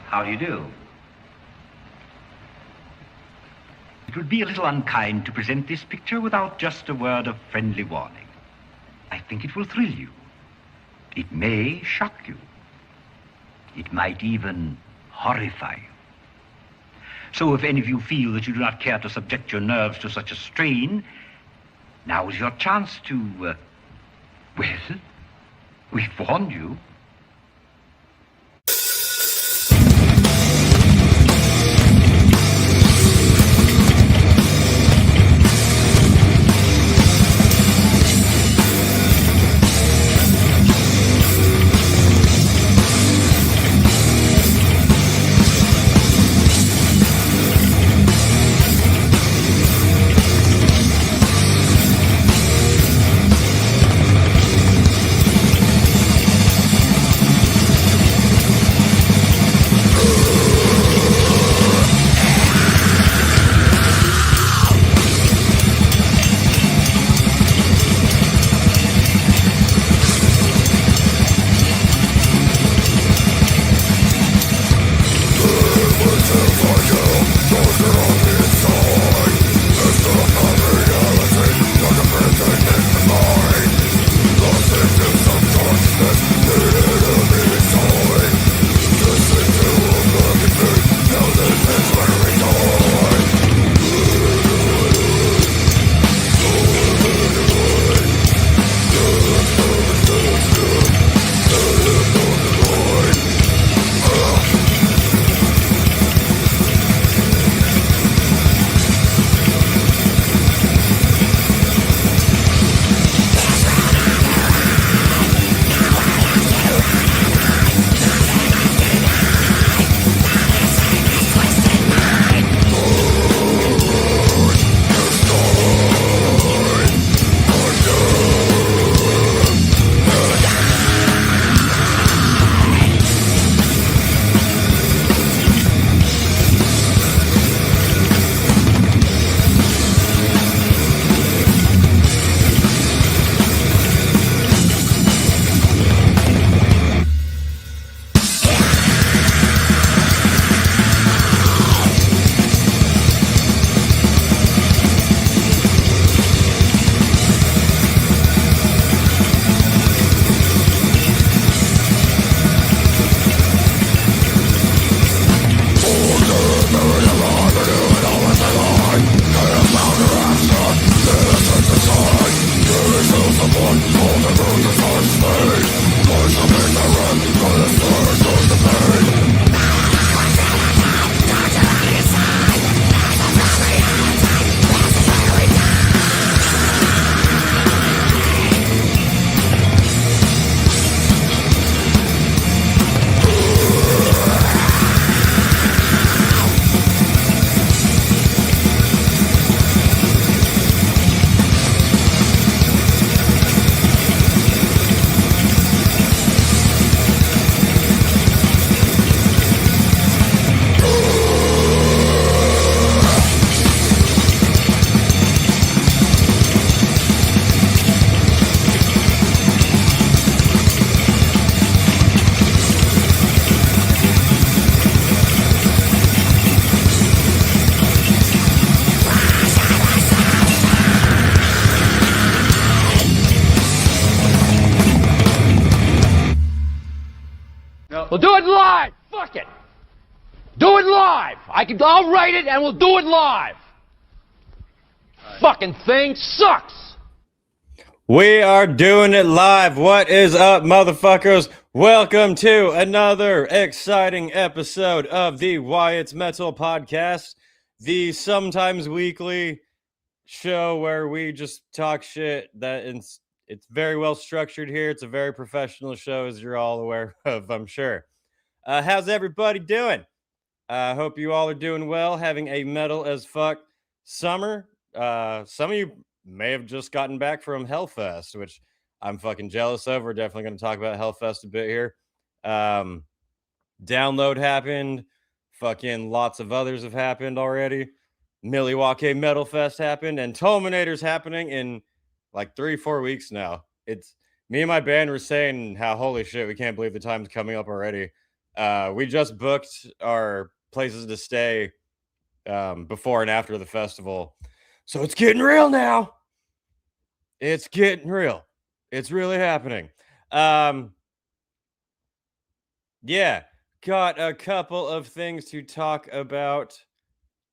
How do you do? It would be a little unkind to present this picture without just a word of friendly warning. I think it will thrill you. It may shock you. It might even horrify you. So if any of you feel that you do not care to subject your nerves to such a strain, now is your chance to, well, we've warned you. We'll do it live! Fuck it! Do it live! I'll write it and we'll do it live! Fucking thing sucks! We are doing it live. What is up, motherfuckers? Welcome to another exciting episode of the Wyatt's Metal Podcast, the sometimes weekly show where we just talk shit. It's very well structured here. It's a very professional show, as you're all aware of, I'm sure. How's everybody doing? I hope you all are doing well, having a metal as fuck summer. Some of you may have just gotten back from Hellfest, which I'm fucking jealous of. We're definitely going to talk about Hellfest a bit here. Download happened. Fucking lots of others have happened already. Milwaukee Metal Fest happened, and Tulminator's happening in like 3-4 weeks now. It's me and my band were saying how holy shit, we can't believe the time's coming up already. We just booked our places to stay before and after the festival. So it's getting real now. It's getting real. It's really happening. Yeah, got a couple of things to talk about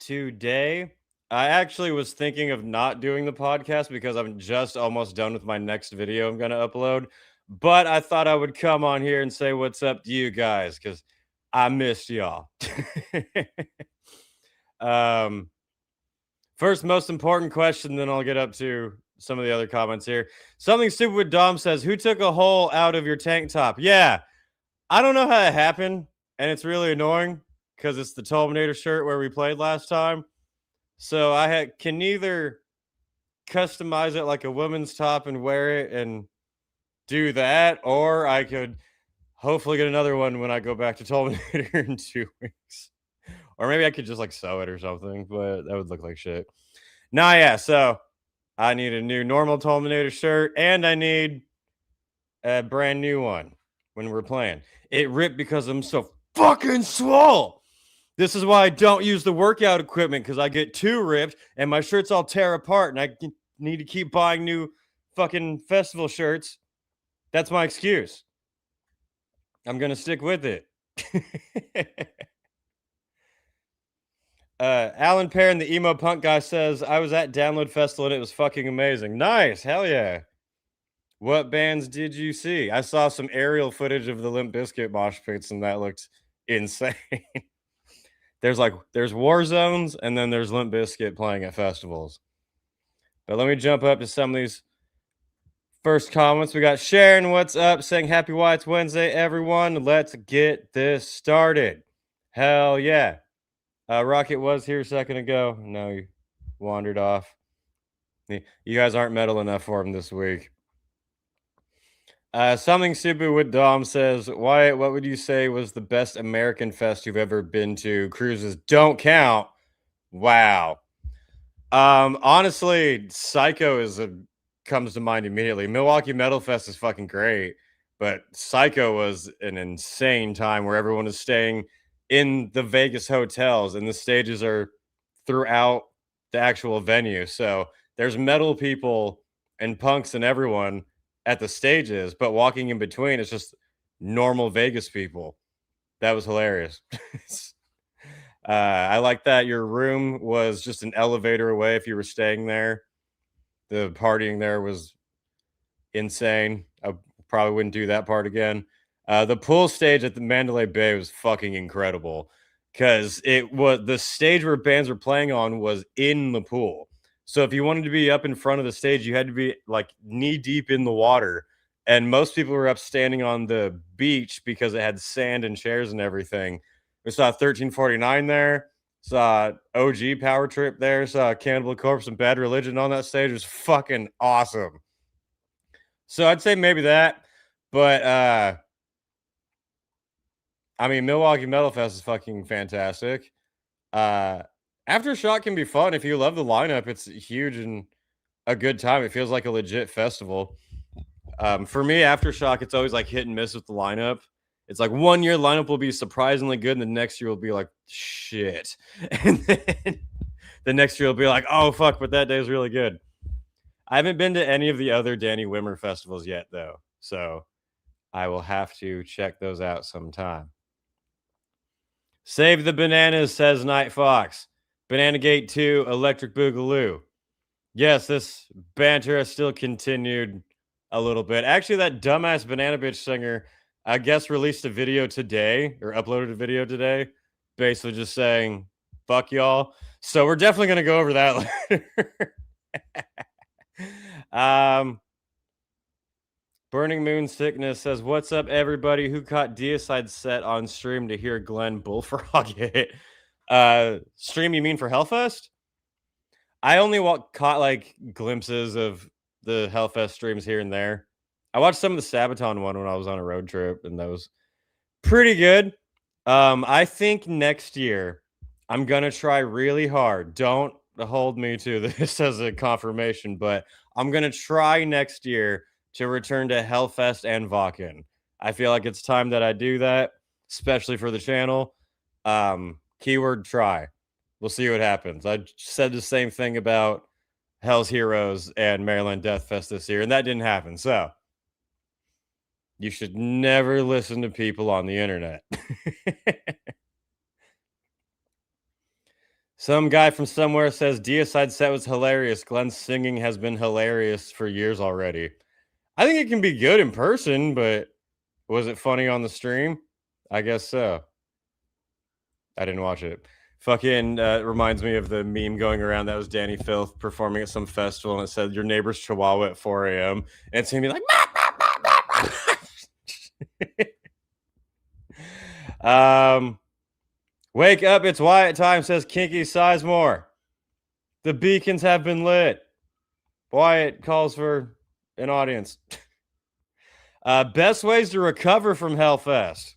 today. I actually was thinking of not doing the podcast because I'm just almost done with my next video I'm going to upload. But I thought I would come on here and say what's up to you guys because I missed y'all. First, most important question, then I'll get up to some of the other comments here. Something Stupid with Dom says, who took a hole out of your tank top? Yeah, I don't know how it happened, and it's really annoying because it's the Terminator shirt where we played last time. So I can either customize it like a woman's top and wear it and do that, or I could hopefully get another one when I go back to Terminator in 2 weeks. Or maybe I could just like sew it or something, but that would look like shit. Nah, yeah, so I need a new normal Terminator shirt and I need a brand new one when we're playing. It ripped because I'm so fucking swole. This is why I don't use the workout equipment because I get too ripped and my shirts all tear apart and I need to keep buying new fucking festival shirts. That's my excuse. I'm going to stick with it. Alan Perrin, the emo punk guy, says, I was at Download Festival and it was fucking amazing. Nice. Hell yeah. What bands did you see? I saw some aerial footage of the Limp Bizkit mosh pits and that looked insane. There's war zones and then there's Limp Bizkit playing at festivals. But let me jump up to some of these first comments. We got Sharon, what's up? Saying happy Wyatt's Wednesday, everyone. Let's get this started. Hell yeah. Rocket was here a second ago. No, he wandered off. You guys aren't metal enough for him this week. Something Stupid with Dom says, Wyatt, what would you say was the best American fest you've ever been to? Cruises don't count. Wow. Honestly, Psycho comes to mind immediately. Milwaukee Metal Fest is fucking great, but Psycho was an insane time where everyone is staying in the Vegas hotels and the stages are throughout the actual venue. So there's metal people and punks and everyone at the stages, but walking in between is just normal Vegas people. That was hilarious. I like that your room was just an elevator away if you were staying there. The partying there was insane. I probably wouldn't do that part again. The pool stage at the Mandalay Bay was fucking incredible because it was the stage where bands were playing on was in the pool. So if you wanted to be up in front of the stage, you had to be like knee deep in the water. And most people were up standing on the beach because it had sand and chairs and everything. We saw 1349 there, saw OG Power Trip there, saw Cannibal Corpse and Bad Religion on that stage. It was fucking awesome. So I'd say maybe that. But I mean, Milwaukee Metal Fest is fucking fantastic. Aftershock can be fun. If you love the lineup, it's huge and a good time. It feels like a legit festival. For me, Aftershock, it's always like hit and miss with the lineup. It's like 1 year lineup will be surprisingly good, and the next year will be like, shit. And then the next year will be like, oh, fuck, but that day is really good. I haven't been to any of the other Danny Wimmer festivals yet, though. So I will have to check those out sometime. Save the bananas, says Night Fox. Banana Gate 2, Electric Boogaloo. Yes, this banter has still continued a little bit. Actually, that dumbass Banana Bitch singer, I guess, released a video today, or uploaded a video today, basically just saying, fuck y'all. So we're definitely going to go over that later. Burning Moon Sickness says, what's up, everybody who caught Deicide set on stream to hear Glenn Bullfrog hit? Stream, you mean for Hellfest? I only caught like glimpses of the Hellfest streams here and there. I watched some of the Sabaton one when I was on a road trip, and that was pretty good. I think next year I'm gonna try really hard. Don't hold me to this as a confirmation, but I'm gonna try next year to return to Hellfest and Wacken. I feel like it's time that I do that. especially for the channel. Keyword try. We'll see what happens. I said the same thing about Hell's Heroes and Maryland Death Fest this year, and that didn't happen. So you should never listen to people on the internet. Some guy from somewhere says Deicide set was hilarious. Glenn's singing has been hilarious for years already. I think it can be good in person, but was it funny on the stream? I guess so. I didn't watch it. Fucking reminds me of the meme going around that was Danny Filth performing at some festival, and it said your neighbor's chihuahua at 4 a.m. and it's gonna be like wake up, it's Wyatt time, says Kinky Sizemore. The beacons have been lit. Wyatt calls for an audience. Best ways to recover from Hellfest.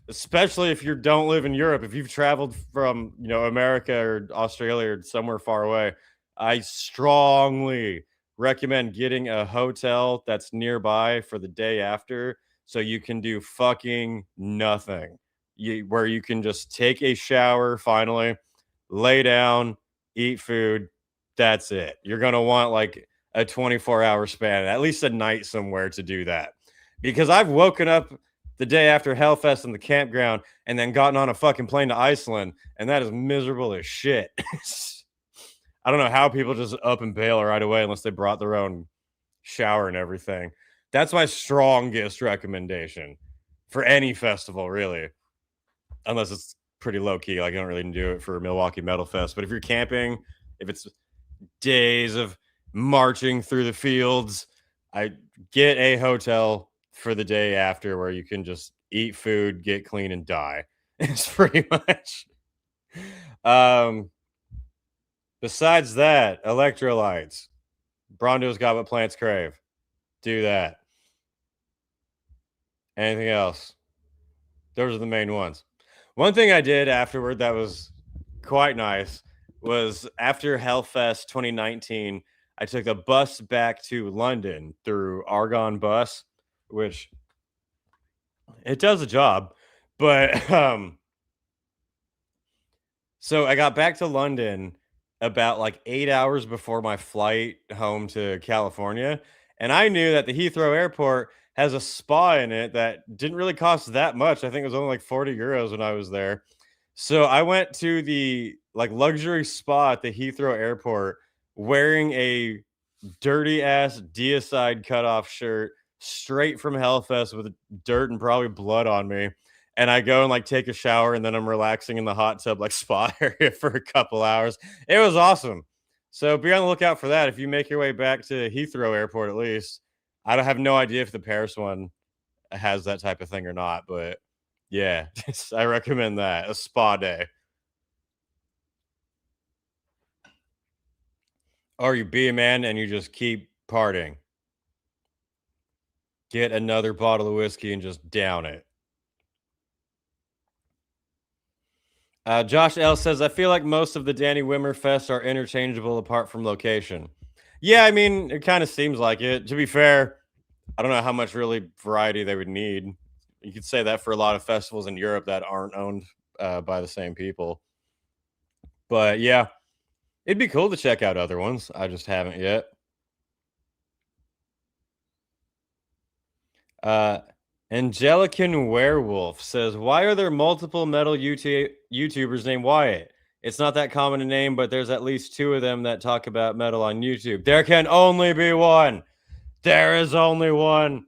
Especially if you don't live in Europe, if you've traveled from, America or Australia or somewhere far away, I strongly recommend getting a hotel that's nearby for the day after so you can do fucking nothing. Where you can just take a shower, finally, lay down, eat food. That's it. You're going to want like a 24-hour span, at least a night somewhere to do that. Because I've woken up the day after Hellfest in the campground and then gotten on a fucking plane to Iceland, and that is miserable as shit. I don't know how people just up and bail right away unless they brought their own shower and everything. That's my strongest recommendation for any festival, really. Unless it's pretty low-key. Like, I don't really do it for Milwaukee Metal Fest. But if you're camping, if it's days of marching through the fields, I get a hotel for the day after where you can just eat food, get clean, and die. It's pretty much. Besides that, electrolytes. Brondo's got what plants crave. Do that. Anything else? Those are the main ones. One thing I did afterward that was quite nice was after Hellfest 2019, I took the bus back to London through Argon Bus, which it does a job. But so I got back to London about like 8 hours before my flight home to California. And I knew that the Heathrow Airport has a spa in it that didn't really cost that much. I think it was only like 40 euros when I was there. So I went to the like luxury spa at the Heathrow Airport wearing a dirty ass Deicide cutoff shirt straight from Hellfest with dirt and probably blood on me. And I go and like take a shower, and then I'm relaxing in the hot tub like spa area for a couple hours. It was awesome. So be on the lookout for that if you make your way back to Heathrow Airport, at least. I don't have no idea if the Paris one has that type of thing or not, but yeah, I recommend that. A spa day. Or you be a man and you just keep partying. Get another bottle of whiskey and just down it. Josh L says, I feel like most of the Danny Wimmer fests are interchangeable apart from location. Yeah, I mean, it kind of seems like it. To be fair, I don't know how much really variety they would need. You could say that for a lot of festivals in Europe that aren't owned by the same people. But yeah, it'd be cool to check out other ones. I just haven't yet. Angelican Werewolf says, why are there multiple metal YouTubers named Wyatt? It's not that common a name, but there's at least two of them that talk about metal on YouTube. There can only be one. There is only one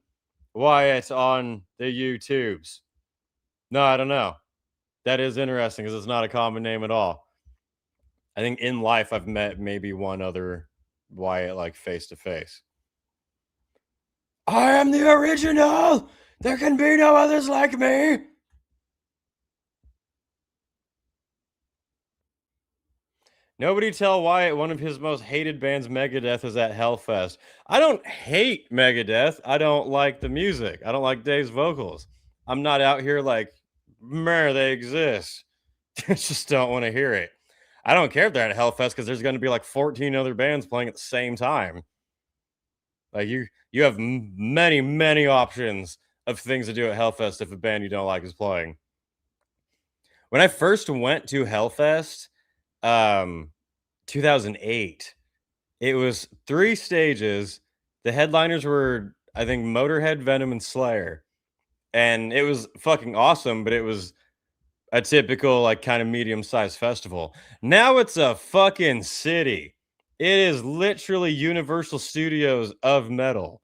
Wyatt on the YouTubes. No, I don't know. That is interesting because it's not a common name at all. I think in life I've met maybe one other Wyatt like face to face. I am the original. There can be no others like me. Nobody tell Wyatt one of his most hated bands, Megadeth, is at Hellfest. I don't hate Megadeth. I don't like the music. I don't like Dave's vocals. I'm not out here like, meh, they exist. I just don't want to hear it. I don't care if they're at Hellfest because there's going to be like 14 other bands playing at the same time. Like you have many, many options of things to do at Hellfest if a band you don't like is playing. When I first went to Hellfest, 2008, it was 3 stages. The headliners were, I think, Motorhead, Venom, and Slayer. And it was fucking awesome, but it was a typical, like, kind of medium-sized festival. Now it's a fucking city. It is literally Universal Studios of metal.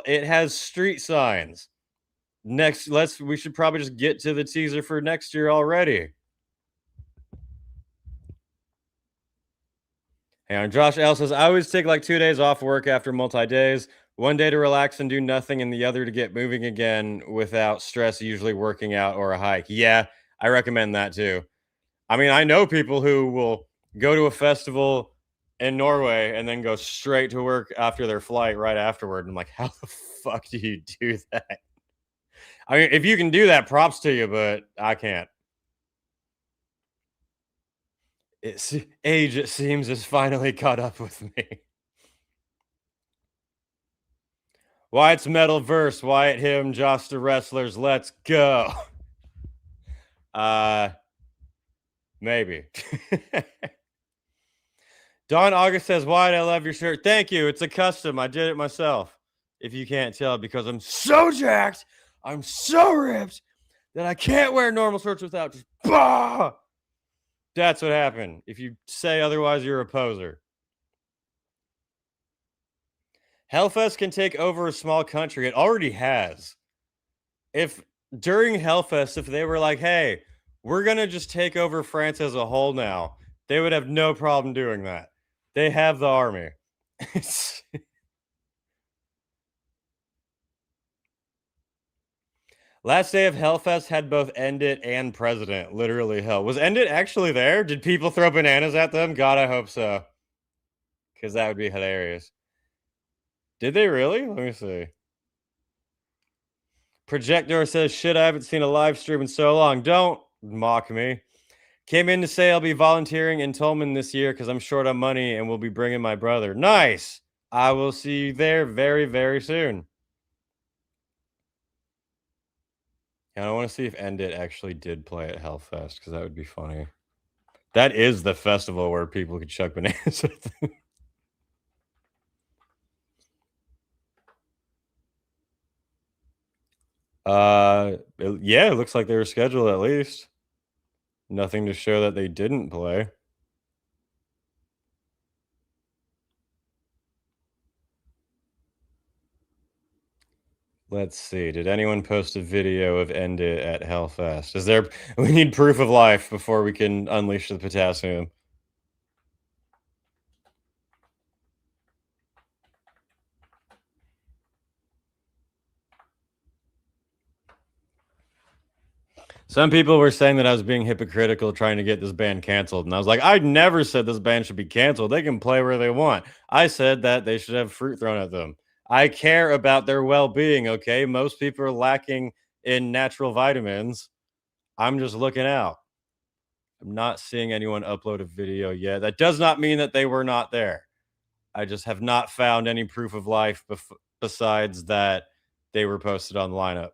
It has street signs. We should probably just get to the teaser for next year already. Hang on, Josh L says, I always take like 2 days off work after multi-days. 1 day to relax and do nothing, and the other to get moving again without stress, usually working out or a hike. Yeah, I recommend that too. I mean, I know people who will go to a festival in Norway and then go straight to work after their flight right afterward. And I'm like, how the fuck do you do that? I mean, if you can do that, props to you, but I can't. Age, it seems, has finally caught up with me. Wyatt's metal verse, Wyatt him, Josh the wrestlers, let's go. Maybe. Don August says, Wyatt, I love your shirt. Thank you. It's a custom. I did it myself. If you can't tell, because I'm so jacked, I'm so ripped that I can't wear normal shirts without just bah! That's what happened. If you say otherwise, you're a poser. Hellfest can take over a small country. It already has. If during Hellfest, if they were like, hey, we're going to just take over France as a whole now, they would have no problem doing that. They have the army. Last day of Hellfest had both End It and President. Literally hell. Was End It actually there? Did people throw bananas at them? God, I hope so. Because that would be hilarious. Did they really? Let me see. Projector says, shit, I haven't seen a live stream in so long. Don't mock me. Came in to say I'll be volunteering in Tolman this year because I'm short on money and will be bringing my brother. Nice. I will see you there very, very soon. And I want to see if End It actually did play at Hellfest, because that would be funny. That is the festival where people could chuck bananas at them. Yeah, it looks like they were scheduled at least. Nothing to show that they didn't play. Let's see. Did anyone post a video of End It at Hellfest? Is there? We need proof of life before we can unleash the potassium. Some people were saying that I was being hypocritical trying to get this band canceled. And I was like, I never said this band should be canceled. They can play where they want. I said that they should have fruit thrown at them. I care about their well-being, okay? Most people are lacking in natural vitamins. I'm just looking out. I'm not seeing anyone upload a video yet. That does not mean that they were not there. I just have not found any proof of life besides that they were posted on the lineup.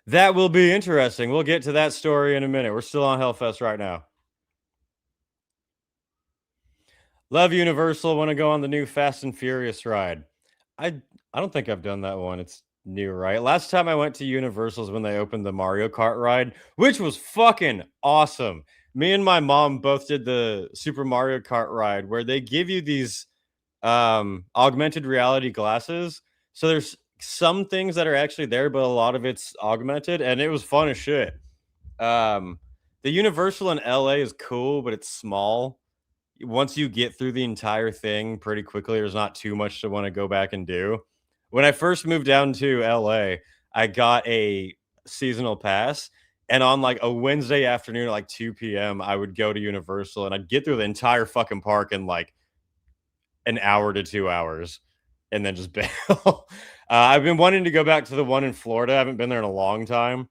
That will be interesting. We'll get to that story in a minute. We're still on Hellfest right now. Love Universal. Want to go on the new Fast and Furious ride. I don't think I've done that one. It's new, right? Last time I went to Universal's when they opened the Mario Kart ride, which was fucking awesome. Me and my mom both did the Super Mario Kart ride where they give you these augmented reality glasses. So there's some things that are actually there, but a lot of it's augmented, and it was fun as shit. The Universal in LA is cool, but it's small. Once you get through the entire thing pretty quickly, there's not too much to want to go back and do. When I first moved down to LA, I got a seasonal pass, and on like a Wednesday afternoon at like 2 p.m., I would go to Universal and I'd get through the entire fucking park in like an hour to 2 hours and then just bail. I've been wanting to go back to the one in Florida. I haven't been there in a long time,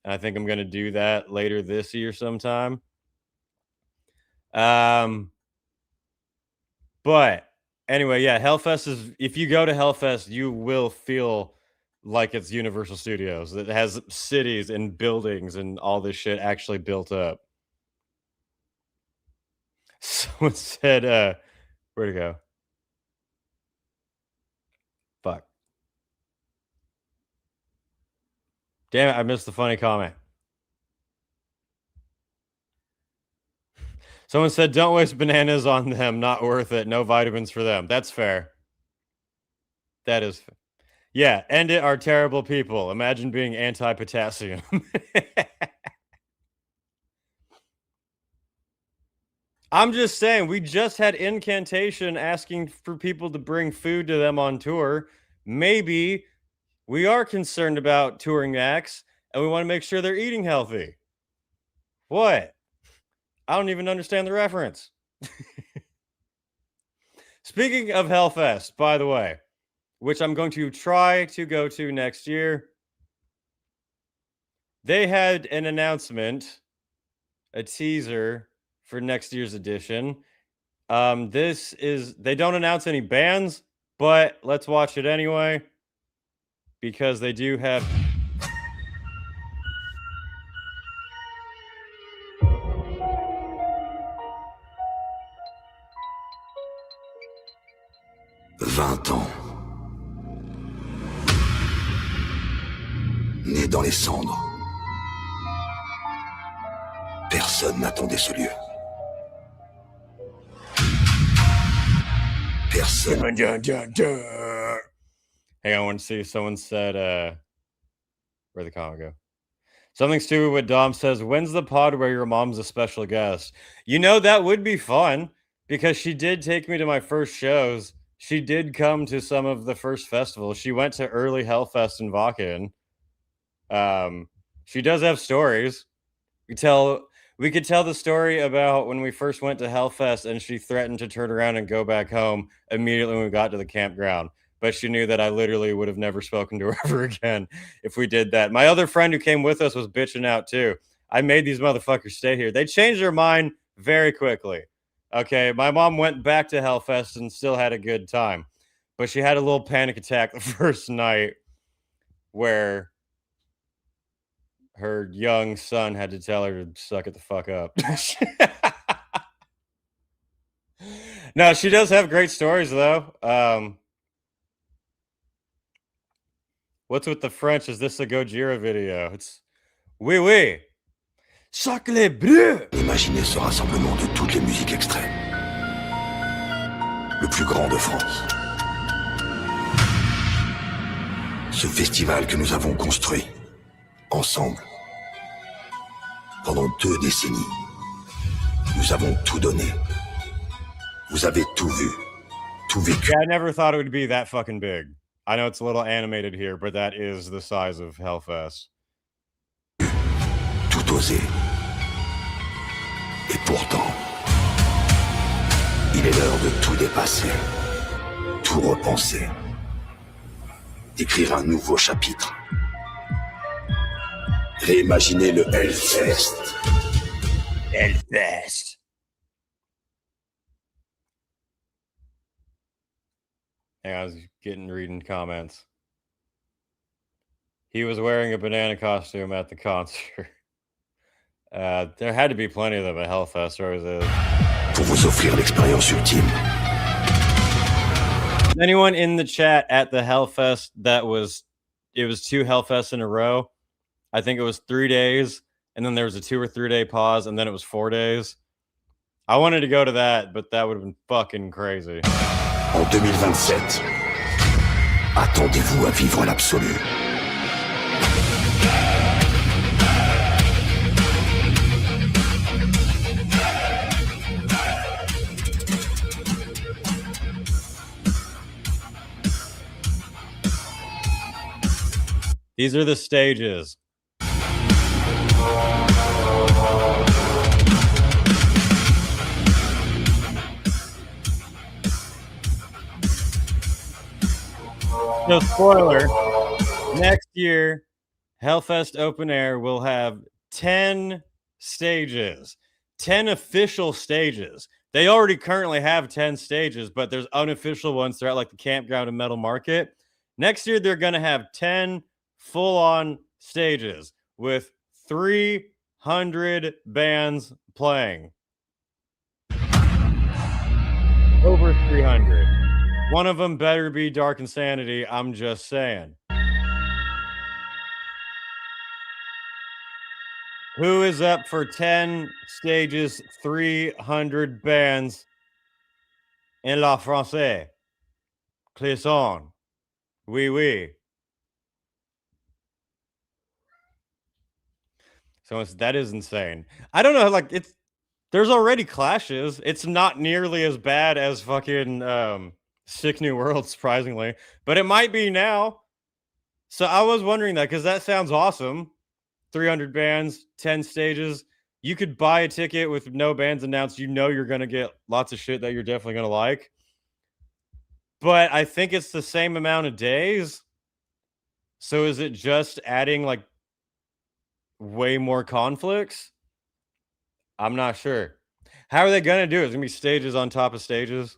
and I think I'm going to do that later this year sometime. But Anyway, yeah, Hellfest is, if you go to Hellfest, you will feel like it's Universal Studios. It has cities and buildings and all this shit actually built up. Someone said, where'd it go? Fuck. Damn it, I missed the funny comment. Someone said, don't waste bananas on them. Not worth it. No vitamins for them. That's fair. That is fair. Yeah, and it are terrible people. Imagine being anti-potassium. I'm just saying, we just had Incantation asking for people to bring food to them on tour. Maybe we are concerned about touring acts, and we want to make sure they're eating healthy. What? I don't even understand the reference. Speaking of Hellfest, by the way, which I'm going to try to go to next year, they had an announcement, a teaser for next year's edition. They don't announce any bands, but let's watch it anyway, because they do have... ans. Né dans les cendres. Personne n'attendait ce lieu. Personne. Hang on, I want to see. Someone said, where'd the comment go? Something stupid what Dom says, when's the pod where your mom's a special guest? You know, that would be fun, because she did take me to my first shows. She did come to some of the first festivals. She went to early Hellfest in Vakken. She does have stories. We could tell the story about when we first went to Hellfest and she threatened to turn around and go back home immediately when we got to the campground. But she knew that I literally would have never spoken to her ever again if we did that. My other friend who came with us was bitching out too. I made these motherfuckers stay here. They changed their mind very quickly. Okay, my mom went back to Hellfest and still had a good time. But she had a little panic attack the first night where her young son had to tell her to suck it the fuck up. No, she does have great stories, though. What's with the French? Is this a Gojira video? It's oui, oui. Sacré bleu! Imaginez ce rassemblement de toutes les musiques extrêmes. Le plus grand de France. Ce festival que nous avons construit, ensemble, pendant 2 décennies. Nous avons tout donné. Vous avez tout vu, tout vécu. Yeah, I never thought it would be that fucking big. I know it's a little animated here, but that is the size of Hellfest. Tout osé. Et pourtant, il est l'heure de tout dépasser, tout repenser, d'écrire un nouveau chapitre. Réimaginer le Hellfest. Hellfest. Hang on, I was reading comments. He was wearing a banana costume at the concert. There had to be plenty of them at Hellfest, or was it? Pour vous offrir l'expérience ultime. Anyone in the chat at the Hellfest it was 2 Hellfests in a row? I think it was 3 days, and then there was a 2 or 3 day pause, and then it was 4 days. I wanted to go to that, but that would have been fucking crazy. En 2027, attendez-vous à vivre l'absolu. These are the stages. No spoiler, next year, Hellfest Open Air will have 10 stages, 10 official stages. They already currently have 10 stages, but there's unofficial ones throughout like the campground and metal market. Next year, they're going to have 10 full-on stages with 300 bands playing. Over 300. One of them better be Dark Insanity, I'm just saying. Who is up for 10 stages, 300 bands in La Française? Clisson. Oui, oui. So that is insane. I don't know, like there's already clashes. It's not nearly as bad as fucking Sick New World, surprisingly, but it might be now. So I was wondering that because that sounds awesome. 300 bands, 10 stages. You could buy a ticket with no bands announced. You know you're going to get lots of shit that you're definitely going to like. But I think it's the same amount of days. So is it just adding like way more conflicts? I'm not sure. How are they going to do it? It's going to be stages on top of stages.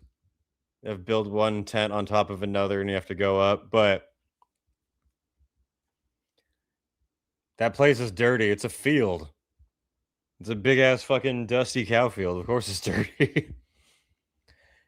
They have build one tent on top of another and you have to go up. But that place is dirty. It's a field. It's a big-ass fucking dusty cow field. Of course it's dirty.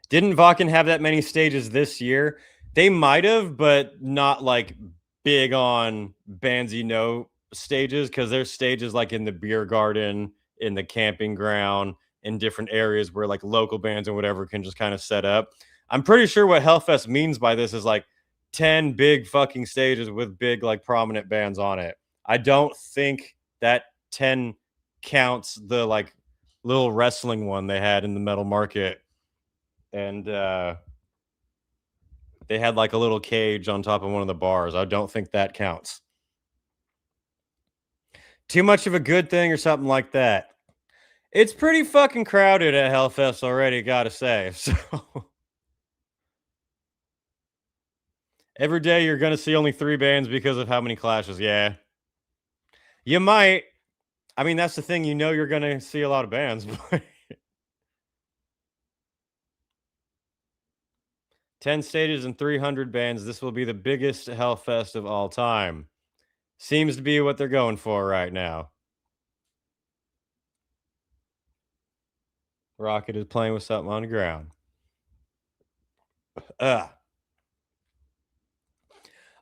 Didn't Vakken have that many stages this year? They might have, but not like big on bands you know stages, because there's stages like in the beer garden, in the camping ground, in different areas where like local bands and whatever can just kind of set up. I'm pretty sure what Hellfest means by this is like 10 big fucking stages with big like prominent bands on it. I don't think that 10 counts the like little wrestling one they had in the metal market. And they had like a little cage on top of one of the bars. I don't think that counts. Too much of a good thing or something like that. It's pretty fucking crowded at Hellfest already, gotta say. So every day you're gonna see only 3 bands because of how many clashes. Yeah. You might. I mean, that's the thing. You know you're gonna see a lot of bands, but 10 stages and 300 bands. This will be the biggest Hellfest of all time. Seems to be what they're going for right now. Rocket is playing with something on the ground.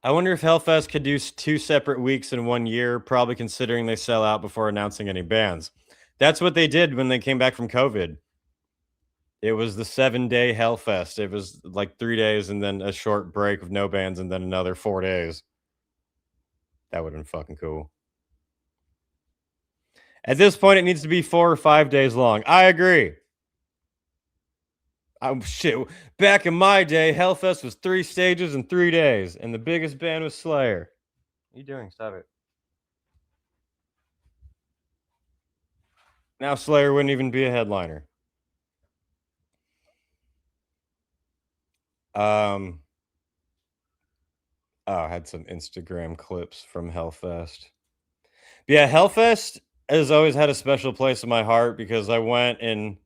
I wonder if Hellfest could do 2 separate weeks in 1 year, probably considering they sell out before announcing any bands. That's what they did when they came back from COVID. It was the 7-day Hellfest. It was like 3 days and then a short break with no bands and then another 4 days. That would have been fucking cool. At this point, it needs to be 4 or 5 days long. I agree. Oh, shit. Back in my day, Hellfest was 3 stages and 3 days, and the biggest band was Slayer. What are you doing? Stop it. Now Slayer wouldn't even be a headliner. I had some Instagram clips from Hellfest. But yeah, Hellfest has always had a special place in my heart because I went in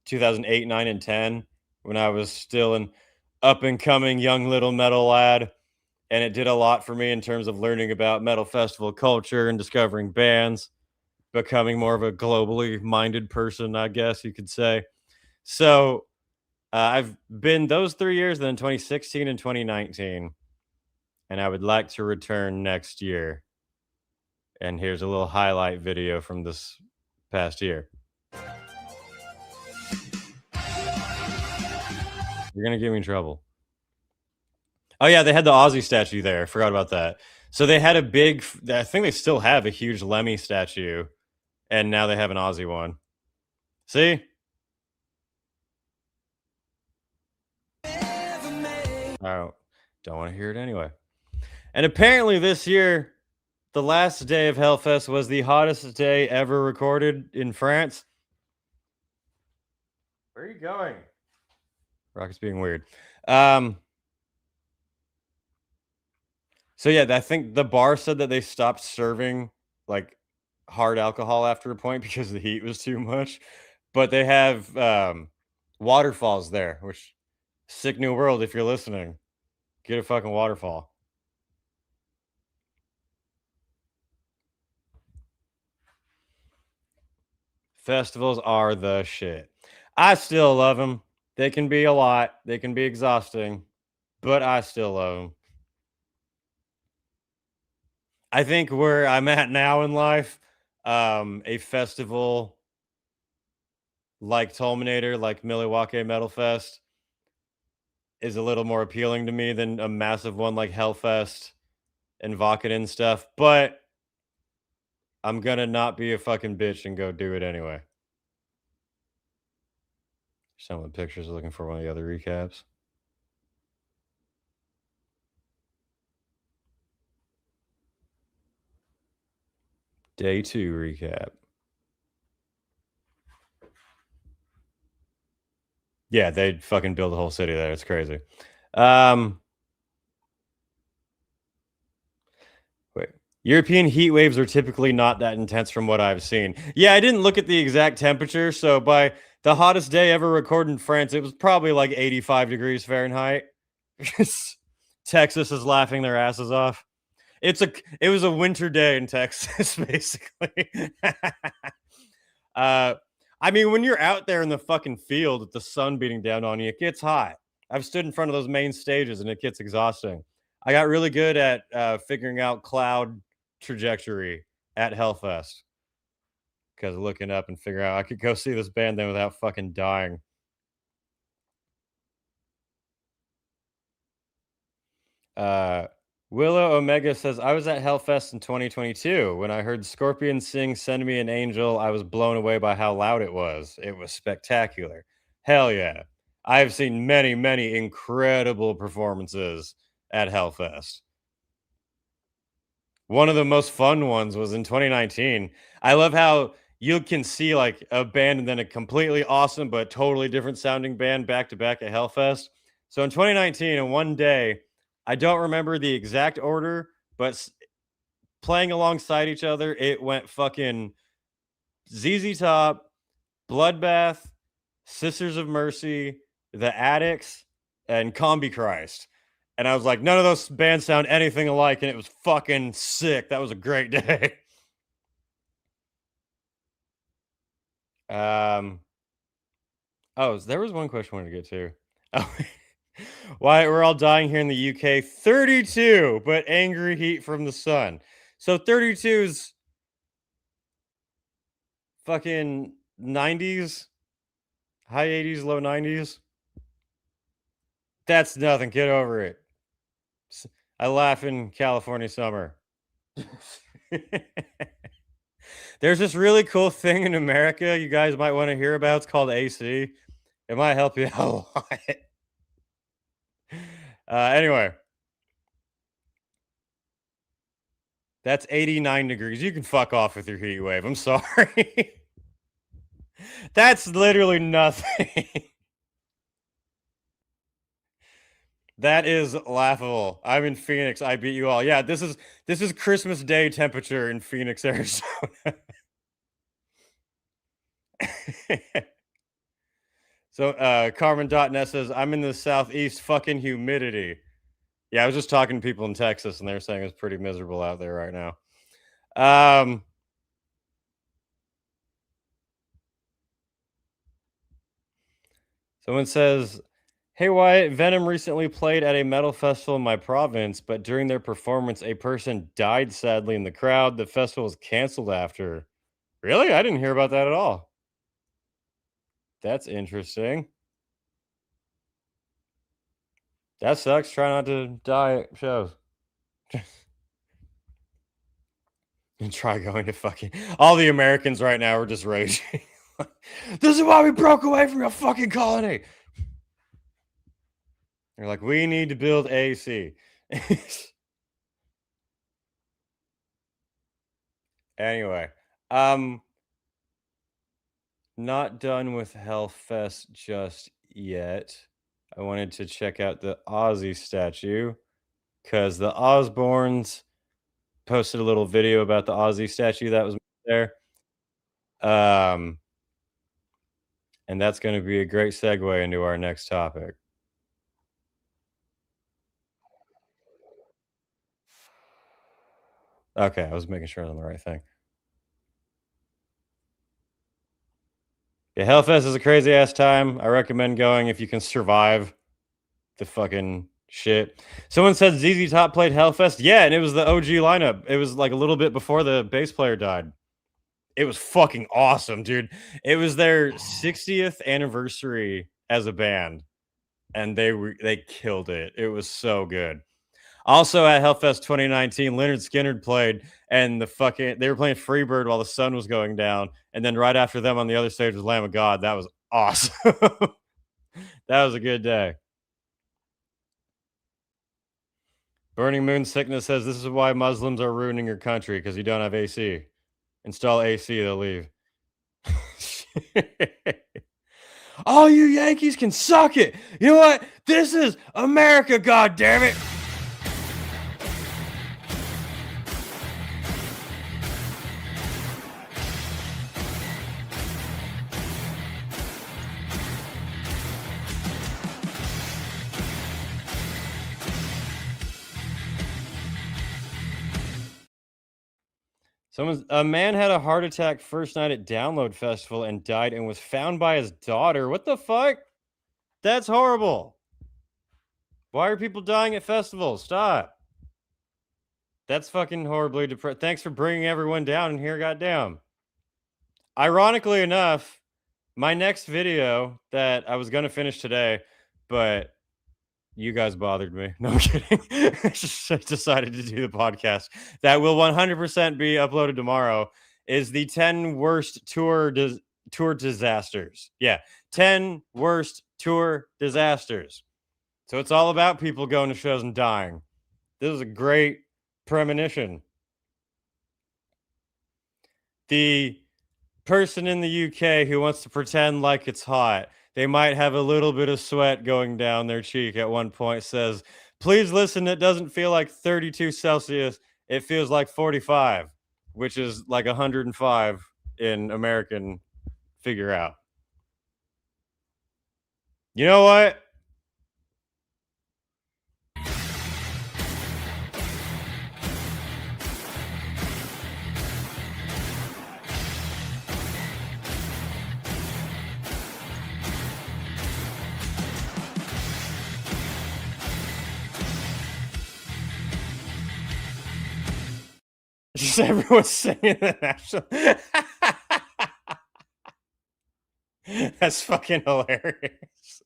2008, 9, and 10 when I was still an up-and-coming young little metal lad, and it did a lot for me in terms of learning about metal festival culture and discovering bands, becoming more of a globally minded person, I guess you could say. So I've been those 3 years, then 2016 and 2019, and I would like to return next year. And here's a little highlight video from this past year. You're going to get me in trouble. Oh, yeah, they had the Ozzy statue there. I forgot about that. So they had a big, I think they still have a huge Lemmy statue, and now they have an Ozzy one. See? I don't want to hear it anyway. And apparently this year, the last day of Hellfest was the hottest day ever recorded in France. Where are you going? Rocket's being weird. So yeah, I think the bar said that they stopped serving like hard alcohol after a point because the heat was too much. But they have Waterfalls there, which sick new world if you're listening. Get a fucking waterfall. Festivals are the shit. I still love them. They can be a lot. They can be exhausting, but I still love them. I think where I'm at now in life, a festival like Tolminator, like Milwaukee Metal Fest, is a little more appealing to me than a massive one like Hellfest and Vakken and stuff. But I'm gonna not be a fucking bitch and go do it anyway. Some of the pictures looking for one of the other recaps. Day 2 recap. Yeah, they'd fucking build a whole city there. It's crazy. Wait. European heat waves are typically not that intense from what I've seen. Yeah, I didn't look at the exact temperature, so by the hottest day ever recorded in France, it was probably like 85 degrees Fahrenheit. Texas is laughing their asses off. It was a winter day in Texas, basically. I mean, when you're out there in the fucking field with the sun beating down on you, it gets hot. I've stood in front of those main stages and it gets exhausting. I got really good at figuring out cloud trajectory at Hellfest because looking up and figuring out I could go see this band then without fucking dying. Willow Omega says, I was at Hellfest in 2022. When I heard Scorpion sing Send Me an Angel, I was blown away by how loud it was. It was spectacular. Hell yeah. I have seen many, many incredible performances at Hellfest. One of the most fun ones was in 2019. I love how you can see like a band and then a completely awesome but totally different sounding band back to back at Hellfest. So in 2019, in one day, I don't remember the exact order, but playing alongside each other, it went fucking ZZ Top, Bloodbath, Sisters of Mercy, The Addicts, and Combi Christ. And I was like, none of those bands sound anything alike, and it was fucking sick. That was a great day. Oh, there was one question I wanted to get to. Oh, why we're all dying here in the UK. 32, but angry heat from the sun. So 32's fucking 90s, high 80s, low 90s. That's nothing. Get over it. I laugh in California summer. There's this really cool thing in America you guys might want to hear about. It's called AC. It might help you out a lot. Anyway, that's 89 degrees. You can fuck off with your heat wave. I'm sorry. That's literally nothing. That is laughable. I'm in Phoenix. I beat you all. Yeah, this is Christmas Day temperature in Phoenix, Arizona. So Carmen.net says, I'm in the southeast, fucking humidity. Yeah, I was just talking to people in Texas and they're saying it's pretty miserable out there right now. Someone says, hey Wyatt, Venom recently played at a metal festival in my province, but during their performance, a person died sadly in the crowd. The festival was canceled after. Really? I didn't hear about that at all. That's interesting. That sucks. Try not to die at shows. And try going to fucking... All the Americans right now are just raging. This is why we broke away from your fucking colony. They're like, we need to build AC. Anyway, not done with Hellfest just yet. I wanted to check out the Ozzy statue because the Osbournes posted a little video about the Ozzy statue that was there. And that's going to be a great segue into our next topic. Okay, I was making sure I was on the right thing. Yeah, Hellfest is a crazy ass time. I recommend going if you can survive the fucking shit. Someone said ZZ Top played Hellfest. Yeah, and it was the OG lineup. It was like a little bit before the bass player died. It was fucking awesome, dude. It was their 60th anniversary as a band, and they killed it. It was so good. Also at Hellfest 2019, Leonard Skinner played, and they were playing Freebird while the sun was going down, and then right after them on the other stage was Lamb of God. That was awesome. That was a good day. Burning Moon Sickness says this is why Muslims are ruining your country because you don't have AC. Install AC, they'll leave. All you Yankees can suck it. You know what? This is America, goddammit. A man had a heart attack first night at Download Festival and died and was found by his daughter. What the fuck? That's horrible. Why are people dying at festivals? Stop. That's fucking horribly depressing. Thanks for bringing everyone down in here, goddamn. Ironically enough, my next video that I was going to finish today, but you guys bothered me. No, I'm kidding. I just decided to do the podcast that will 100% be uploaded tomorrow. Is the 10 worst tour disasters. Yeah, 10 worst tour disasters. So it's all about people going to shows and dying. This is a great premonition. The person in the UK who wants to pretend like it's hot, they might have a little bit of sweat going down their cheek at one point, says, please listen, it doesn't feel like 32 Celsius. It feels like 45, which is like 105 in American figure out. You know what? Just everyone's singing the national. That's fucking hilarious.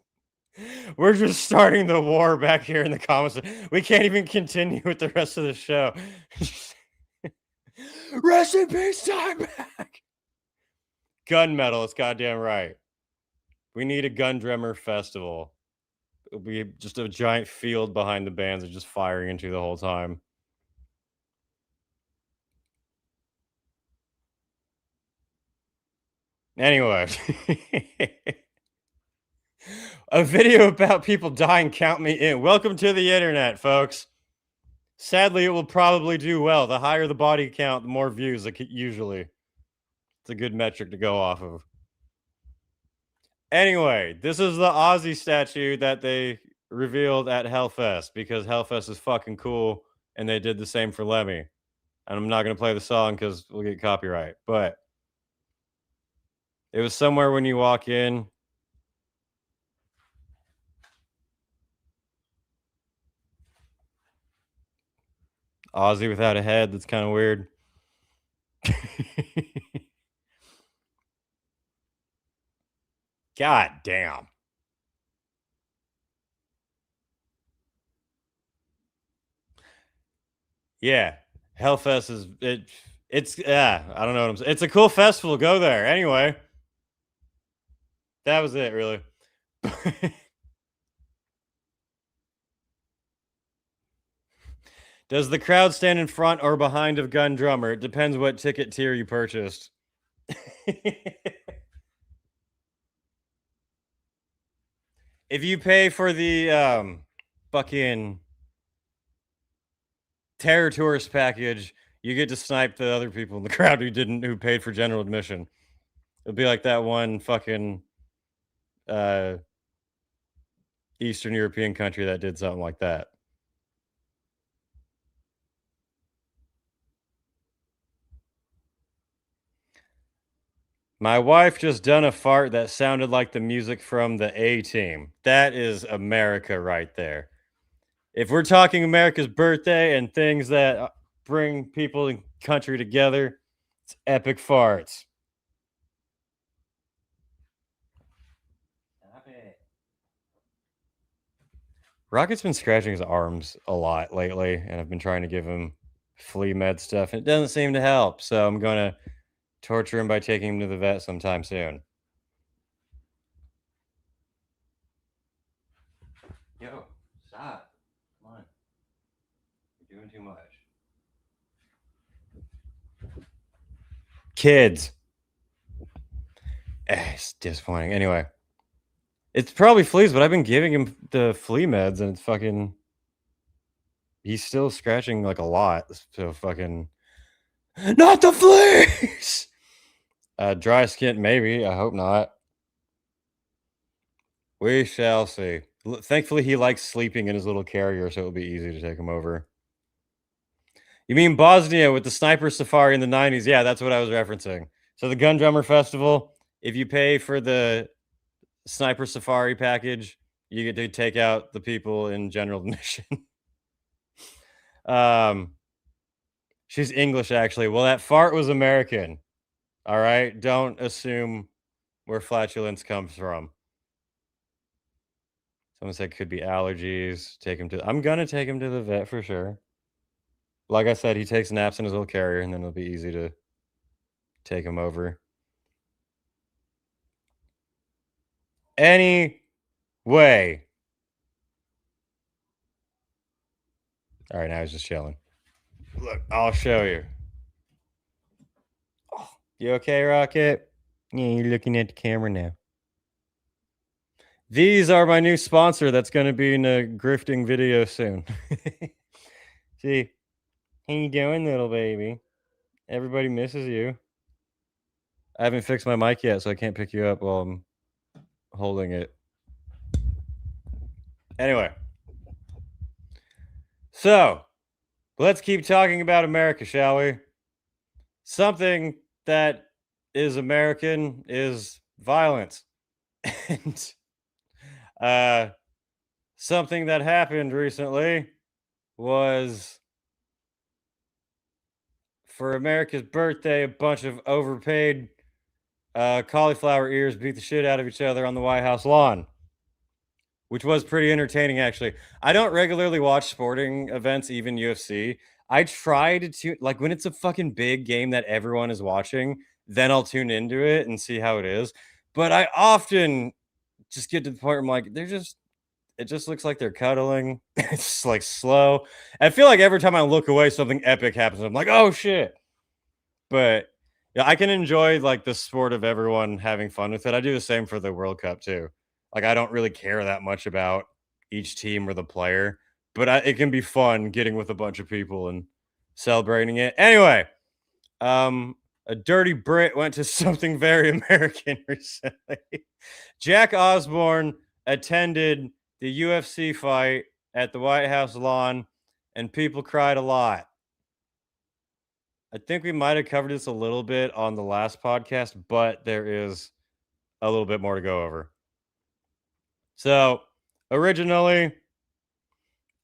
We're just starting the war back here in the comments. We can't even continue with the rest of the show. Rest in peace, time back. Gunmetal, it's goddamn right. We need a gun drummer festival. It'll be just a giant field behind the bands are just firing into the whole time. Anyway, a video about people dying, count me in. Welcome to the internet, folks. Sadly, it will probably do well. The higher the body count, the more views, like usually. It's a good metric to go off of. Anyway, this is the Ozzy statue that they revealed at Hellfest because Hellfest is fucking cool and they did the same for Lemmy. And I'm not going to play the song because we'll get copyright, but it was somewhere when you walk in. Ozzy without a head. That's kind of weird. God damn. Yeah. Hellfest is it's I don't know what I'm saying. It's a cool festival. Go there. Anyway. That was it, really. Does the crowd stand in front or behind of Gun Drummer? It depends what ticket tier you purchased. If you pay for the fucking Terror Tourist package, you get to snipe the other people in the crowd who paid for general admission. It'll be like that one fucking Eastern European country that did something like that. My wife just done a fart that sounded like the music from the A-Team. That is America right there. If we're talking America's birthday and things that bring people in country together, it's epic farts. Stop it. Rocket's been scratching his arms a lot lately, and I've been trying to give him flea med stuff, and it doesn't seem to help. So I'm going to torture him by taking him to the vet sometime soon. Yo, stop. Come on. You're doing too much. Kids. It's disappointing. Anyway. It's probably fleas, but I've been giving him the flea meds, and it's fucking... He's still scratching, like, a lot. So fucking... Not the fleas! Dry skin, maybe. I hope not. We shall see. Thankfully, he likes sleeping in his little carrier, so it'll be easy to take him over. You mean Bosnia with the sniper safari in the 90s? Yeah, that's what I was referencing. So the Gun Drummer Festival, if you pay for the sniper safari package, you get to take out the people in general admission. She's English, actually. Well, that fart was American. All right? Don't assume where flatulence comes from. Someone said could be allergies. I'm going to take him to the vet for sure. Like I said, he takes naps in his little carrier, and then it'll be easy to take him over. Anyway. All right, now he's just chilling. Look, I'll show you. Oh, you okay, Rocket? Yeah, you're looking at the camera now. These are my new sponsor that's going to be in a grifting video soon. See, how you doing, little baby? Everybody misses you. I haven't fixed my mic yet, so I can't pick you up while I'm holding it. Anyway. So, let's keep talking about America, shall we? Something that is American is violence. And something that happened recently was, for America's birthday, a bunch of overpaid cauliflower ears beat the shit out of each other on the White House lawn, which was pretty entertaining, actually. I don't regularly watch sporting events, even UFC. I try to like, when it's a fucking big game that everyone is watching, then I'll tune into it and see how it is. But I often just get to the point where I'm like, it just looks like they're cuddling. It's just like slow. I feel like every time I look away, something epic happens. I'm like, oh shit. But yeah, I can enjoy like the sport of everyone having fun with it. I do the same for the World Cup too. Like, I don't really care that much about each team or the player, but it can be fun getting with a bunch of people and celebrating it. Anyway, a dirty Brit went to something very American recently. Jack Osbourne attended the UFC fight at the White House lawn, and people cried a lot. I think we might have covered this a little bit on the last podcast, but there is a little bit more to go over. So, originally,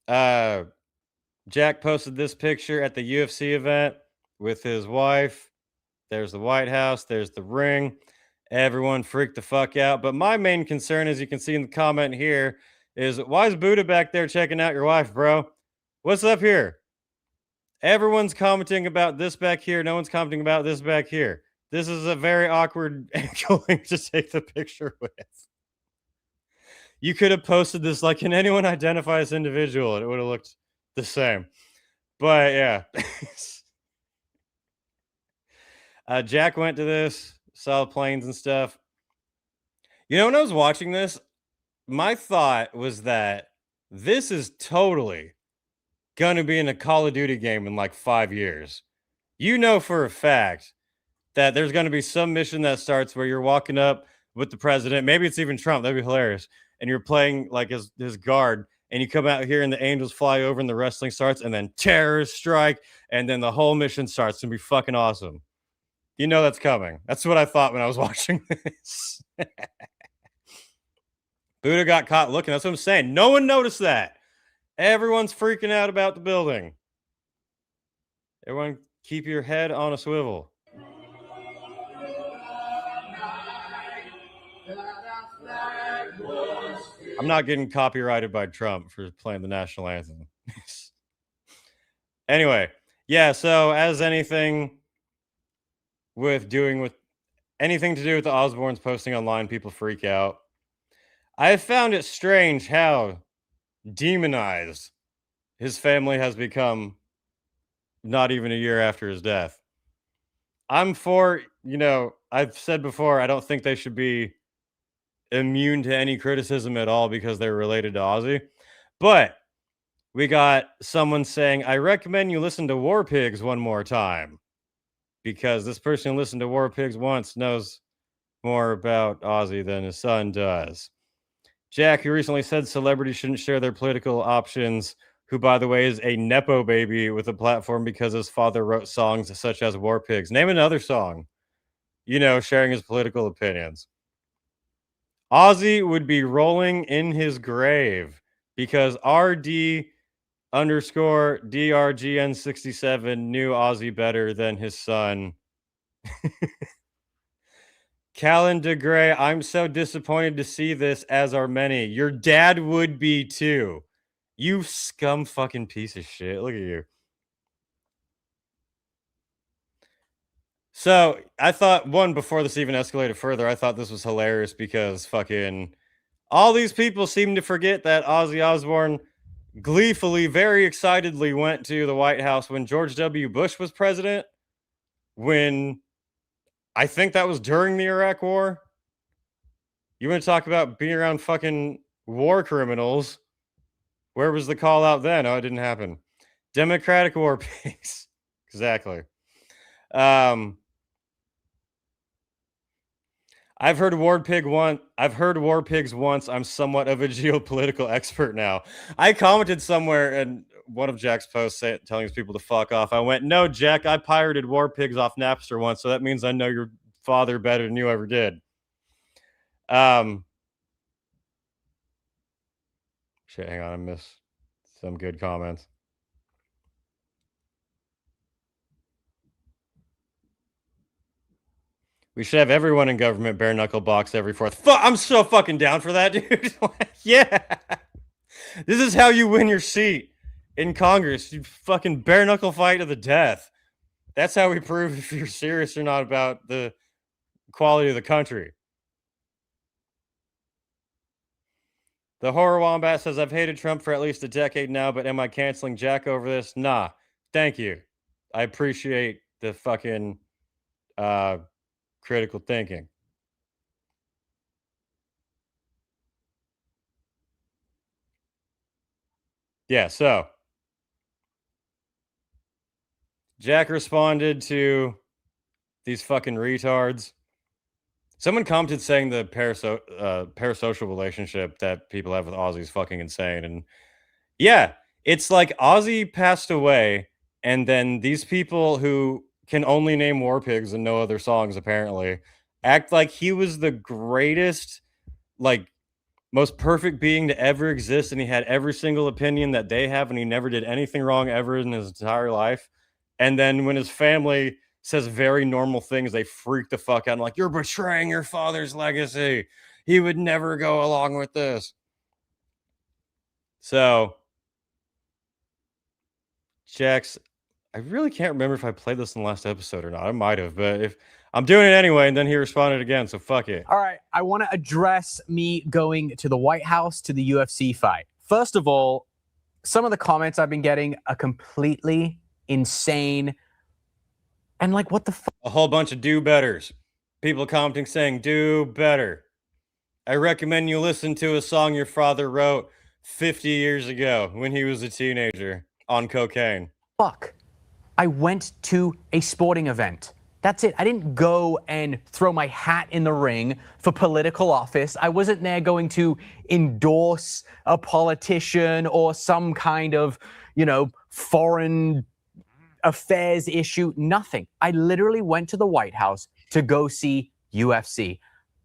Jack posted this picture at the UFC event with his wife. There's the White House. There's the ring. Everyone freaked the fuck out. But my main concern, as you can see in the comment here, is why is Buddha back there checking out your wife, bro? What's up here? Everyone's commenting about this back here. No one's commenting about this back here. This is a very awkward angle to take the picture with. You could have posted this like, can anyone identify this individual? And it would have looked the same. But yeah. Jack went to this, saw the planes and stuff. You know, when I was watching this, my thought was that this is totally going to be in a Call of Duty game in like 5 years. You know for a fact that there's going to be some mission that starts where you're walking up with the president. Maybe it's even Trump. That'd be hilarious. And you're playing like his guard, and you come out here and the angels fly over and the wrestling starts, and then terrorists strike, and then the whole mission starts. It's gonna be fucking awesome. You know that's coming. That's what I thought when I was watching this. Buddha got caught looking. That's what I'm saying. No one noticed that. Everyone's freaking out about the building. Everyone keep your head on a swivel. I'm not getting copyrighted by Trump for playing the national anthem. Anyway, yeah, so as anything with anything to do with the Osbournes posting online, people freak out. I have found it strange how demonized his family has become not even a year after his death. I'm for, I've said before, I don't think they should be immune to any criticism at all because they're related to Ozzy. But we got someone saying, I recommend you listen to War Pigs one more time, because this person who listened to War Pigs once knows more about Ozzy than his son does. Jack, who recently said celebrities shouldn't share their political options, who, by the way, is a Nepo baby with a platform because his father wrote songs such as War Pigs. Name another song, sharing his political opinions. Ozzy would be rolling in his grave because RD_DRGN67 knew Ozzy better than his son. Callan DeGray, I'm so disappointed to see this, as are many. Your dad would be too. You scum fucking piece of shit. Look at you. So I thought, before this even escalated further, I thought this was hilarious because fucking all these people seem to forget that Ozzy Osbourne gleefully, very excitedly went to the White House when George W. Bush was president, when I think that was during the Iraq War. You want to talk about being around fucking war criminals? Where was the call out then? Oh, it didn't happen. Democratic War Pigs. Exactly. I've heard War Pigs once. I'm somewhat of a geopolitical expert now. I commented somewhere in one of Jack's posts telling his people to fuck off. I went, no, Jack, I pirated War Pigs off Napster once, so that means I know your father better than you ever did. Shit, hang on, I missed some good comments. We should have everyone in government bare knuckle box every fourth. I'm so fucking down for that, dude. Yeah. This is how you win your seat in Congress. You fucking bare knuckle fight to the death. That's how we prove if you're serious or not about the quality of the country. The Horror Wombat says, I've hated Trump for at least a decade now, but am I canceling Jack over this? Nah. Thank you. I appreciate the fucking critical thinking. Yeah, so Jack responded to these fucking retards. Someone commented saying the parasocial relationship that people have with Ozzy is fucking insane. And yeah, it's like Ozzy passed away, and then these people who can only name War Pigs and no other songs apparently act like he was the greatest, like, most perfect being to ever exist, and he had every single opinion that they have, and he never did anything wrong ever in his entire life. And then when his family says very normal things, they freak the fuck out and like, you're betraying your father's legacy. He would never go along with this. So Jax, I really can't remember if I played this in the last episode or not. I might have, but if I'm doing it anyway, and then he responded again, so fuck it. All right, I want to address me going to the White House to the UFC fight. First of all, some of the comments I've been getting are completely insane. And like, what the fuck? A whole bunch of do-betters. People commenting saying, do better. I recommend you listen to a song your father wrote 50 years ago when he was a teenager on cocaine. Fuck. I went to a sporting event. That's it. I didn't go and throw my hat in the ring for political office. I wasn't there going to endorse a politician or some kind of, foreign affairs issue. Nothing. I literally went to the White House to go see UFC.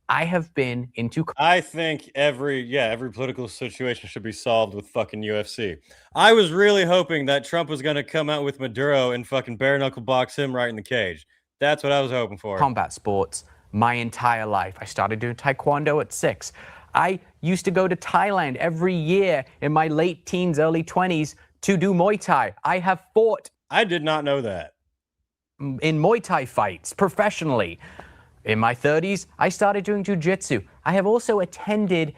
I have been into... I think every political situation should be solved with fucking UFC. I was really hoping that Trump was going to come out with Maduro and fucking bare knuckle box him right in the cage. That's what I was hoping for. Combat sports my entire life. I started doing Taekwondo at 6. I used to go to Thailand every year in my late teens, early 20s to do Muay Thai. I have fought... I did not know that. ...in Muay Thai fights professionally. In my 30s, I started doing jiu-jitsu. I have also attended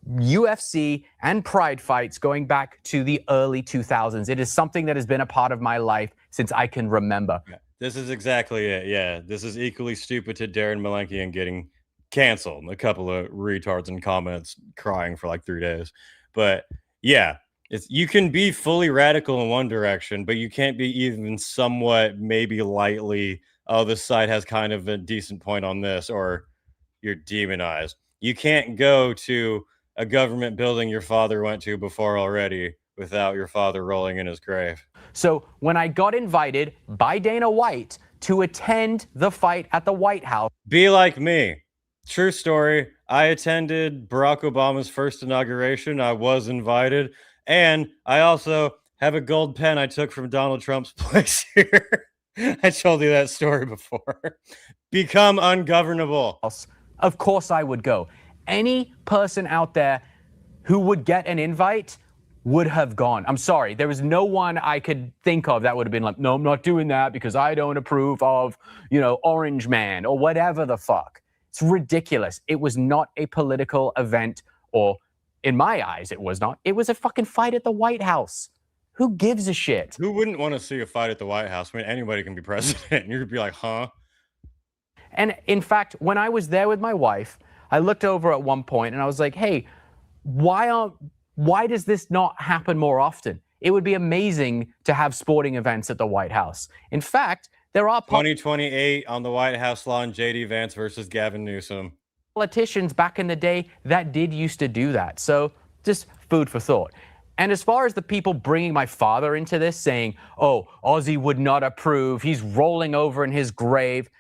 UFC and Pride fights going back to the early 2000s. It is something that has been a part of my life since I can remember. Yeah, this is exactly it. Yeah, this is equally stupid to Darren Malenkian getting canceled. A couple of retards in comments crying for like 3 days. But yeah, you can be fully radical in one direction, but you can't be even somewhat, maybe lightly, oh, this side has kind of a decent point on this, or you're demonized. You can't go to a government building your father went to before already without your father rolling in his grave. So when I got invited by Dana White to attend the fight at the White House... Be like me. True story. I attended Barack Obama's first inauguration. I was invited. And I also have a gold pen I took from Donald Trump's place here. I told you that story before. Become ungovernable. Of course I would go. Any person out there who would get an invite would have gone. I'm sorry. There was no one I could think of that would have been like, no, I'm not doing that because I don't approve of, Orange Man or whatever the fuck. It's ridiculous. It was not a political event, or in my eyes, it was not. It was a fucking fight at the White House. Who gives a shit? Who wouldn't want to see a fight at the White House? I mean, anybody can be president. You'd be like, huh? And in fact, when I was there with my wife, I looked over at one point and I was like, hey, why does this not happen more often? It would be amazing to have sporting events at the White House. In fact, there are 2028 on the White House lawn, JD Vance versus Gavin Newsom. Politicians back in the day that did used to do that. So just food for thought. And as far as the people bringing my father into this, saying, oh, Ozzy would not approve, he's rolling over in his grave.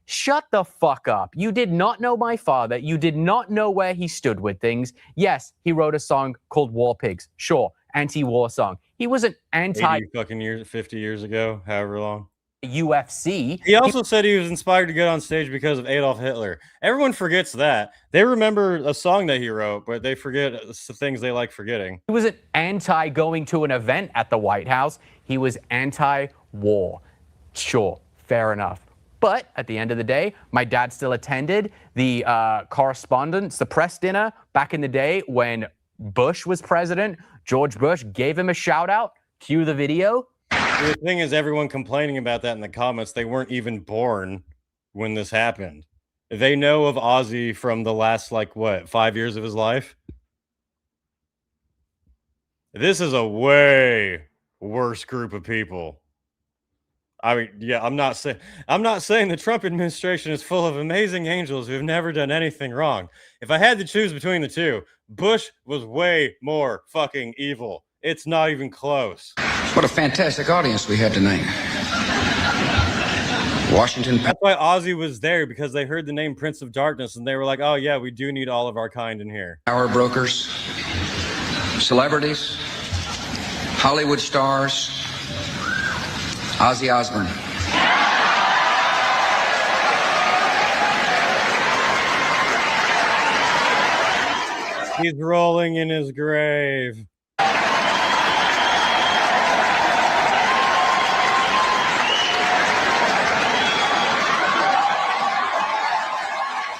Shut the fuck up. You did not know my father. You did not know where he stood with things. Yes, he wrote a song called War Pigs. Sure, anti-war song. He wasn't 50 years ago, however long. UFC. He also said he was inspired to get on stage because of Adolf Hitler. Everyone forgets that. They remember a song that he wrote, but they forget the things they like forgetting. He wasn't anti going to an event at the White House. He was anti-war. Sure, fair enough. But at the end of the day, my dad still attended the correspondence, the press dinner back in the day when Bush was president. George Bush gave him a shout out. Cue the video. The thing is, everyone complaining about that in the comments, they weren't even born when this happened. They know of Ozzy from the last, 5 years of his life. This is a way worse group of people. I mean, yeah, I'm not saying the Trump administration is full of amazing angels who have never done anything wrong. If I had to choose between the two, Bush was way more fucking evil. It's not even close. What a fantastic audience we had tonight. Washington. That's why Ozzy was there, because they heard the name Prince of Darkness and they were like, oh yeah, we do need all of our kind in here. Power brokers, celebrities, Hollywood stars, Ozzy Osbourne. He's rolling in his grave.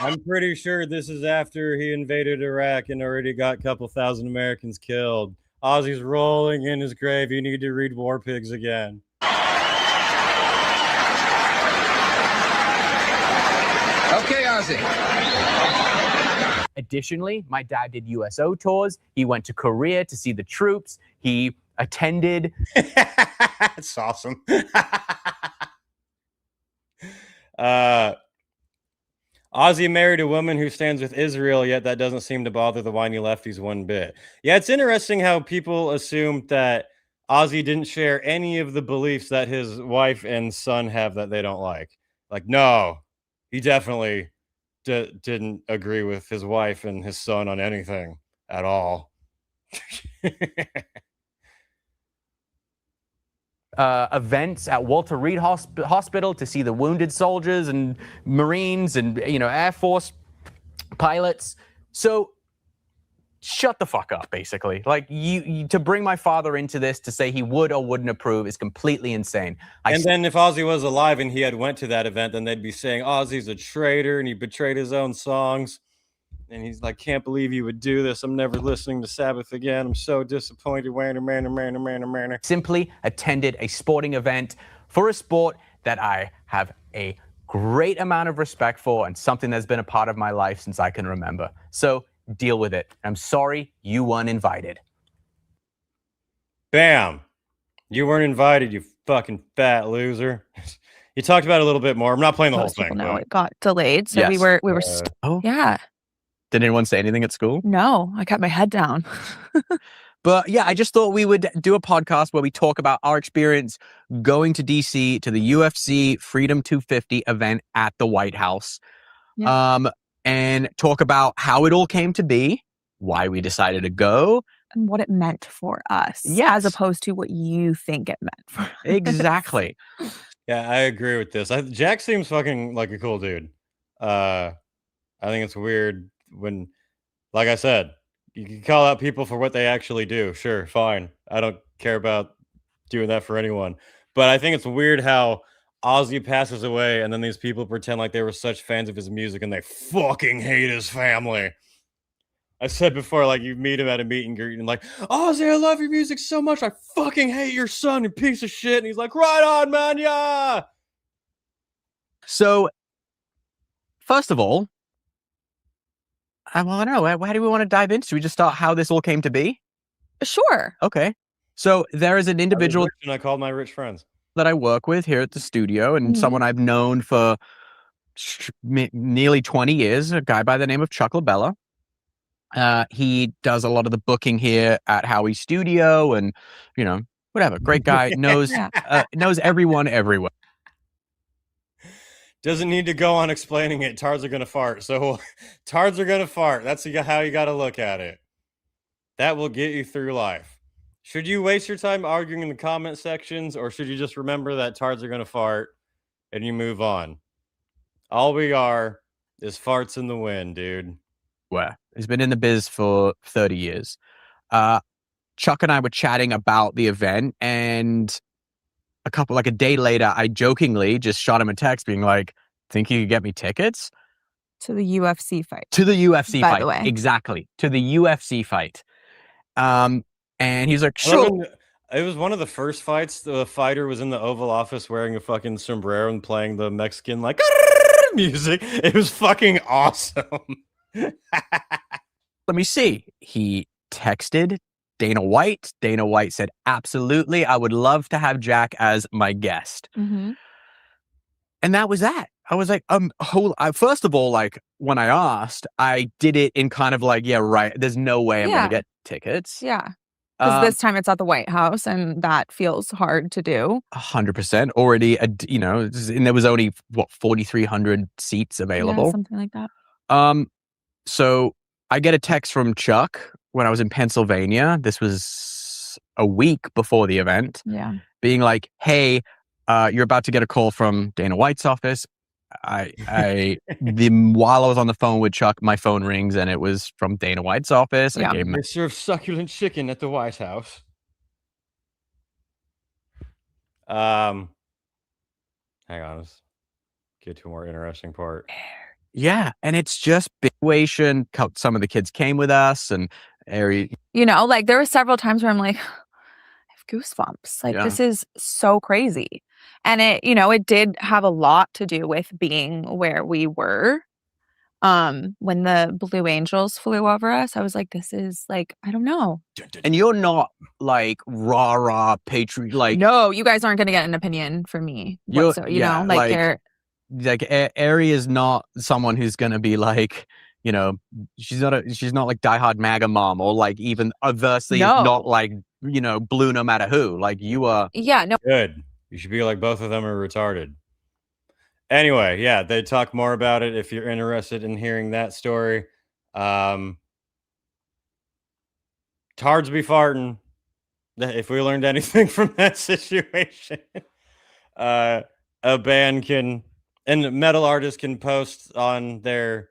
I'm pretty sure this is after he invaded Iraq and already got a couple thousand Americans killed. Ozzy's rolling in his grave. You need to read War Pigs again. Okay, Ozzy. Additionally, my dad did USO tours. He went to Korea to see the troops. He attended. That's awesome. Ozzy married a woman who stands with Israel, yet that doesn't seem to bother the whiny lefties one bit. Yeah, it's interesting how people assumed that Ozzy didn't share any of the beliefs that his wife and son have that they don't like. Like, no, he definitely didn't agree with his wife and his son on anything at all. Events at Walter Reed Hospital to see the wounded soldiers and Marines and, Air Force pilots. So shut the fuck up, basically. Like, you to bring my father into this to say he would or wouldn't approve is completely insane. Then if Ozzy was alive and he had went to that event, then they'd be saying Ozzy's a traitor and he betrayed his own songs. And he's like, can't believe you would do this. I'm never listening to Sabbath again. I'm so disappointed. Simply attended a sporting event for a sport that I have a great amount of respect for and something that's been a part of my life since I can remember. So deal with it. I'm sorry you weren't invited. Bam. You weren't invited, you fucking fat loser. You talked about it a little bit more. I'm not playing the whole thing. No, it got delayed. So Yes. we were yeah. Did anyone say anything at school? No, I kept my head down. But yeah, I just thought we would do a podcast where we talk about our experience going to DC to the UFC Freedom 250 event at the White House. Yeah. And talk about how it all came to be, why we decided to go. And what it meant for us. Yes. As opposed to what you think it meant for us. Exactly. Yeah, I agree with this. Jack seems fucking like a cool dude. I think it's weird when, like I said, you can call out people for what they actually do. Sure, fine. I don't care about doing that for anyone. But I think it's weird how Ozzy passes away and then these people pretend like they were such fans of his music and they fucking hate his family. I said before, like, you meet him at a meet and greet and like, Ozzy, I love your music so much. I fucking hate your son, you piece of shit. And he's like, right on, man, yeah. So, first of all, I want to know, why do we want to dive into? Should we just start how this all came to be? Sure. Okay. So there is an individual And I called my rich friends that I work with here at the studio and someone I've known for nearly 20 years, a guy by the name of Chuck LaBella. He does a lot of the booking here at Howie's studio and, whatever. Great guy, knows knows everyone everywhere. Doesn't need to go on explaining it. Tards are going to fart. So tards are going to fart. That's how you got to look at it. That will get you through life. Should you waste your time arguing in the comment sections, or should you just remember that tards are going to fart and you move on? All we are is farts in the wind, dude. Where he's been in the biz for 30 years. Chuck and I were chatting about the event, and a day later, I jokingly just shot him a text being like, think you could get me tickets? To the UFC fight. To the UFC By fight. the way. Exactly. To the UFC fight. And he's like, sure. It was one of the first fights. The fighter was in the Oval Office wearing a fucking sombrero and playing the Mexican like music. It was fucking awesome. Let me see. He texted Dana White. Dana White said, absolutely. I would love to have Jack as my guest. Mm-hmm. And that was that. I was like, first of all, like when I asked, I did it in kind of like, yeah, right. There's no way I'm going to get tickets. Yeah. Because this time it's at the White House and that feels hard to do. 100% already, and there was only 4,300 seats available. Yeah, something like that. So I get a text from Chuck when I was in Pennsylvania. This was a week before the event. Yeah. Being like, hey, you're about to get a call from Dana White's office. While I was on the phone with Chuck, my phone rings and it was from Dana White's office. Yeah. They serve succulent chicken at the White House. Hang on, let's get to a more interesting part. Yeah, and it's just situation. Some of the kids came with us, and like there were several times where I'm like, I have goosebumps. Like this is so crazy. And it did have a lot to do with being where we were. When the Blue Angels flew over us, I was like, this is like, I don't know. And you're not like rah patriot. Like, no, you guys aren't going to get an opinion from me. They're like Ari is not someone who's gonna be like, you know, she's not like diehard MAGA mom or like even adversely not like, you know, blue no matter who. Like you are. Yeah, no. Good. You should be like both of them are retarded. Anyway, yeah, they talk more about it if you're interested in hearing that story. Tards be farting. If we learned anything from that situation, a band can, and metal artists can post on their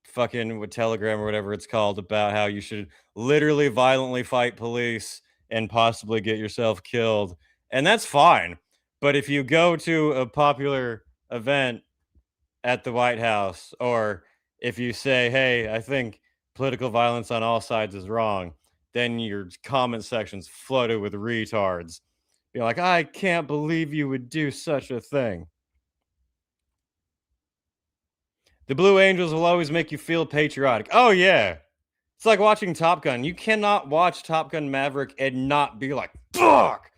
fucking Telegram or whatever it's called about how you should literally violently fight police and possibly get yourself killed. And that's fine. But if you go to a popular event at the White House, or if you say, hey, I think political violence on all sides is wrong, then your comment section's flooded with retards. Be like, I can't believe you would do such a thing. The Blue Angels will always make you feel patriotic. Oh, yeah. It's like watching Top Gun. You cannot watch Top Gun Maverick and not be like, fuck!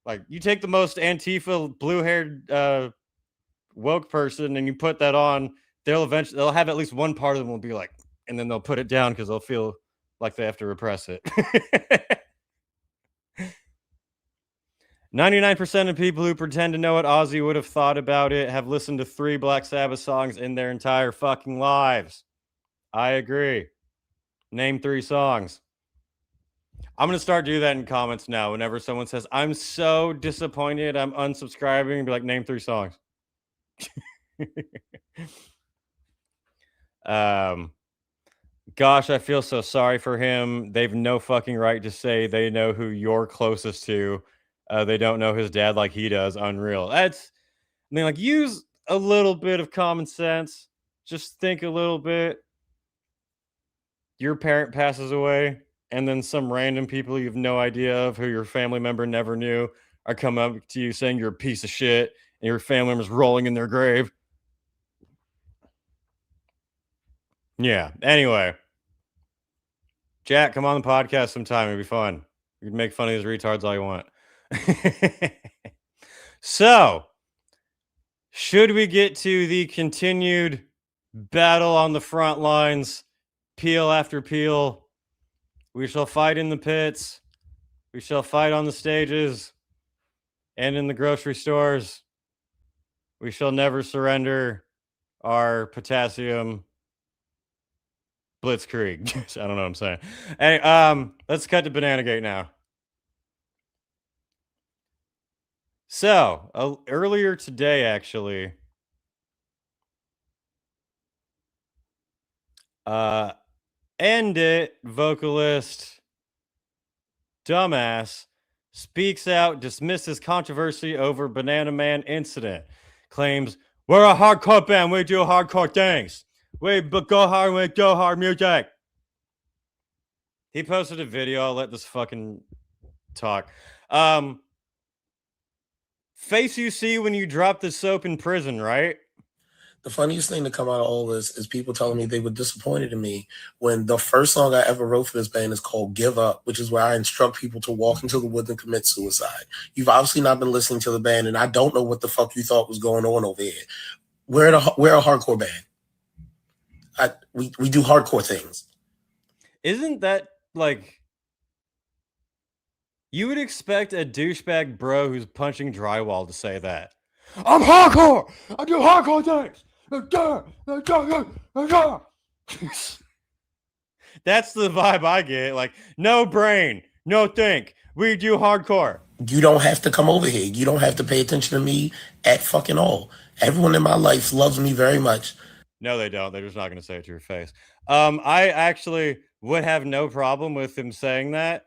Like, you take the most Antifa, blue-haired, woke person and you put that on, they'll have at least one part of them will be like, and then they'll put it down because they'll feel like they have to repress it. 99% of people who pretend to know what Ozzy would have thought about it have listened to 3 Black Sabbath songs in their entire fucking lives. I agree. Name 3 songs. I'm going to start doing that in comments now. Whenever someone says, I'm so disappointed, I'm unsubscribing, be like, name 3 songs. Gosh, I feel so sorry for him. They've no fucking right to say they know who you're closest to. They don't know his dad like he does. Unreal. That's, I mean, like, use a little bit of common sense. Just think a little bit. Your parent passes away, and then some random people you have no idea of, who your family member never knew, are coming up to you saying you're a piece of shit, and your family member's rolling in their grave. Yeah. Anyway, Jack, come on the podcast sometime. It'd be fun. You can make fun of these retards all you want. So, should we get to the continued battle on the front lines, peel after peel? We shall fight in the pits. We shall fight on the stages and in the grocery stores. We shall never surrender our potassium blitzkrieg. I don't know what I'm saying. Hey, let's cut to Banana Gate now. So, earlier today, actually, End It vocalist Dumbass speaks out, dismisses controversy over Banana Man incident, claims, we're a hardcore band, we do hardcore things. We go hard, we go hard music. He posted a video, I'll let this fucking talk. Face you see when you drop the soap in prison, right? The funniest thing to come out of all this is people telling me they were disappointed in me when the first song I ever wrote for this band is called Give Up, which is where I instruct people to walk into the woods and commit suicide. You've obviously not been listening to the band, and I don't know what the fuck you thought was going on over here. We're a hardcore band. We do hardcore things. Isn't that like... You would expect a douchebag bro who's punching drywall to say that. I'm hardcore! I do hardcore things! That's the vibe I get. Like, no brain, no think. We do hardcore. You don't have to come over here. You don't have to pay attention to me at fucking all. Everyone in my life loves me very much. No, they don't. They're just not going to say it to your face. I actually would have no problem with him saying that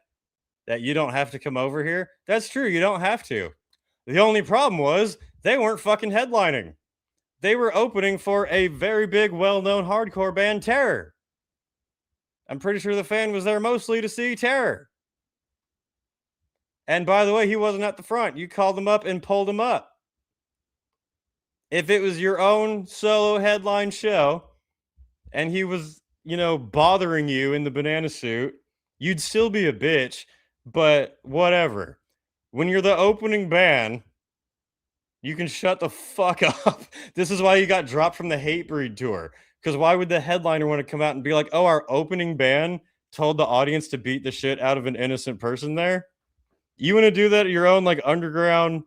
you don't have to come over here. That's true. You don't have to. The only problem was they weren't fucking headlining. They were opening for a very big, well-known hardcore band, Terror. I'm pretty sure the fan was there mostly to see Terror. And by the way, he wasn't at the front. You called him up and pulled him up. If it was your own solo headline show and he was, bothering you in the banana suit, you'd still be a bitch, but whatever. When you're the opening band You can shut the fuck up. This is why you got dropped from the Hatebreed tour. Because why would the headliner want to come out and be like, oh, our opening band told the audience to beat the shit out of an innocent person there? You want to do that at your own, like, underground,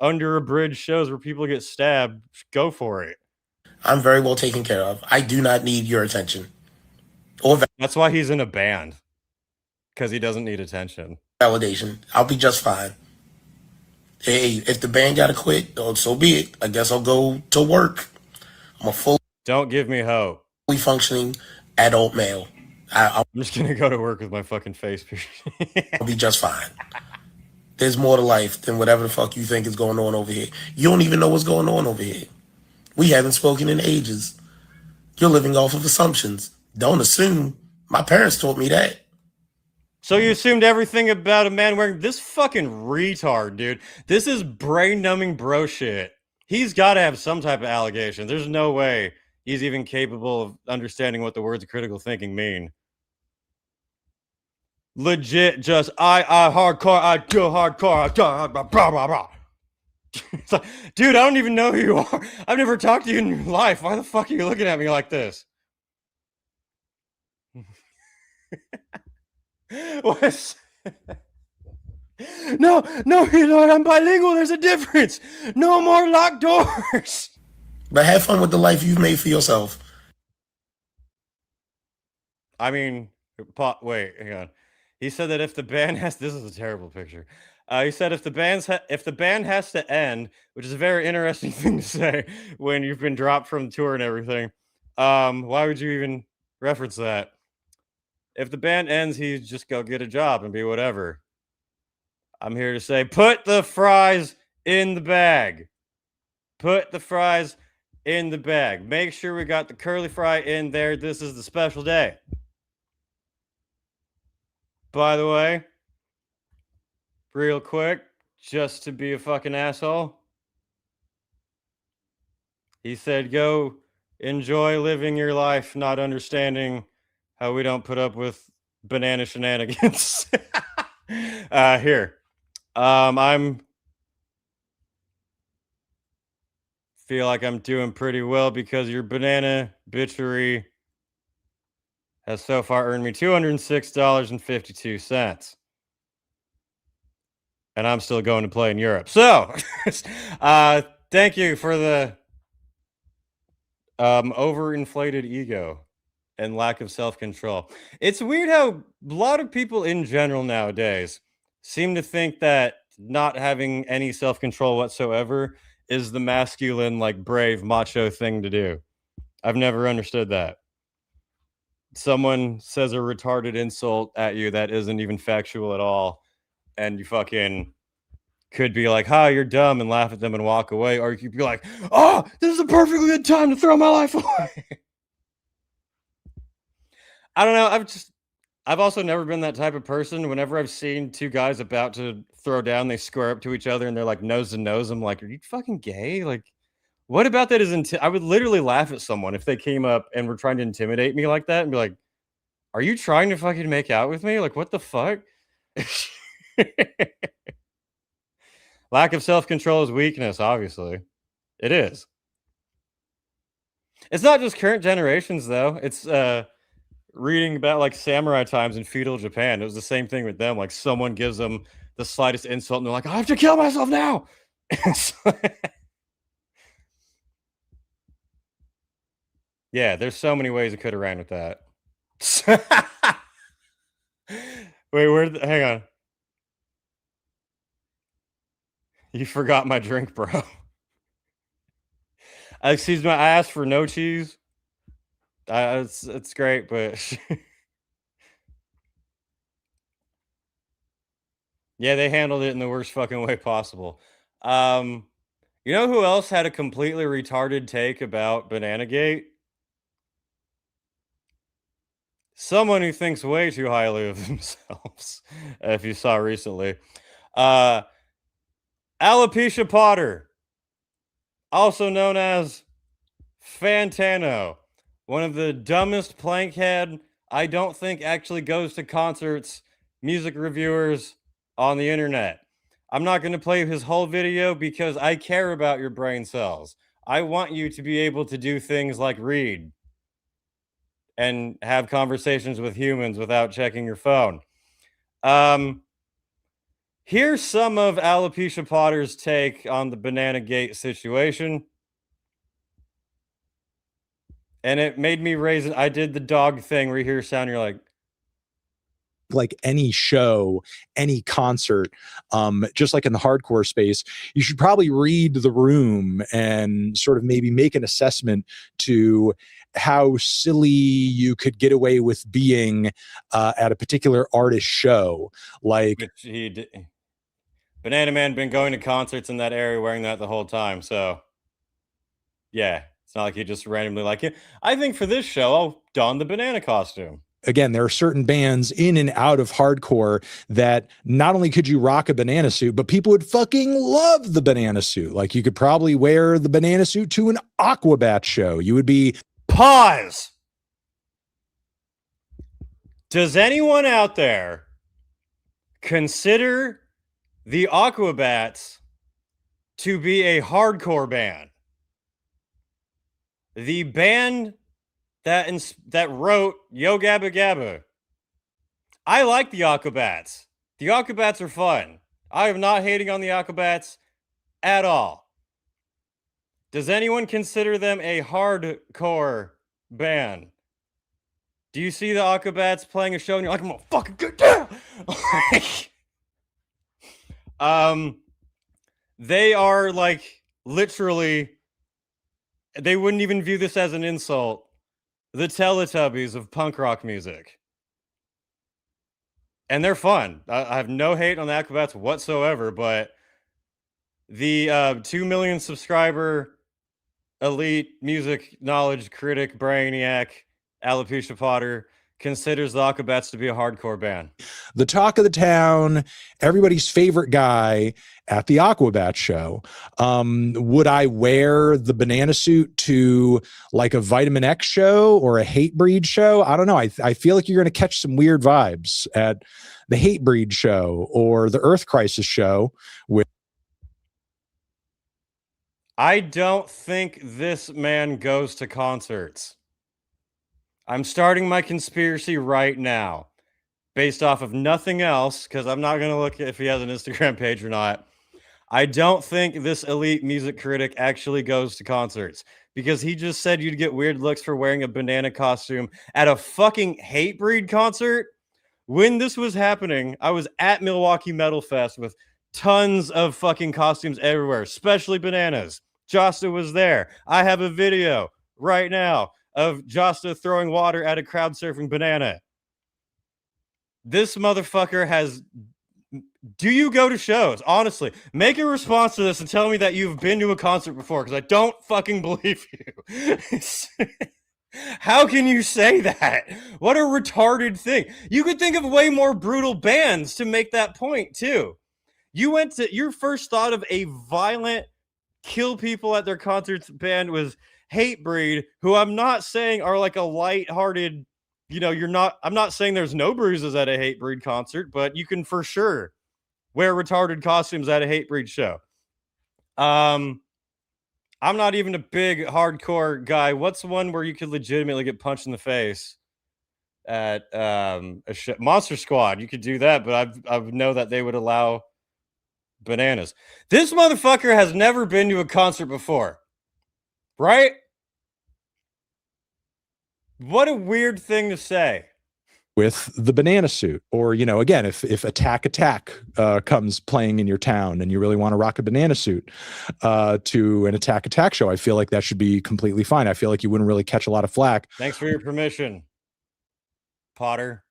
under a bridge shows where people get stabbed? Go for it. I'm very well taken care of. I do not need your attention. That's why he's in a band. Because he doesn't need attention. Validation. I'll be just fine. Hey, if the band gotta quit, so be it. I guess I'll go to work. I'm a fully Don't give me hope. functioning adult male. I'm just gonna go to work with my fucking face piercing. I'll be just fine. There's more to life than whatever the fuck you think is going on over here. You don't even know what's going on over here. We haven't spoken in ages. You're living off of assumptions. Don't assume. My parents taught me that. So you assumed everything about a man wearing this fucking retard, dude. This is brain-numbing bro shit. He's got to have some type of allegation. There's no way he's even capable of understanding what the words of critical thinking mean. Legit, just I hardcore, I do hardcore, I do blah blah blah. It's like, dude, I don't even know who you are. I've never talked to you in your life. Why the fuck are you looking at me like this? What? No, Lord, I'm bilingual. There's a difference. No more locked doors. But have fun with the life you've made for yourself. I mean, wait, hang on. He said that if the band has, this is a terrible picture. He said if the band has to end, which is a very interesting thing to say when you've been dropped from the tour and everything. Why would you even reference that? If the band ends, he'd just go get a job and be whatever. I'm here to say, put the fries in the bag. Put the fries in the bag. Make sure we got the curly fry in there. This is the special day. By the way, real quick, just to be a fucking asshole, he said, go enjoy living your life, not understanding how we don't put up with banana shenanigans. Here. I'm feel like I'm doing pretty well because your banana bitchery has so far earned me $206.52. And I'm still going to play in Europe. So, thank you for the overinflated ego and lack of self-control. It's weird how a lot of people in general nowadays seem to think that not having any self-control whatsoever is the masculine, like, brave, macho thing to do. I've never understood that. Someone says a retarded insult at you that isn't even factual at all, and you fucking could be like, "Ha, you're dumb," and laugh at them and walk away, or you could be like, "Oh, this is a perfectly good time to throw my life away." I don't know. I've also never been that type of person. Whenever I've seen two guys about to throw down, they square up to each other and they're like nose to nose. I'm like, are you fucking gay? Like, what about that is I would literally laugh at someone if they came up and were trying to intimidate me like that and be like, are you trying to fucking make out with me? Like, what the fuck? Lack of self-control is weakness, obviously. It is. It's not just current generations, though. It's reading about like samurai times in feudal Japan. It was the same thing with them. Like someone gives them the slightest insult and they're like, I have to kill myself now. Yeah, there's so many ways it could have ran with that. Wait, hang on. You forgot my drink, bro. Excuse me, I asked for no cheese. It's great, but yeah, they handled it in the worst fucking way possible. You know who else had a completely retarded take about Bananagate? Someone who thinks way too highly of themselves, if you saw recently. Alopecia Potter, also known as Fantano, one of the dumbest plankhead, I don't think actually goes to concerts, music reviewers on the internet. I'm not going to play his whole video because I care about your brain cells. I want you to be able to do things like read and have conversations with humans without checking your phone. Here's some of Alopecia Potter's take on the Banana Gate situation. And it made me raise I did the dog thing where you hear a sound, you're like any show, any concert, just like in the hardcore space, you should probably read the room and sort of maybe make an assessment to how silly you could get away with being at a particular artist show. Like, which he did. Banana Man been going to concerts in that area wearing that the whole time. So yeah, it's not like he just randomly like it. I think for this show, I'll don the banana costume. Again, there are certain bands in and out of hardcore that not only could you rock a banana suit, but people would fucking love the banana suit. Like, you could probably wear the banana suit to an Aquabat show. You would be... Pause. Does anyone out there consider the Aquabats to be a hardcore band? The band that wrote Yo Gabba Gabba. I like the Aquabats. The Aquabats are fun. I am not hating on the Aquabats at all. Does anyone consider them a hardcore band? Do you see the Aquabats playing a show and you're like, I'm gonna fucking get down? They are like literally, they wouldn't even view this as an insult. The Teletubbies of punk rock music. And they're fun. I have no hate on the Aquabats whatsoever, but the 2 million subscriber elite music knowledge critic brainiac Alopecia Potter considers the Aquabats to be a hardcore band. The talk of the town, everybody's favorite guy at the Aquabat show. Would I wear the banana suit to like a Vitamin X show or a Hatebreed show? I don't know. I feel like you're going to catch some weird vibes at the Hatebreed show or the Earth Crisis show. I don't think this man goes to concerts. I'm starting my conspiracy right now based off of nothing else, because I'm not going to look at if he has an Instagram page or not. I don't think this elite music critic actually goes to concerts, because he just said you'd get weird looks for wearing a banana costume at a fucking Hatebreed concert. When this was happening, I was at Milwaukee Metal Fest with tons of fucking costumes everywhere, especially bananas. Josta was there. I have a video right now of Josta throwing water at a crowd surfing banana. This motherfucker has... Do you go to shows? Honestly, make a response to this and tell me that you've been to a concert before, because I don't fucking believe you. How can you say that? What a retarded thing. You could think of way more brutal bands to make that point, too. You went to... Your first thought of a violent, kill people at their concerts band was Hatebreed, who I'm not saying are like a lighthearted, you know, I'm not saying there's no bruises at a Hatebreed concert, but you can for sure wear retarded costumes at a Hatebreed show. I'm not even a big hardcore guy. What's one where you could legitimately get punched in the face at Monster Squad? You could do that, but I know that they would allow bananas. This motherfucker has never been to a concert before. Right? What a weird thing to say. With the banana suit, or, you know, again, if Attack comes playing in your town and you really want to rock a banana suit to an Attack show, I feel like that should be completely fine. I feel like you wouldn't really catch a lot of flack. Thanks for your permission, Potter.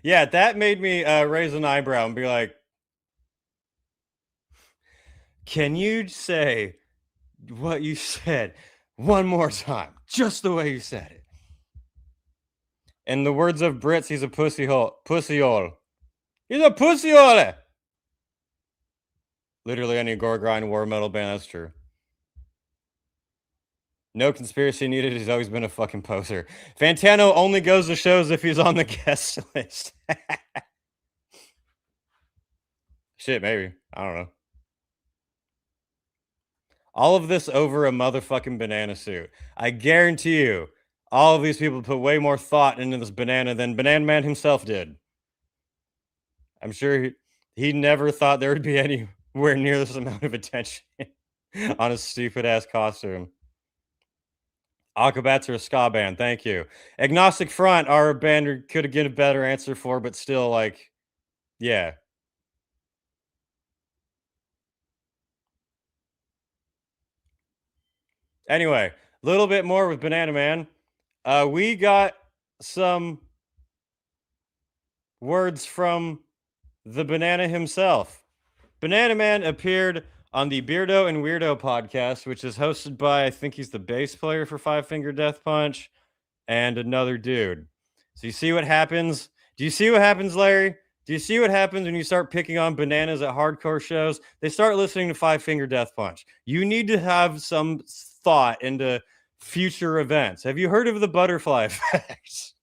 Yeah, that made me raise an eyebrow and be like, can you say what you said one more time, just the way you said it? In the words of Brits, he's a pussyhole. He's a pussyhole. Literally any gore grind war metal band, that's true. No conspiracy needed. He's always been a fucking poser. Fantano only goes to shows if he's on the guest list. Shit, maybe. I don't know. All of this over a motherfucking banana suit. I guarantee you, all of these people put way more thought into this banana than Banana Man himself did. I'm sure he never thought there would be anywhere near this amount of attention on a stupid ass costume. Aquabats are a ska band. Thank you. Agnostic Front are a band who could have given a better answer for, but still, like, yeah. Anyway, a little bit more with Banana Man. We got some words from the banana himself. Banana Man appeared on the Beardo and Weirdo podcast, which is hosted by, I think he's the bass player for Five Finger Death Punch, and another dude. So you see what happens? Do you see what happens, Larry? Do you see what happens when you start picking on bananas at hardcore shows? They start listening to Five Finger Death Punch. You need to have some thought into future events. Have you heard of the butterfly effect?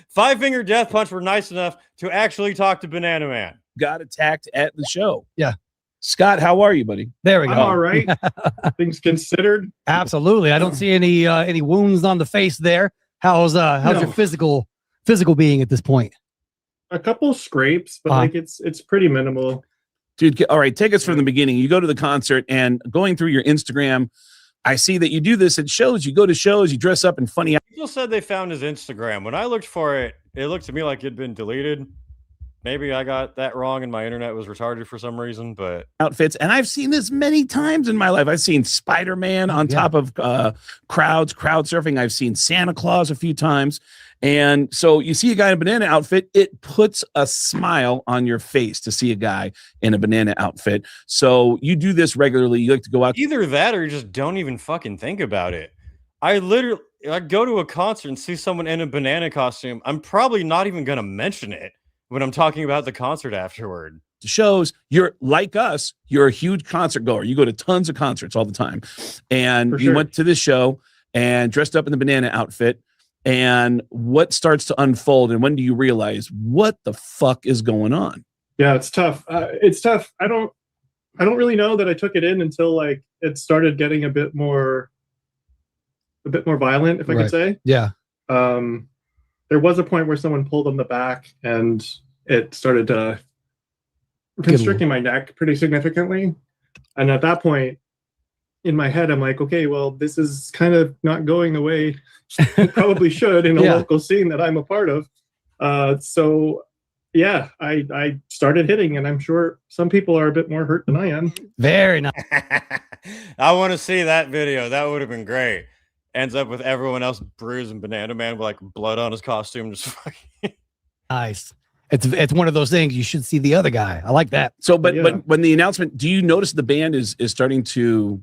Five Finger Death Punch were nice enough to actually talk to Banana Man. Got attacked at the show. Yeah. Scott, how are you, buddy? There we go. I'm all right. Things considered. Absolutely. I don't see any wounds on the face there. How's your physical being at this point? A couple scrapes, but like it's pretty minimal. Dude, all right, take us from the beginning. You go to the concert, and going through your Instagram, I see that you do this at shows. You go to shows, you dress up in funny. People said they found his Instagram. When I looked for it, it looked to me like it'd been deleted. Maybe I got that wrong and my internet was retarded for some reason, but outfits. And I've seen this many times in my life. I've seen Spider-Man on top of crowd surfing. I've seen Santa Claus a few times. And so you see a guy in a banana outfit, it puts a smile on your face to see a guy in a banana outfit. So you do this regularly. You like to go out. Either that or you just don't even fucking think about it. I go to a concert and see someone in a banana costume. I'm probably not even going to mention it when I'm talking about the concert afterward. Shows, you're like us, you're a huge concert goer. You go to tons of concerts all the time. And you went to this show and dressed up in the banana outfit. And what starts to unfold, and when do you realize what the fuck is going on? Yeah, it's tough. It's tough. I don't really know that I took it in until like it started getting a bit more violent, if I could say. Yeah. There was a point where someone pulled on the back and it started constricting my neck pretty significantly. And at that point, in my head, I'm like, okay, well, this is kind of not going the way it probably should in a local scene that I'm a part of. So, yeah, I started hitting, and I'm sure some people are a bit more hurt than I am. Very nice. I want to see that video. That would have been great. Ends up with everyone else bruised and Banana Man with like blood on his costume. Just fucking nice. It's one of those things. You should see the other guy. I like that. So, but when the announcement, do you notice the band is starting to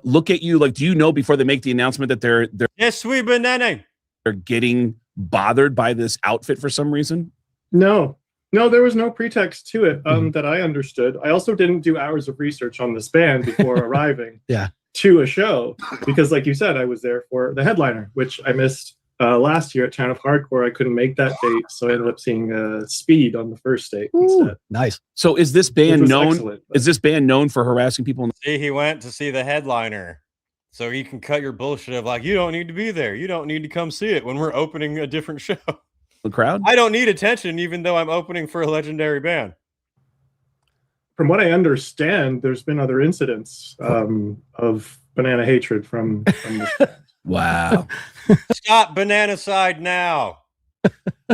look at you? Like, do you know before they make the announcement that they're yes, sweet banana, they're getting bothered by this outfit for some reason? No, there was no pretext to it that I understood. I also didn't do hours of research on this band before arriving. To a show, because like you said, I was there for the headliner, which I missed last year at Town of Hardcore. I couldn't make that date, so I ended up seeing Speed on the first date instead. Nice. So is this band known? Is this band known for harassing people? See, he went to see the headliner, so he can cut your bullshit of like, you don't need to be there. You don't need to come see it when we're opening a different show. The crowd? I don't need attention, even though I'm opening for a legendary band. From what I understand, there's been other incidents of banana hatred from this. Wow. Stop banana side now.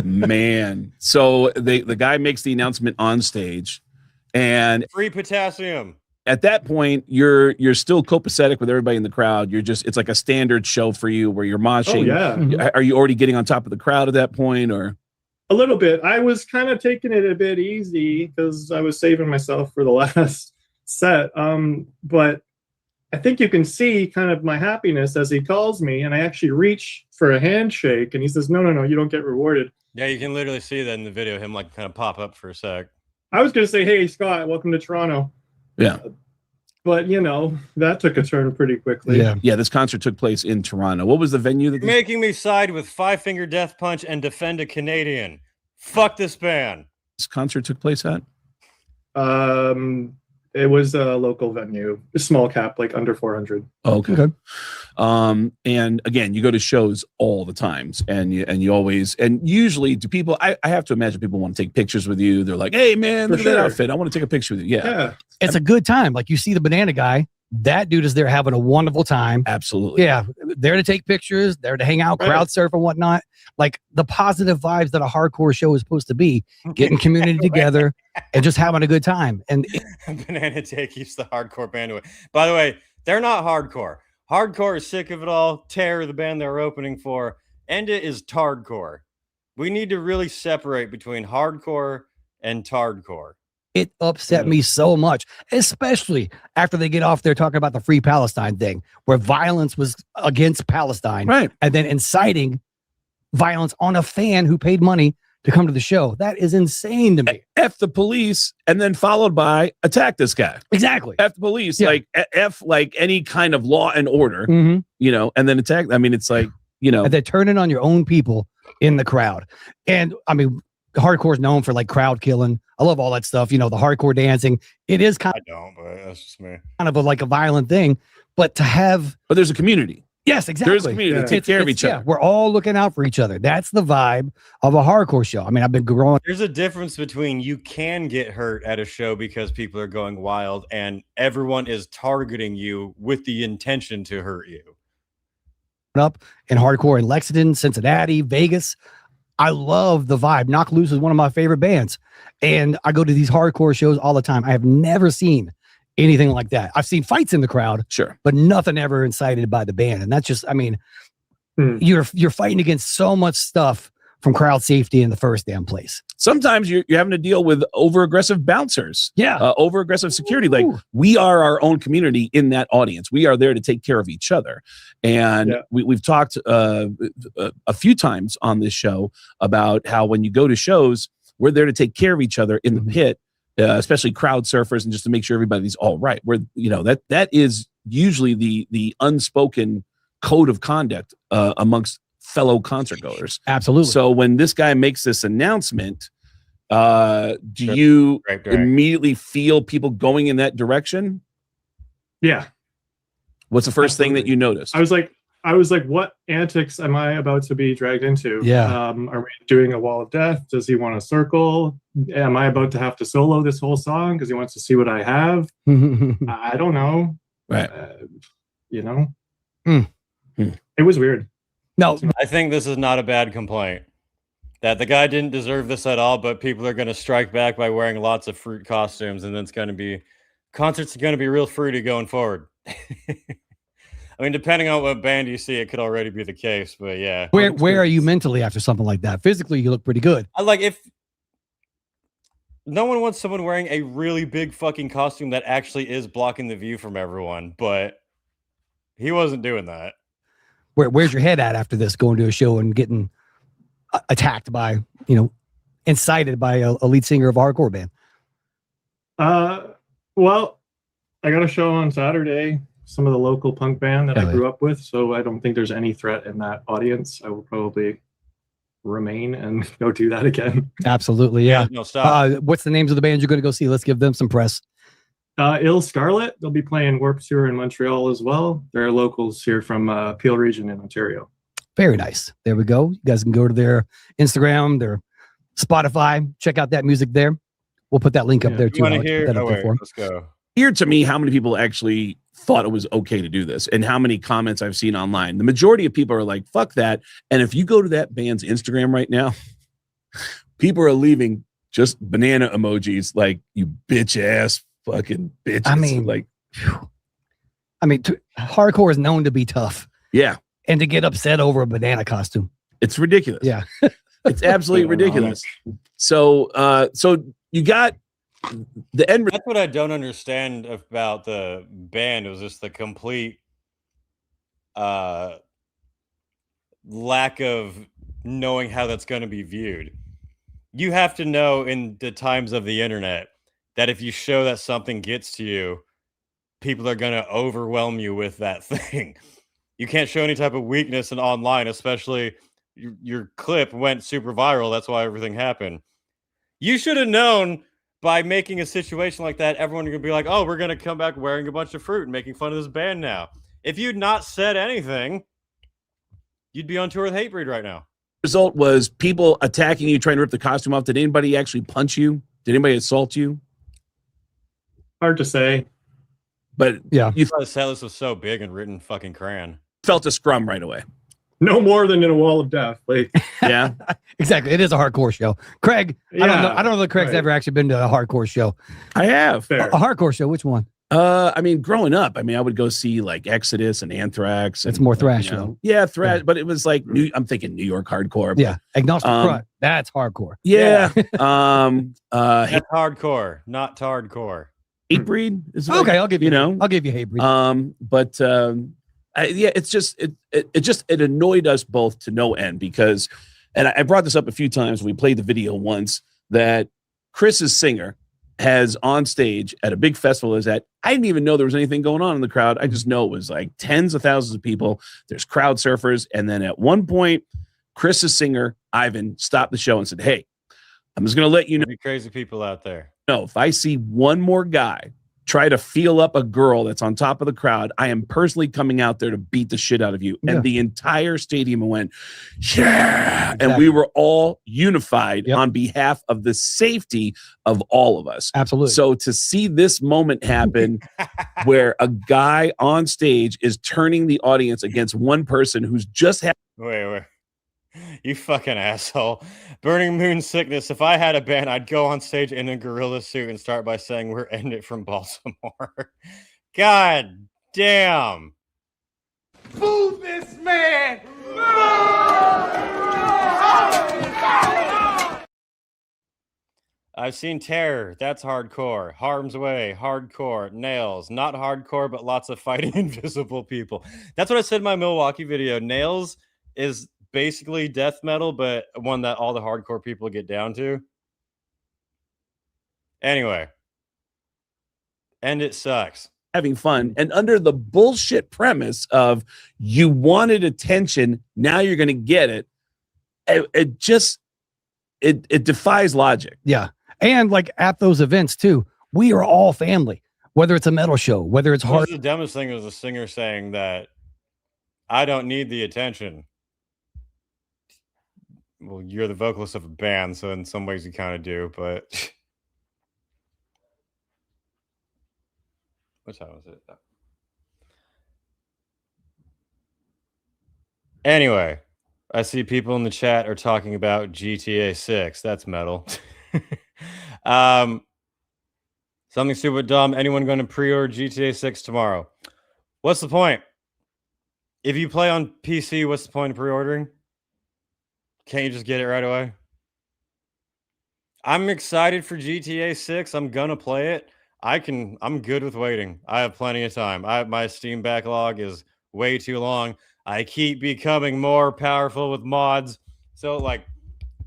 Man. So the guy makes the announcement on stage, and free potassium. At that point, you're still copacetic with everybody in the crowd. It's like a standard show for you where you're moshing. Oh, yeah. Are you already getting on top of the crowd at that point, or? A little bit. I was kind of taking it a bit easy because I was saving myself for the last set. But I think you can see kind of my happiness as he calls me, and I actually reach for a handshake, and he says, no, you don't get rewarded. Yeah, you can literally see that in the video, him like kind of pop up for a sec. I was going to say, hey, Scott, welcome to Toronto. Yeah. But, that took a turn pretty quickly. Yeah, this concert took place in Toronto. What was the venue? You're making me side with Five Finger Death Punch and defend a Canadian. Fuck this band. This concert took place at? It was a local venue, a small cap, like under 400. Okay. And again, you go to shows all the times, and you always, and usually do people, I have to imagine people want to take pictures with you. They're like, hey man, look at that outfit. I want to take a picture with you. Yeah. It's a good time. Like you see the banana guy, that dude is there having a wonderful time. Absolutely. Yeah. There to take pictures, there to hang out, crowd surf and whatnot. Like the positive vibes that a hardcore show is supposed to be, getting community together and just having a good time. And Banana Day keeps the hardcore band away. By the way, they're not hardcore. Hardcore is sick of it all. Terror, the band they're opening for. Enda is tardcore. We need to really separate between hardcore and tardcore. It upset me so much, especially after they get off there talking about the Free Palestine thing, where violence was against Palestine, right? And then inciting violence on a fan who paid money to come to the show. That is insane to me. F the police, and then followed by attack this guy. Exactly. F the police, like F like any kind of law and order, you know, and then attack. I mean, it's like, you know, and they're turning on your own people in the crowd. And I mean, hardcore is known for like crowd killing. I love all that stuff. You know, the hardcore dancing. It is kind but that's just me. Kind of like a violent thing, but to have, but there's a community. Yes, exactly. There's a community to take care of each other. We're all looking out for each other. That's the vibe of a hardcore show. I mean, I've been growing. There's a difference between you can get hurt at a show because people are going wild and everyone is targeting you with the intention to hurt you. Up in hardcore in Lexington, Cincinnati, Vegas. I love the vibe. Knock Loose is one of my favorite bands. And I go to these hardcore shows all the time. I have never seen anything like that. I've seen fights in the crowd, sure, but nothing ever incited by the band. And that's just, I mean, you're fighting against so much stuff from crowd safety in the first damn place. Sometimes you're having to deal with over aggressive bouncers, over aggressive security. Like we are our own community in that audience. We are there to take care of each other. And we've talked a few times on this show about how when you go to shows, we're there to take care of each other in the pit. Especially crowd surfers, and just to make sure everybody's all right. Where, you know, that is usually the unspoken code of conduct amongst fellow concert goers. Absolutely. So when this guy makes this announcement, do you immediately feel people going in that direction? Yeah. What's the first thing that you noticed? I was like, what antics am I about to be dragged into? Yeah. Are we doing a wall of death? Does he want a circle? Am I about to have to solo this whole song because he wants to see what I have? I don't know. Right. You know, it was weird. No, I think this is not a bad complaint. That the guy didn't deserve this at all, but people are going to strike back by wearing lots of fruit costumes, and then concerts are going to be real fruity going forward. I mean, depending on what band you see, it could already be the case, but yeah. Where are you mentally after something like that? Physically, you look pretty good. If no one wants someone wearing a really big fucking costume that actually is blocking the view from everyone, but he wasn't doing that. Where's your head at after this, going to a show and getting attacked by, you know, incited by a lead singer of a hardcore band? Well, I got a show on Saturday. Some of the local punk band that I grew up with, so I don't think there's any threat in that audience. I will probably remain and go do that again. Absolutely, yeah. No, stop. What's the names of the bands you're going to go see? Let's give them some press. Ill Scarlet, they'll be playing Warped Tour in Montreal as well. They're locals here from Peel Region in Ontario. Very nice. There we go. You guys can go to their Instagram, their Spotify, check out that music there. We'll put that link up there too. Let's go. Here to me, how many people actually thought it was okay to do this, and how many comments I've seen online. The majority of people are like, fuck that. And if you go to that band's Instagram right now, people are leaving just banana emojis like, you bitch ass fucking bitches. I mean, hardcore is known to be tough. Yeah. And to get upset over a banana costume. It's ridiculous. Yeah. It's absolutely ridiculous. So you got the end. That's what I don't understand about the band. It was just the complete lack of knowing how that's going to be viewed. You have to know in the times of the internet that if you show that something gets to you, people are going to overwhelm you with that thing. You can't show any type of weakness in online, especially your clip went super viral. That's why everything happened. You should have known by making a situation like that, everyone going to be like, oh, we're going to come back wearing a bunch of fruit and making fun of this band now. If you'd not said anything, you'd be on tour with Hatebreed right now. Result was people attacking you, trying to rip the costume off. Did anybody actually punch you? Did anybody assault you? Hard to say. But yeah, you thought the set list was so big and written fucking crayon. Felt a scrum right away. No more than in a wall of death. Like, yeah, exactly. It is a hardcore show. Craig, I don't know that Craig's ever actually been to a hardcore show. I have. A hardcore show. Which one? I mean, growing up, I would go see like Exodus and Anthrax. It's more thrash, though. Yeah, thrash, but it was like I'm thinking New York hardcore. Yeah, Agnostic Front. That's hardcore. Yeah. That's hardcore, not tardcore. Hatebreed is okay. I'll give you. I'll give you Hatebreed. It annoyed us both to no end because, and I brought this up a few times. We played the video once that Chris's singer has on stage at a big festival is at. I didn't even know there was anything going on in the crowd. I just know it was like tens of thousands of people. There's crowd surfers, and then at one point, Chris's singer Ivan stopped the show and said, "Hey, I'm just going to let you know, be crazy people out there. No, if I see one more guy try to feel up a girl that's on top of the crowd, I am personally coming out there to beat the shit out of you." Yeah. And the entire stadium went, yeah. Exactly. And we were all unified on behalf of the safety of all of us. Absolutely. So to see this moment happen where a guy on stage is turning the audience against one person who's just had. Wait. You fucking asshole. Burning Moon Sickness. If I had a band, I'd go on stage in a gorilla suit and start by saying we're End It from Baltimore. God damn. Boo this man! I've seen Terror. That's hardcore. Harm's Way. Hardcore. Nails. Not hardcore, but lots of fighting invisible people. That's what I said in my Milwaukee video. Nails is basically death metal, but one that all the hardcore people get down to. Anyway. And it sucks. Having fun. And under the bullshit premise of you wanted attention, now you're going to get it. It defies logic. Yeah. And like at those events too, we are all family, whether it's a metal show, whether it's hard. The dumbest thing was a singer saying that I don't need the attention. Well, you're the vocalist of a band, so in some ways you kind of do, but what time was it? Anyway, I see people in the chat are talking about GTA 6. That's metal. Something stupid dumb. Anyone going to pre-order GTA 6 tomorrow? What's the point? If you play on PC, what's the point of pre-ordering? Can't you just get it right away? I'm excited for GTA 6. I'm gonna play it. I'm good with waiting. I have plenty of time. My Steam backlog is way too long. I keep becoming more powerful with mods. So like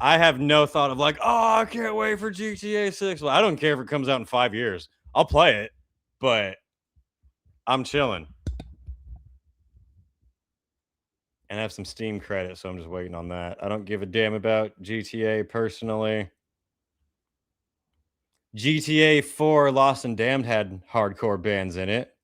I have no thought of like, oh, I can't wait for GTA 6. Well, I don't care if it comes out in 5 years. I'll play it, but I'm chilling. And I have some Steam credit, so I'm just waiting on that. I don't give a damn about GTA personally. GTA 4 Lost and Damned had hardcore bands in it.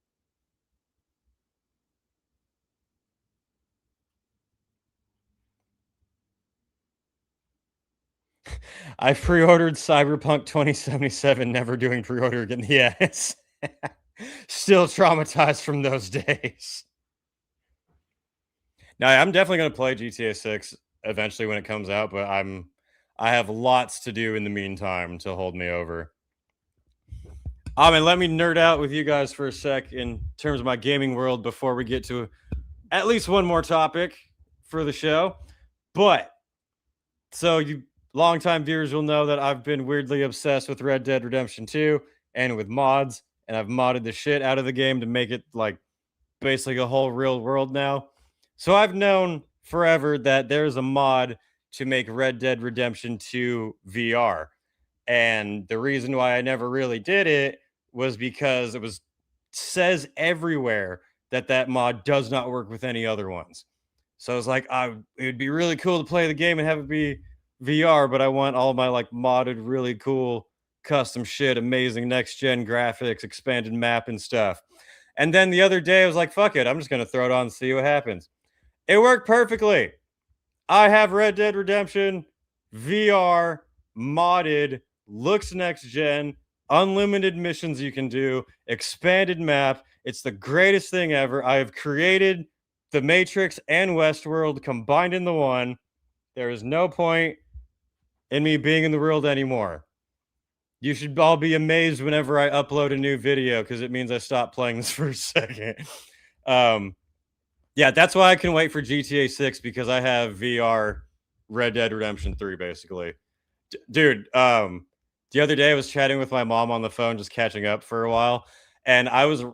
I pre-ordered Cyberpunk 2077, never doing pre-order again. Yes. Still traumatized from those days. Now, I'm definitely going to play GTA 6 eventually when it comes out, but I have lots to do in the meantime to hold me over. And let me nerd out with you guys for a sec in terms of my gaming world before we get to at least one more topic for the show. But, so you longtime viewers will know that I've been weirdly obsessed with Red Dead Redemption 2 and with mods, and I've modded the shit out of the game to make it like basically a whole real world now. So I've known forever that there's a mod to make Red Dead Redemption 2 VR. And the reason why I never really did it was because it says everywhere that mod does not work with any other ones. So I was like, it would be really cool to play the game and have it be VR, but I want all my like modded, really cool custom shit, amazing next gen graphics, expanded map and stuff. And then the other day I was like, fuck it, I'm just gonna throw it on and see what happens. It worked perfectly. I have Red Dead Redemption VR modded, looks next gen, unlimited missions you can do, expanded map. It's the greatest thing ever. I have created the Matrix and Westworld combined in the one. There is no point in me being in the world anymore. You should all be amazed whenever I upload a new video because it means I stopped playing this for a second. Yeah, that's why I can wait for GTA 6 because I have VR Red Dead Redemption 3 basically. Dude, the other day I was chatting with my mom on the phone, just catching up for a while, and I was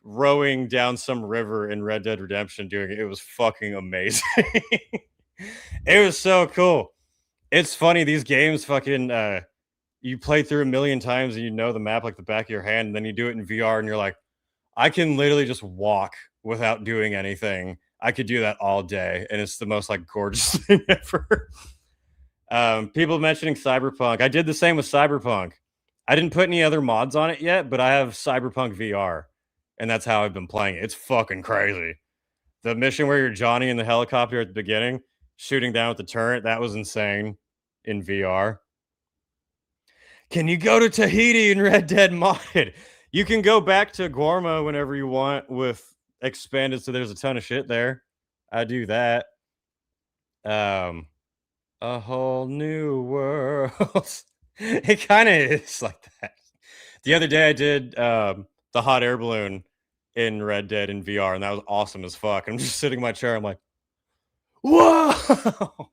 rowing down some river in Red Dead Redemption doing it. It was fucking amazing. It was so cool. It's funny, these games fucking you play through a million times and you know the map like the back of your hand, and then you do it in VR and you're like, I can literally just walk without doing anything. I could do that all day, and it's the most like gorgeous thing ever. People mentioning Cyberpunk. I did the same with Cyberpunk. I didn't put any other mods on it yet, but I have Cyberpunk VR, and that's how I've been playing it. It's fucking crazy. The mission where you're Johnny in the helicopter at the beginning, shooting down with the turret, that was insane in VR. Can you go to Tahiti in Red Dead modded? You can go back to Guarma whenever you want with expanded, so there's a ton of shit there. I do that. A whole new world. It kind of is like that. The other day I did the hot air balloon in Red Dead in VR, and that was awesome as fuck. I'm just sitting in my chair. I'm like, whoa!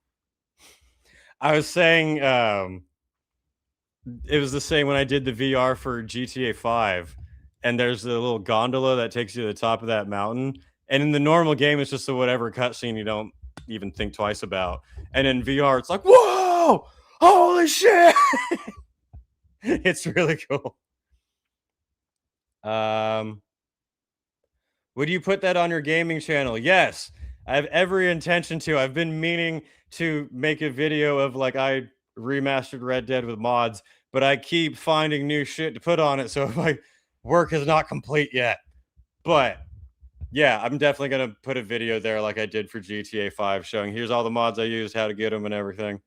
I was saying it was the same when I did the VR for GTA 5, and there's the little gondola that takes you to the top of that mountain. And in the normal game, it's just a whatever cutscene you don't even think twice about. And in VR, it's like, whoa! Holy shit! It's really cool. Would you put that on your gaming channel? Yes, I have every intention to. I've been meaning to make a video of like I remastered Red Dead with mods, but I keep finding new shit to put on it, so my work is not complete yet. But yeah, I'm definitely gonna put a video there like I did for GTA 5, showing here's all the mods I used, how to get them, and everything.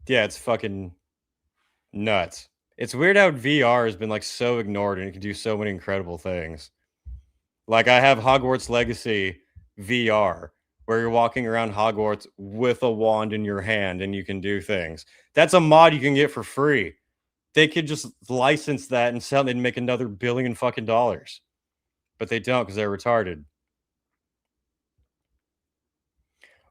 Yeah, it's fucking nuts. It's weird how VR has been like so ignored and it can do so many incredible things. Like I have Hogwarts Legacy VR, where you're walking around Hogwarts with a wand in your hand and you can do things. That's a mod you can get for free. They could just license that and sell it and make another $1 billion fucking dollars. But they don't because they're retarded.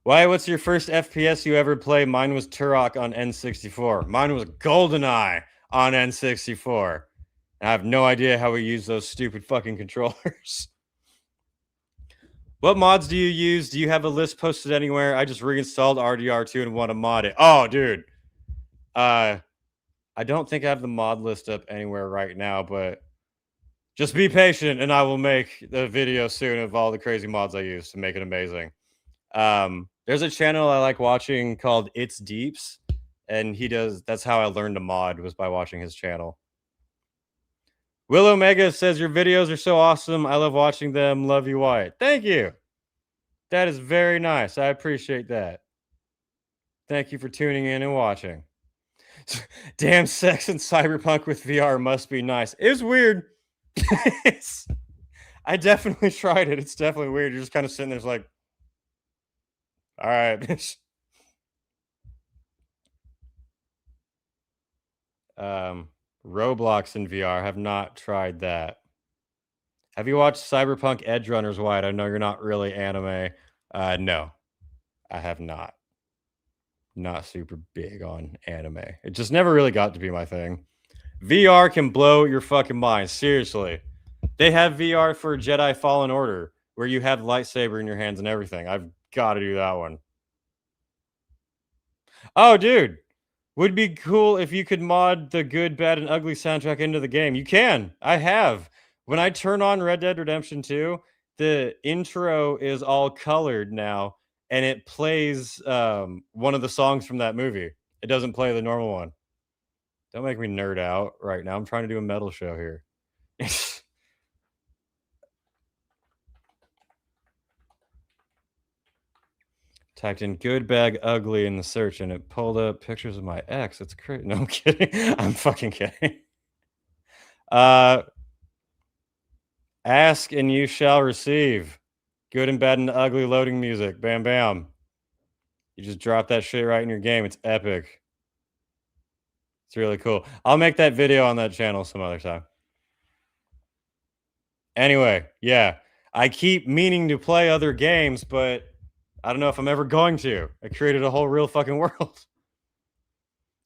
Why? What's your first FPS you ever played? Mine was Turok on N64. Mine was GoldenEye on N64. I have no idea how we use those stupid fucking controllers. What mods do you use? Do you have a list posted anywhere? I just reinstalled RDR2 and want to mod it. Oh, dude. I don't think I have the mod list up anywhere right now, but just be patient and I will make the video soon of all the crazy mods I use to make it amazing. There's a channel I like watching called It's Deeps, and that's how I learned to mod, was by watching his channel. Will Omega says, your videos are so awesome. I love watching them. Love you, Wyatt. Thank you. That is very nice. I appreciate that. Thank you for tuning in and watching. Damn, sex and Cyberpunk with VR must be nice. It was weird. I definitely tried it. It's definitely weird. You're just kind of sitting there like, all right, bitch. Roblox in VR. Have not tried that. Have you watched Cyberpunk Edge Runners, Wyatt? I know you're not really anime. No, I have not. Not super big on anime. It just never really got to be my thing. VR can blow your fucking mind. Seriously. They have VR for Jedi Fallen Order, where you have the lightsaber in your hands and everything. I've got to do that one. Oh, dude. Would be cool if you could mod the Good, Bad, and Ugly soundtrack into the game. You can. I have. When I turn on Red Dead Redemption 2, the intro is all colored now, and it plays one of the songs from that movie. It doesn't play the normal one. Don't make me nerd out right now. I'm trying to do a metal show here. Typed in good bag ugly in the search and it pulled up pictures of my ex. It's crazy. No, I'm kidding. I'm fucking kidding. Ask and you shall receive. Good and bad and ugly loading music. Bam, bam. You just drop that shit right in your game. It's epic. It's really cool. I'll make that video on that channel some other time. Anyway, yeah. I keep meaning to play other games, but I don't know if I'm ever going to. I created a whole real fucking world.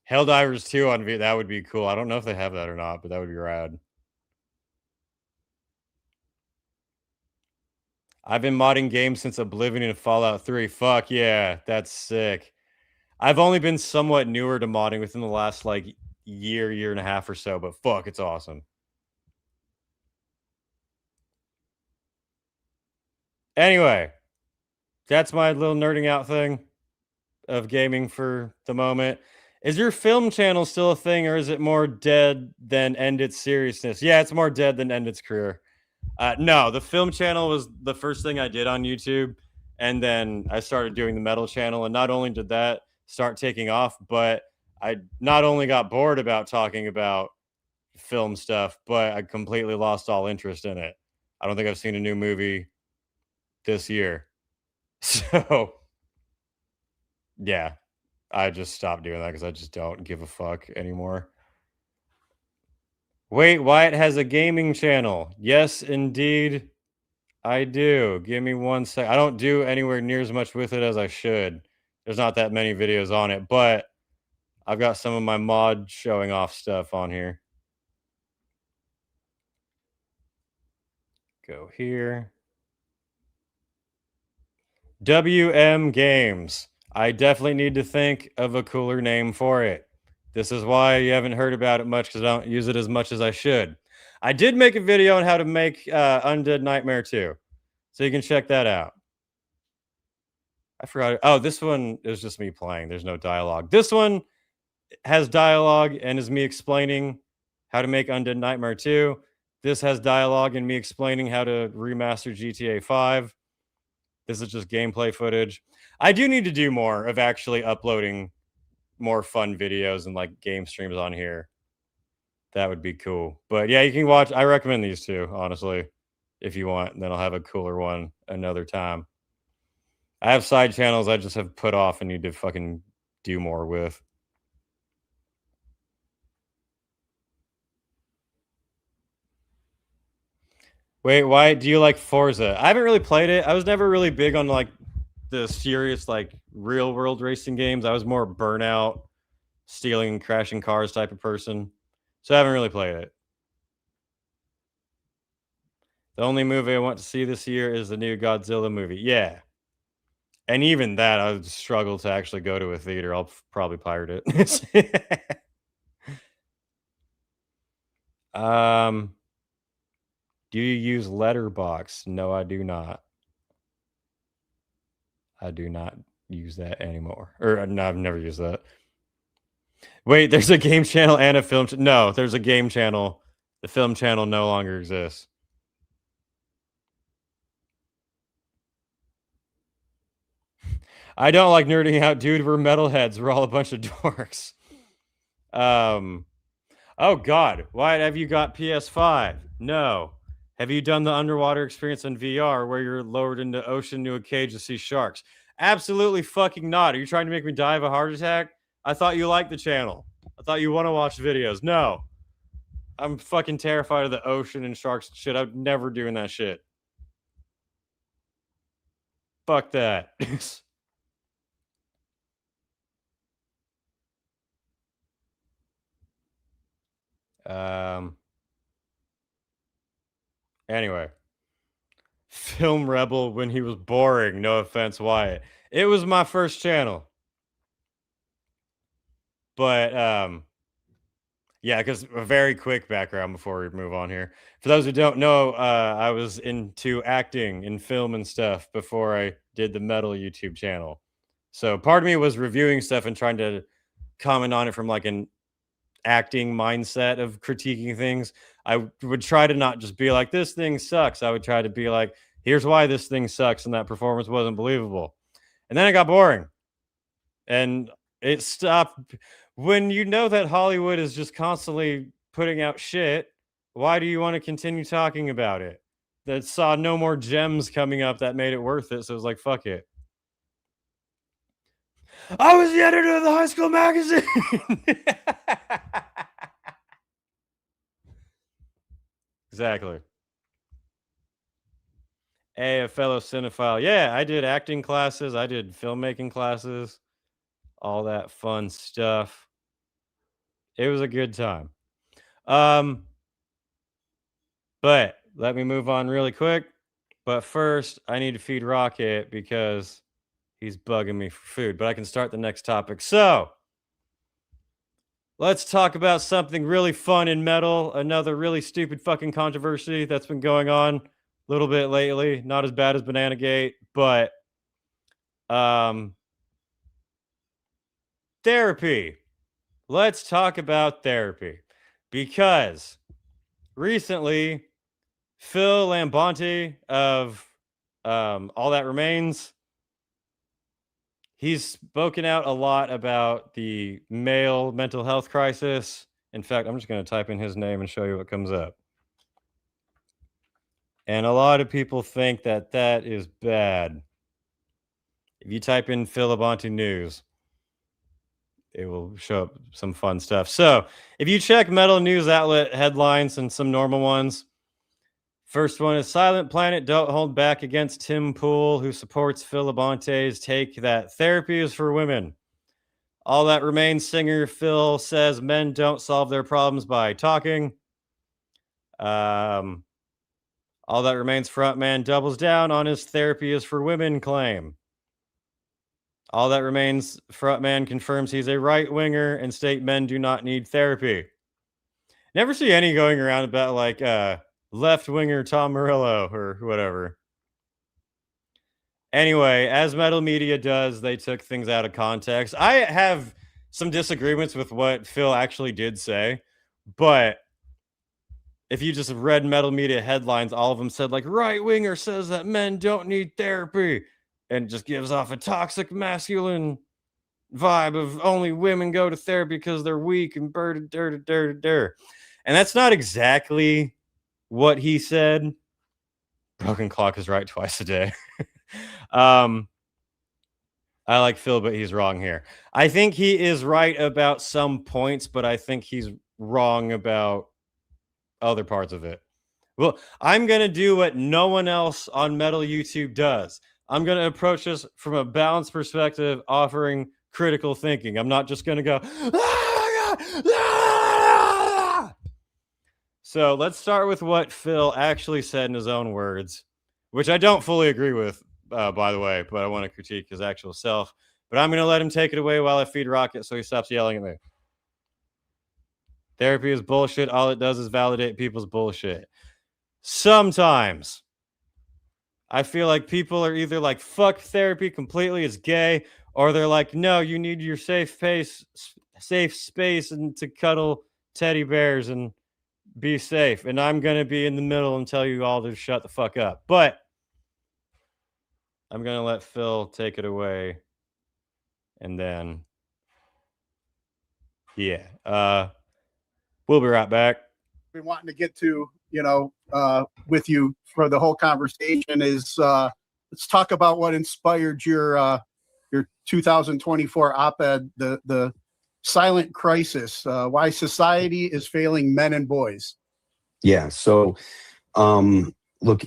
Helldivers 2 on V. That would be cool. I don't know if they have that or not, but that would be rad. I've been modding games since Oblivion and Fallout 3. Fuck yeah, that's sick. I've only been somewhat newer to modding within the last like year and a half or so, but fuck, it's awesome. Anyway, that's my little nerding out thing of gaming for the moment. Is your film channel still a thing, or is it more dead than end its seriousness? Yeah, it's more dead than end its career. No, the film channel was the first thing I did on YouTube, and then I started doing the metal channel, and not only did that start taking off, but I not only got bored about talking about film stuff, but I completely lost all interest in it. I don't think I've seen a new movie this year. So, yeah, I just stopped doing that because I just don't give a fuck anymore. Wait, Wyatt has a gaming channel. Yes, indeed, I do. Give me 1 sec. I don't do anywhere near as much with it as I should. There's not that many videos on it, but I've got some of my mod showing off stuff on here. Go here. WM Games. I definitely need to think of a cooler name for it. This is why you haven't heard about it much, because I don't use it as much as I should. I did make a video on how to make Undead Nightmare 2, so you can check that out. I forgot. Oh, this one is just me playing. There's no dialogue. This one has dialogue and is me explaining how to make Undead Nightmare 2. This has dialogue and me explaining how to remaster GTA 5. This is just gameplay footage. I do need to do more of actually uploading more fun videos and like game streams on here. That would be cool. But yeah, you can watch. I recommend these two, honestly, if you want. And then I'll have a cooler one another time. I have side channels I just have put off and need to fucking do more with. Wait, why do you like Forza? I haven't really played it. I was never really big on like the serious like real world racing games. I was more Burnout, stealing and crashing cars type of person. So I haven't really played it. The only movie I want to see this year is the new Godzilla movie. Yeah. And even that, I would struggle to actually go to a theater. I'll probably pirate it. Do you use Letterboxd? No, I do not. I do not use that anymore. Or no, I've never used that. Wait, there's a game channel and a film. No, there's a game channel. The film channel no longer exists. I don't like nerding out, dude. We're metalheads. We're all a bunch of dorks. Oh God, why have you got PS5? No. Have you done the underwater experience in VR where you're lowered into ocean to a cage to see sharks? Absolutely fucking not. Are you trying to make me die of a heart attack? I thought you liked the channel. I thought you want to watch videos. No. I'm fucking terrified of the ocean and sharks and shit. I'm never doing that shit. Fuck that. Anyway. Film Rebel when he was boring. No offense, Wyatt. It was my first channel. But, yeah, because a very quick background before we move on here. For those who don't know, I was into acting in film and stuff before I did the metal YouTube channel. So part of me was reviewing stuff and trying to comment on it from like an acting mindset of critiquing things, I would try to not just be like, this thing sucks. I would try to be like, here's why this thing sucks and that performance wasn't believable. And then it got boring. And it stopped. When you know that Hollywood is just constantly putting out shit, why do you want to continue talking about it? That saw no more gems coming up that made it worth it. So it was like, fuck it. I was the editor of the high school magazine. Exactly. Hey, a fellow cinephile. Yeah, I did acting classes. I did filmmaking classes. All that fun stuff. It was a good time. But let me move on really quick. But first, I need to feed Rocket because he's bugging me for food. But I can start the next topic. So, let's talk about something really fun in metal. Another really stupid fucking controversy that's been going on a little bit lately. Not as bad as Bananagate, but therapy. Let's talk about therapy. Because recently, Phil Lambounty of All That Remains, he's spoken out a lot about the male mental health crisis. In fact, I'm just going to type in his name and show you what comes up. And a lot of people think that that is bad. If you type in Phil Lambounty news, it will show up some fun stuff. So if you check metal news outlet headlines and some normal ones, first one is Silent Planet don't hold back against Tim Pool, who supports Phil Lambounty's take that therapy is for women. All That Remains singer Phil says men don't solve their problems by talking. All That Remains frontman doubles down on his therapy is for women claim. All That Remains frontman confirms he's a right-winger and state men do not need therapy. Never see any going around about like left-winger Tom Morello or whatever. Anyway, as metal media does, they took things out of context. I have some disagreements with what Phil actually did say, but if you just read metal media headlines, all of them said like right-winger says that men don't need therapy and just gives off a toxic masculine vibe of only women go to therapy because they're weak and And that's not exactly what he said. Broken clock is right twice a day. I like Phil, but he's wrong here. I think he is right about some points, but I think he's wrong about other parts of it. Well, I'm going to do what no one else on Metal YouTube does. I'm going to approach this from a balanced perspective, offering critical thinking. I'm not just going to go, So let's start with what Phil actually said in his own words, which I don't fully agree with, by the way, but I want to critique his actual self. But I'm going to let him take it away while I feed Rocket so he stops yelling at me. Therapy is bullshit. All it does is validate people's bullshit. Sometimes I feel like people are either like, fuck therapy completely, it's gay, or they're like, no, you need your safe space and to cuddle teddy bears and be safe. And I'm going to be in the middle and tell you all to shut the fuck up. But I'm going to let Phil take it away. And then, yeah, we'll be right back. Been wanting to get to, with you for the whole conversation is let's talk about what inspired your 2024 op-ed, the silent crisis, why society is failing men and boys. Yeah. So, look,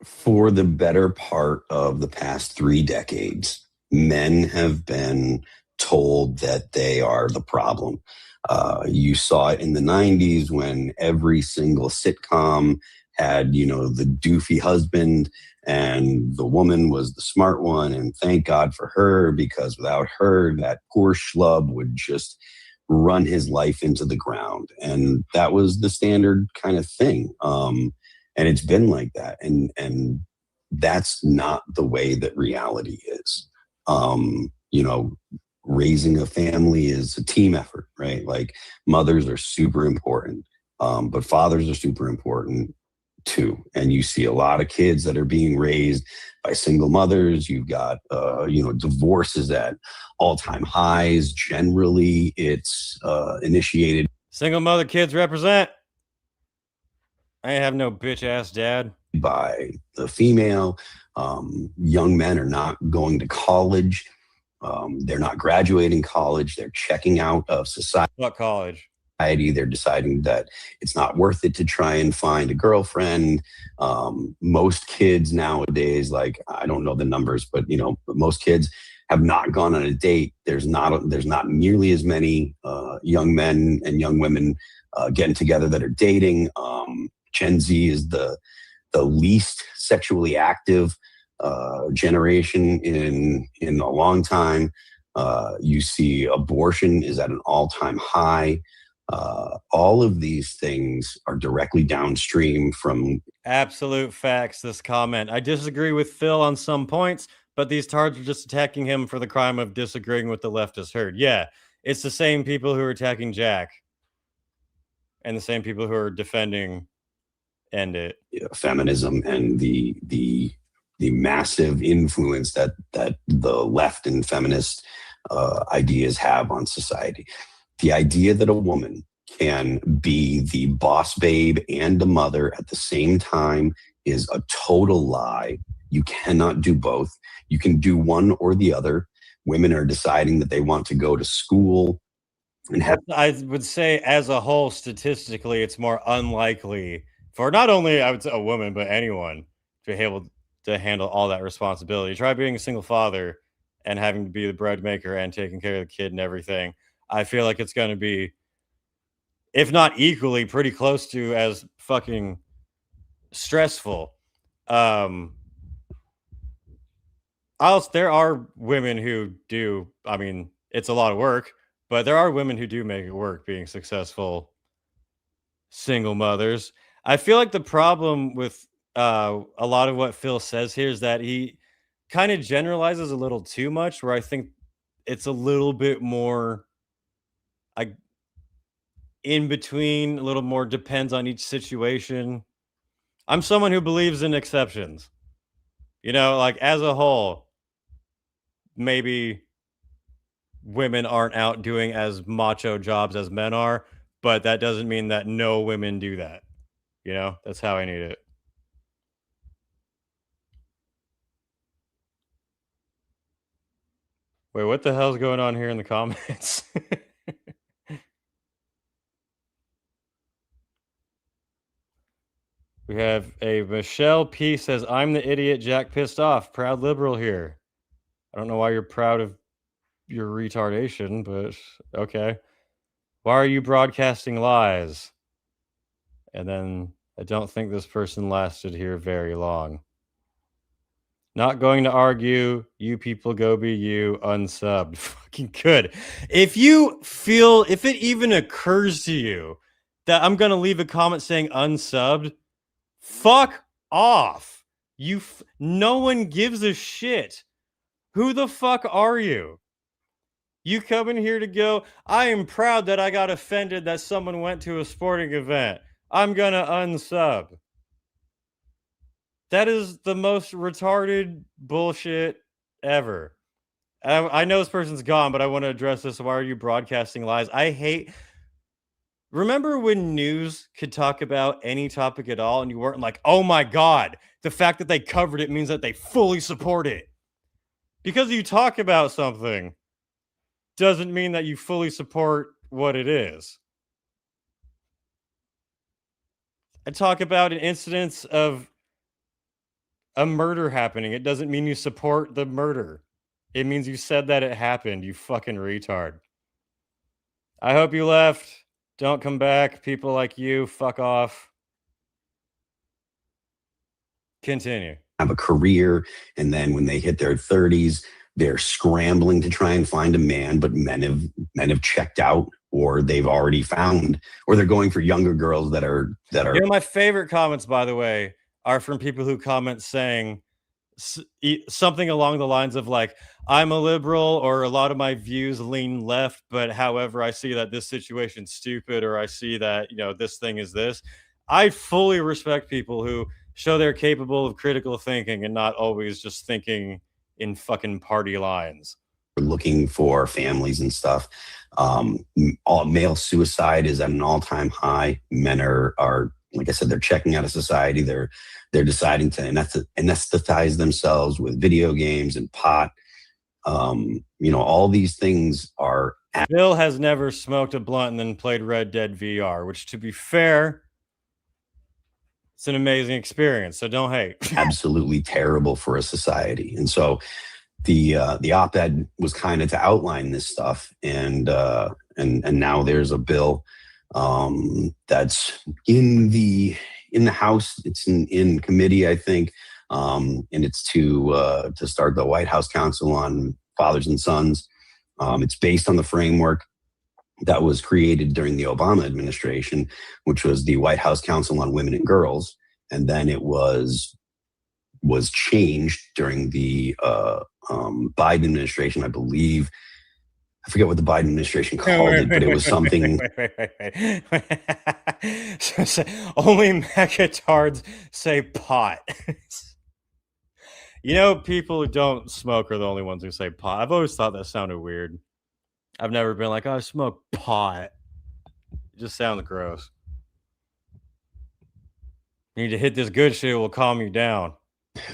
for the better part of the past 3 decades, men have been told that they are the problem. You saw it in the 90s when every single sitcom had, the doofy husband and the woman was the smart one. And thank God for her, because without her, that poor schlub would just run his life into the ground. And that was the standard kind of thing. And it's been like that. And that's not the way that reality is. raising a family is a team effort, right? Like mothers are super important, but fathers are super important too. And you see a lot of kids that are being raised by single mothers. You've got, divorces at all-time highs. Generally, it's initiated. Single mother kids represent. I ain't have no bitch ass dad. By the female. Young men are not going to college. They're not graduating college. They're checking out of society. What college? They're deciding that it's not worth it to try and find a girlfriend. Most kids nowadays, like, I don't know the numbers, but most kids have not gone on a date. There's not nearly as many young men and young women getting together that are dating. Gen Z is the least sexually active generation in a long time. You see abortion is at an all-time high. All of these things are directly downstream from absolute facts. This comment, I disagree with Phil on some points, but these tards are just attacking him for the crime of disagreeing with the leftist herd. Yeah, it's the same people who are attacking Jack and the same people who are defending End It. Feminism and the massive influence that the left and feminist ideas have on society. The idea that a woman can be the boss babe and a mother at the same time is a total lie. You cannot do both. You can do one or the other. Women are deciding that they want to go to school and have. I would say, as a whole, statistically, it's more unlikely for not only, I would say, a woman, but anyone to be able to handle all that responsibility. Try being a single father and having to be the bread maker and taking care of the kid and everything. I feel like it's going to be, if not equally, pretty close to as fucking stressful. There are women who do, I mean, it's a lot of work, but there are women who do make it work being successful single mothers. I feel like the problem with a lot of what Phil says here is that he kind of generalizes a little too much, where I think it's a little bit more in between, a little more depends on each situation. I'm someone who believes in exceptions. Like as a whole, maybe women aren't out doing as macho jobs as men are, but that doesn't mean that no women do that. That's how I need it. Wait, what the hell's going on here in the comments? We have a Michelle P says, I'm the idiot Jack pissed off. Proud liberal here. I don't know why you're proud of your retardation, but okay. Why are you broadcasting lies? And then I don't think this person lasted here very long. Not going to argue. You people go be you. Unsubbed. Fucking good. If it even occurs to you that I'm going to leave a comment saying unsubbed, fuck off. No one gives a shit. Who the fuck are you? You come in here to go, I am proud that I got offended that someone went to a sporting event. I'm going to unsub. That is the most retarded bullshit ever. I know this person's gone, but I want to address this. Why are you broadcasting lies? Remember when news could talk about any topic at all and you weren't like, oh my God, the fact that they covered it means that they fully support it. Because you talk about something doesn't mean that you fully support what it is. I talk about an incidence of a murder happening. It doesn't mean you support the murder. It means you said that it happened, you fucking retard. I hope you left. Don't come back. People like you, fuck off. Continue. Have a career, and then when they hit their 30s, they're scrambling to try and find a man, but men have checked out, or they've already found, or they're going for younger girls that are. My favorite comments, by the way, are from people who comment saying something along the lines of like, I'm a liberal, or a lot of my views lean left, but however, I see that this situation's stupid, or I see that, you know, this thing is this. I fully respect people who show they're capable of critical thinking and not always just thinking in fucking party lines. We're looking for families and stuff. All male suicide is at an all-time high. Men are like I said, they're checking out of society. They're deciding to anesthetize themselves with video games and pot. You know, all these things are. Bill has never smoked a blunt and then played Red Dead VR, which, to be fair, it's an amazing experience. So don't hate. Absolutely terrible for a society. And so the op-ed was kind of to outline this stuff, and now there's a bill that's in the House. It's in committee, I think, and it's to start the White House Council on Fathers and Sons. It's based on the framework that was created during the Obama administration, which was the White House Council on Women and Girls, and then it was changed during the Biden administration, I believe. I forget what the Biden administration called it, but it was something. So only megatards say pot. You know, people who don't smoke are the only ones who say pot. I've always thought that sounded weird. I've never been like, oh, I smoke pot. It just sounds gross. You need to hit this good shit, it will calm you down.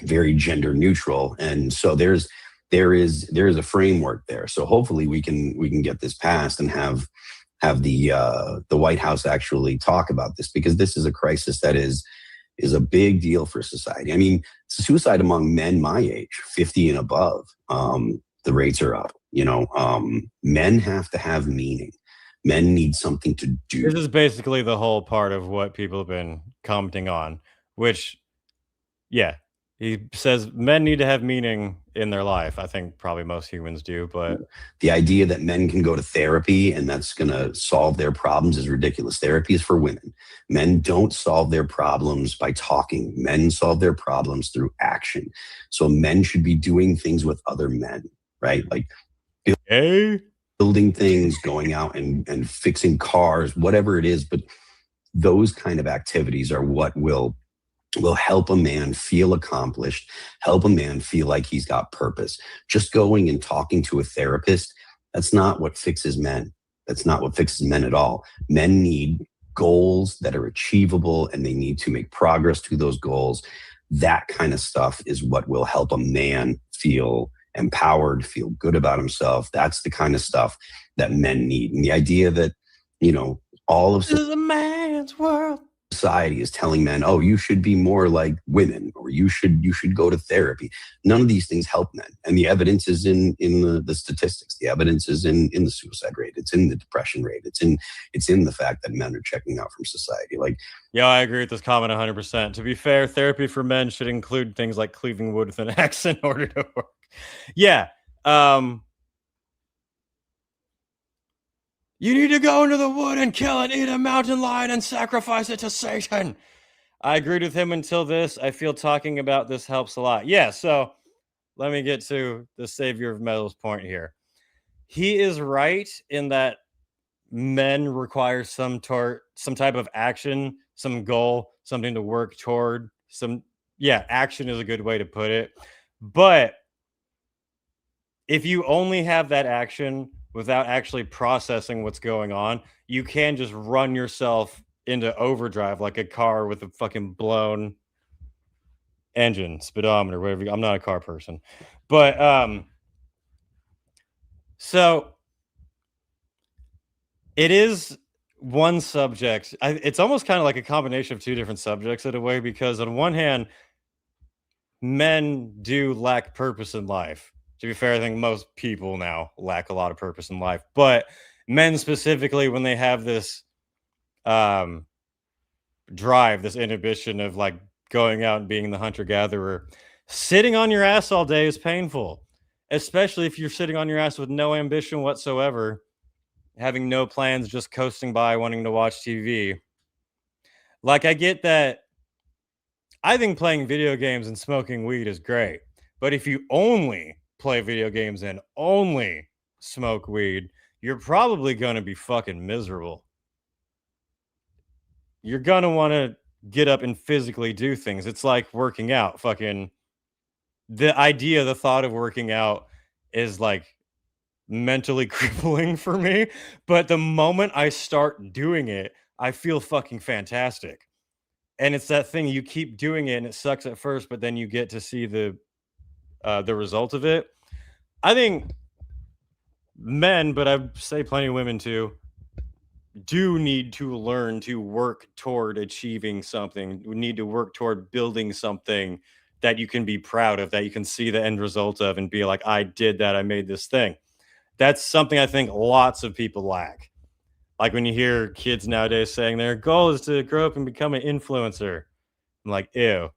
Very gender neutral, and so there is a framework there. So hopefully we can get this passed and have the White House actually talk about this, because this is a crisis that is a big deal for society. I mean, suicide among men my age, 50 and above, the rates are up. You know, men have to have meaning. Men need something to do. This is basically the whole part of what people have been commenting on, which, yeah, he says men need to have meaning in their life. I think probably most humans do, but the idea that men can go to therapy and that's going to solve their problems is ridiculous. Therapy is for women. Men don't solve their problems by talking. Men solve their problems through action. So men should be doing things with other men, right? Like building things, going out and fixing cars, whatever it is. But those kind of activities are what will help a man feel accomplished, help a man feel like he's got purpose. Just going and talking to a therapist, that's not what fixes men. That's not what fixes men at all. Men need goals that are achievable, and they need to make progress to those goals. That kind of stuff is what will help a man feel empowered, feel good about himself. That's the kind of stuff that men need. And the idea that, you know, all of this is a man's world. Society is telling men, oh, you should be more like women, or you should go to therapy. None of these things help men. And the evidence is in the statistics. The evidence is in the suicide rate. It's in the depression rate. It's in the fact that men are checking out from society. Like, yeah, I agree with this comment 100%. To be fair, therapy for men should include things like cleaving wood with an axe in order to work. Yeah. You need to go into the wood and kill and eat a mountain lion and sacrifice it to Satan. I agreed with him until this. I feel talking about this helps a lot. Yeah, so let me get to the Savior of Metal's point here. He is right in that men require some type of action, some goal, something to work toward. Action is a good way to put it. But if you only have that action without actually processing what's going on, you can just run yourself into overdrive like a car with a fucking blown engine, speedometer, whatever. I'm not a car person. But so it is one subject. It's almost kind of like a combination of two different subjects in a way, because on one hand, men do lack purpose in life. To be fair, I think most people now lack a lot of purpose in life, but men specifically, when they have this drive, this inhibition of like going out and being the hunter-gatherer, sitting on your ass all day is painful, especially if you're sitting on your ass with no ambition whatsoever, having no plans, just coasting by, wanting to watch TV. Like, I get that. I think playing video games and smoking weed is great. But if you only play video games and only smoke weed, you're probably going to be fucking miserable. You're going to want to get up and physically do things. It's like working out. Fucking the thought of working out is like mentally crippling for me. But the moment I start doing it, I feel fucking fantastic. And it's that thing, you keep doing it and it sucks at first, but then you get to see the result of it. I think men, but I say plenty of women too, do need to learn to work toward achieving something. We need to work toward building something that you can be proud of, that you can see the end result of and be like, I did that, I made this thing. That's something I think lots of people lack. Like when you hear kids nowadays saying their goal is to grow up and become an influencer. I'm like, ew.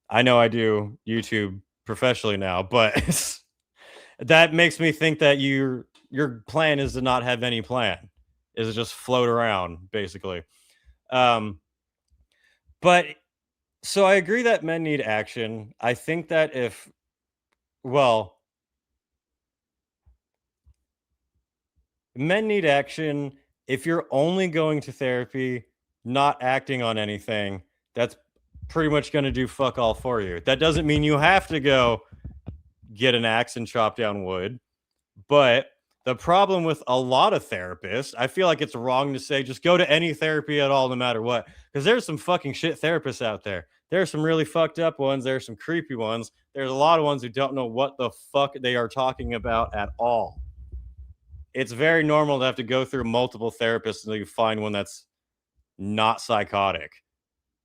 I know I do YouTube professionally now, but that makes me think that your plan is to not have any plan, is to just float around, basically. But so I agree that men need action. I think that men need action. If you're only going to therapy, not acting on anything, that's pretty much going to do fuck all for you. That doesn't mean you have to go get an axe and chop down wood. But the problem with a lot of therapists, I feel like it's wrong to say just go to any therapy at all, no matter what. Because there's some fucking shit therapists out there. There's some really fucked up ones. There's some creepy ones. There's a lot of ones who don't know what the fuck they are talking about at all. It's very normal to have to go through multiple therapists until you find one that's not psychotic.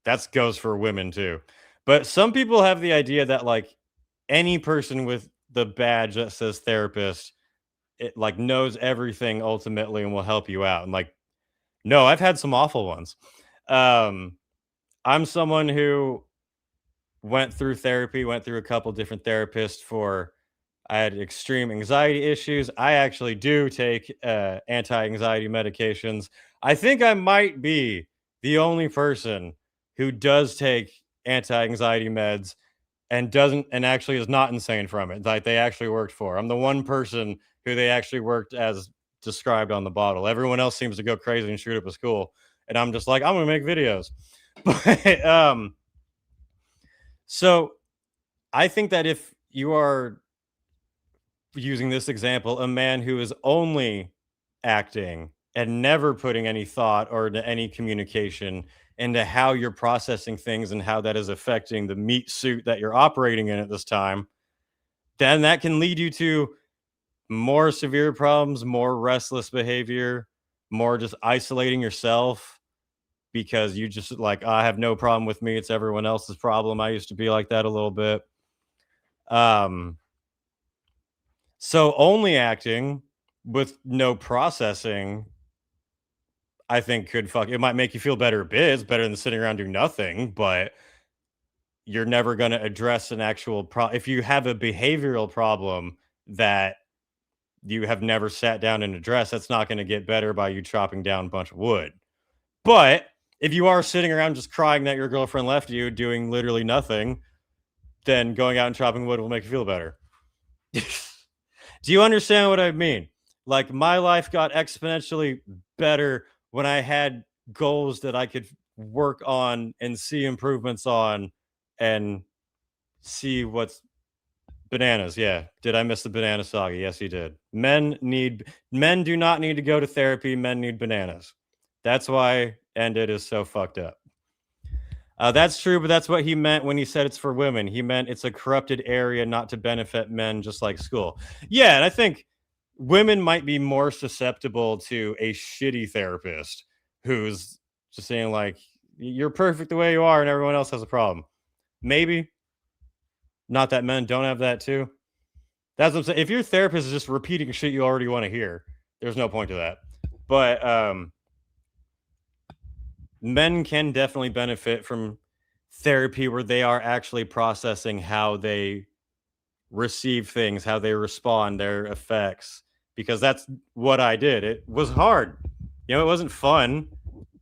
That goes for women too. But some people have the idea that like any person with the badge that says therapist, it like knows everything ultimately and will help you out. And like, no, I've had some awful ones. I'm someone who went through therapy, went through a couple different therapists I had extreme anxiety issues. I actually do take anti-anxiety medications. I think I might be the only person who does take anti-anxiety meds and actually is not insane from it. Like they actually worked for. I'm the one person who they actually worked as described on the bottle. Everyone else seems to go crazy and shoot up a school. And I'm just like, I'm going to make videos. But so I think that if you are using this example, a man who is only acting and never putting any thought or any communication into how you're processing things and how that is affecting the meat suit that you're operating in at this time, then that can lead you to more severe problems, more restless behavior, more just isolating yourself because you just like, I have no problem with me. It's everyone else's problem. I used to be like that a little bit. So only acting with no processing, I think it might make you feel better a bit. It's better than sitting around doing nothing, but you're never going to address an actual problem. If you have a behavioral problem that you have never sat down and addressed, that's not going to get better by you chopping down a bunch of wood. But if you are sitting around just crying that your girlfriend left you doing literally nothing, then going out and chopping wood will make you feel better. Do you understand what I mean? Like my life got exponentially better when I had goals that I could work on and see improvements on and see what's bananas. Yeah. Did I miss the banana saga? Yes, you did. Men do not need to go to therapy. Men need bananas. That's why Ended is so fucked up. That's true, but that's what he meant when he said it's for women. He meant it's a corrupted area not to benefit men, just like school. Yeah, and I think women might be more susceptible to a shitty therapist who's just saying like, you're perfect the way you are and everyone else has a problem. Maybe. Not that men don't have that too. That's what I'm saying. If your therapist is just repeating shit you already want to hear, there's no point to that. But men can definitely benefit from therapy where they are actually processing how they receive things, how they respond, their effects, because that's what I did. It was hard. It wasn't fun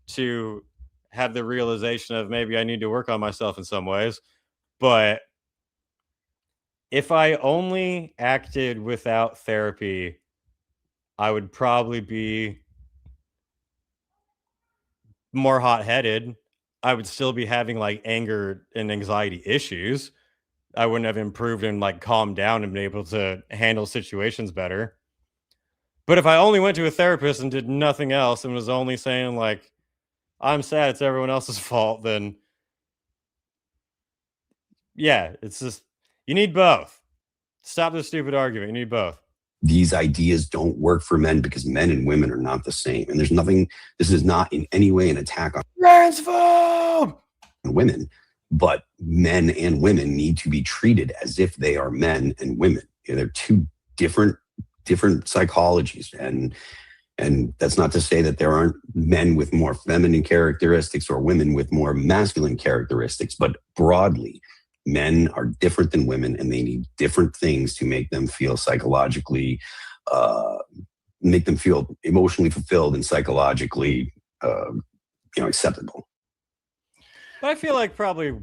to have the realization of maybe I need to work on myself in some ways, but if I only acted without therapy, I would probably be more hot-headed. I would still be having like anger and anxiety issues. I wouldn't have improved and like calmed down and been able to handle situations better. But if I only went to a therapist and did nothing else and was only saying like, I'm sad, it's everyone else's fault, then yeah, it's just, you need both. Stop this stupid argument. You need both. These ideas don't work for men because men and women are not the same. And there's nothing, this is not in any way an attack on women, but men and women need to be treated as if they are men and women. You know, they're two different psychologies. And that's not to say that there aren't men with more feminine characteristics or women with more masculine characteristics, but broadly, men are different than women, and they need different things to make them feel psychologically, make them feel emotionally fulfilled and psychologically, acceptable. But I feel like probably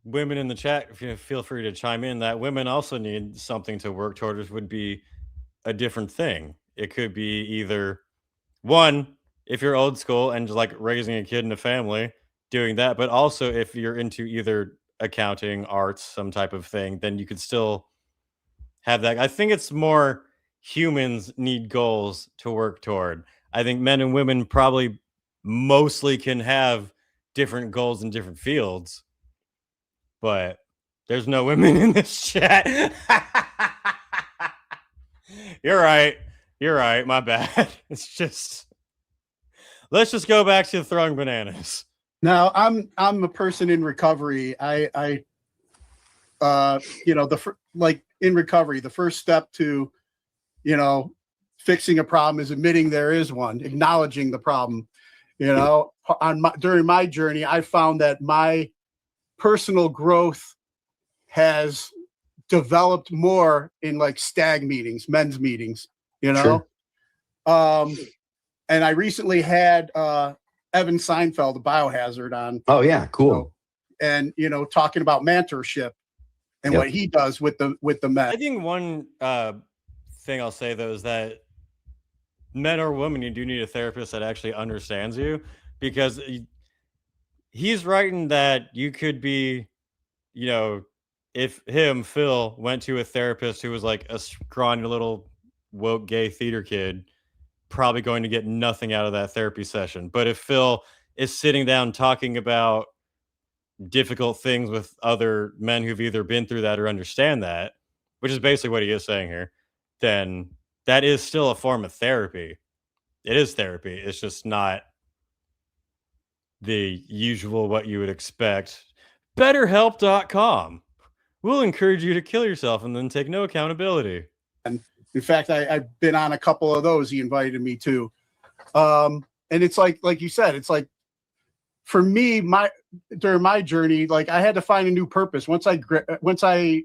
women in the chat, if you feel free to chime in, that women also need something to work towards, would be a different thing. It could be either one, if you're old school and like raising a kid in a family, doing that, but also if you're into either accounting, arts, some type of thing, then you could still have that. I think it's more humans need goals to work toward. I think men and women probably mostly can have different goals in different fields, but there's no women in this chat. You're right. My bad. It's just, let's just go back to throwing bananas. Now, I'm a person in recovery. In recovery, the first step to, fixing a problem is admitting there is one, acknowledging the problem. During my journey, I found that my personal growth has developed more in like stag meetings, men's meetings, Sure. And I recently had Evan Seinfeld, the Biohazard, on. Oh yeah, cool. And talking about mentorship and what he does with the men. I think one thing I'll say though is that men or women, you do need a therapist that actually understands you, because he's writing that you could be, if Phil went to a therapist who was like a scrawny little woke gay theater kid, probably going to get nothing out of that therapy session. But if Phil is sitting down talking about difficult things with other men who've either been through that or understand that, which is basically what he is saying here, then that is still a form of therapy. It is therapy. It's just not the usual what you would expect. BetterHelp.com will encourage you to kill yourself and then take no accountability. And in fact, I've been on a couple of those he invited me to. And it's like you said, it's like, for me, during my journey, like I had to find a new purpose. Once I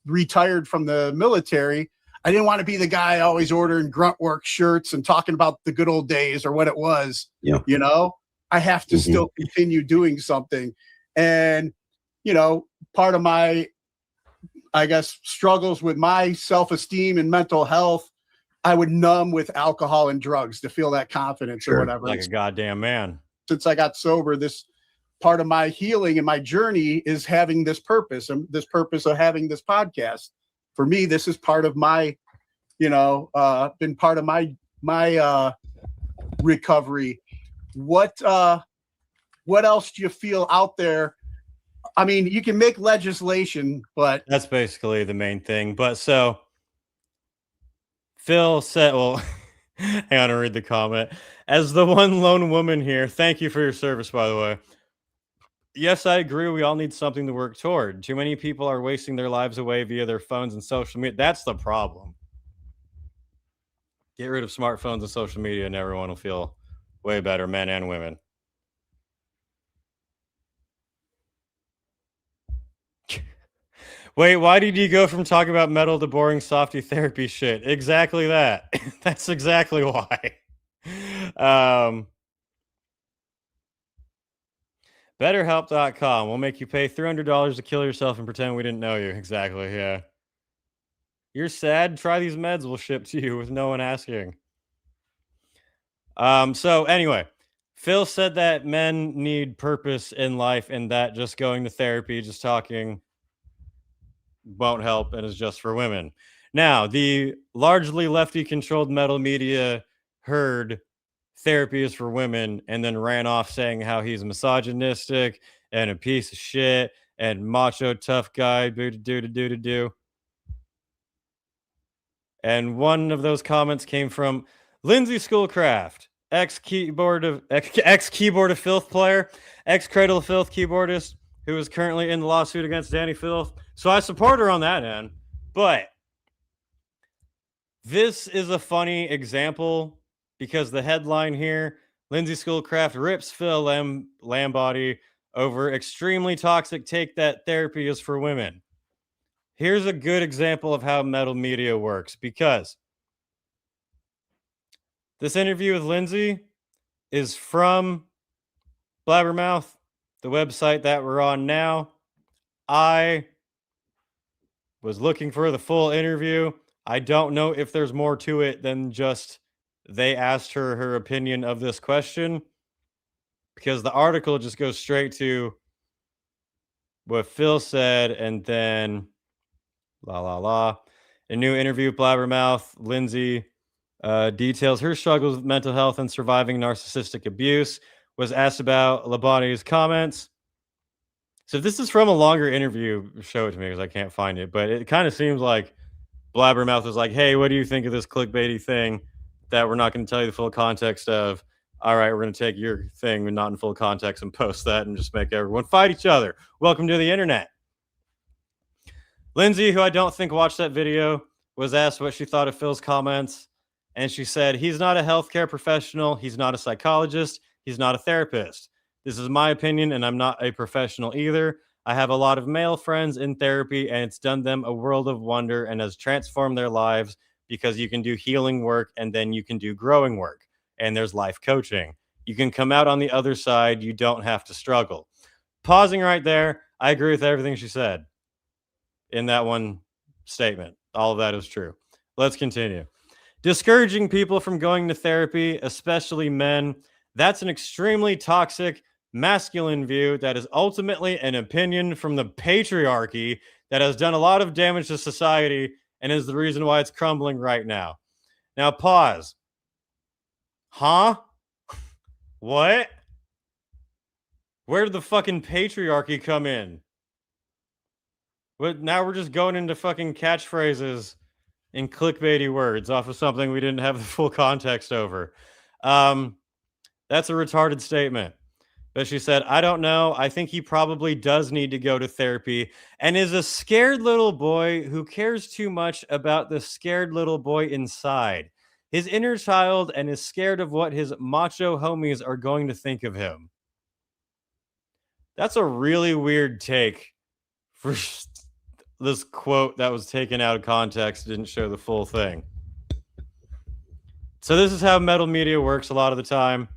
retired from the military, I didn't want to be the guy always ordering grunt work shirts and talking about the good old days or what it was. Yeah. I have to still continue doing something. And, part of my, I guess, struggles with my self-esteem and mental health, I would numb with alcohol and drugs to feel that confidence or whatever. Like a goddamn man. Since I got sober, this part of my healing and my journey is having this purpose, and this purpose of having this podcast. For me, this is part of my, been part of my recovery. What else do you feel out there? I mean, you can make legislation, but that's basically the main thing. But so Phil said, well, hang on to read the comment. As the one lone woman here, thank you for your service, by the way. Yes, I agree. We all need something to work toward. Too many people are wasting their lives away via their phones and social media. That's the problem. Get rid of smartphones and social media and everyone will feel way better, men and women. Wait, why did you go from talking about metal to boring softy therapy shit? Exactly that. That's exactly why. BetterHelp.com will make you pay $300 to kill yourself and pretend we didn't know you. Exactly, yeah. You're sad? Try these meds we'll ship to you with no one asking. So anyway, Phil said that men need purpose in life and that just going to therapy, just talking won't help and is just for women. Now, the largely lefty-controlled metal media heard therapy is for women and then ran off saying how he's misogynistic and a piece of shit and macho tough guy do. And one of those comments came from Lindsay Schoolcraft, ex-keyboard of filth player, ex-Cradle of Filth keyboardist, who is currently in the lawsuit against Danny Filth. So I support her on that end. But this is a funny example because the headline here, Lindsay Schoolcraft rips Phil Lambody over extremely toxic take that therapy is for women. Here's a good example of how metal media works, because this interview with Lindsay is from Blabbermouth, the website that we're on now. I was looking for the full interview. I don't know if there's more to it than just they asked her opinion of this question, because the article just goes straight to what Phil said and then a new interview with Blabbermouth. Lindsay details her struggles with mental health and surviving narcissistic abuse. Was asked about Labonte's comments. So if this is from a longer interview, show it to me because I can't find it. But it kind of seems like Blabbermouth was like, hey, what do you think of this clickbaity thing that we're not going to tell you the full context of? All right, we're going to take your thing and not in full context and post that and just make everyone fight each other. Welcome to the internet. Lindsay, who I don't think watched that video, was asked what she thought of Phil's comments. And she said, he's not a healthcare professional. He's not a psychologist. He's not a therapist. This is my opinion, and I'm not a professional either. I have a lot of male friends in therapy, and it's done them a world of wonder and has transformed their lives because you can do healing work and then you can do growing work. And there's life coaching. You can come out on the other side. You don't have to struggle. Pausing right there, I agree with everything she said in that one statement. All of that is true. Let's continue. Discouraging people from going to therapy, especially men, that's an extremely toxic, masculine view that is ultimately an opinion from the patriarchy that has done a lot of damage to society and is the reason why it's crumbling right now. Now, pause. Huh? What? Where did the fucking patriarchy come in? But now we're just going into fucking catchphrases and clickbaity words off of something we didn't have the full context over. That's a retarded statement. But she said, I don't know. I think he probably does need to go to therapy and is a scared little boy who cares too much about the scared little boy inside. His inner child, and is scared of what his macho homies are going to think of him. That's a really weird take for this quote that was taken out of context, didn't show the full thing. So this is how metal media works a lot of the time.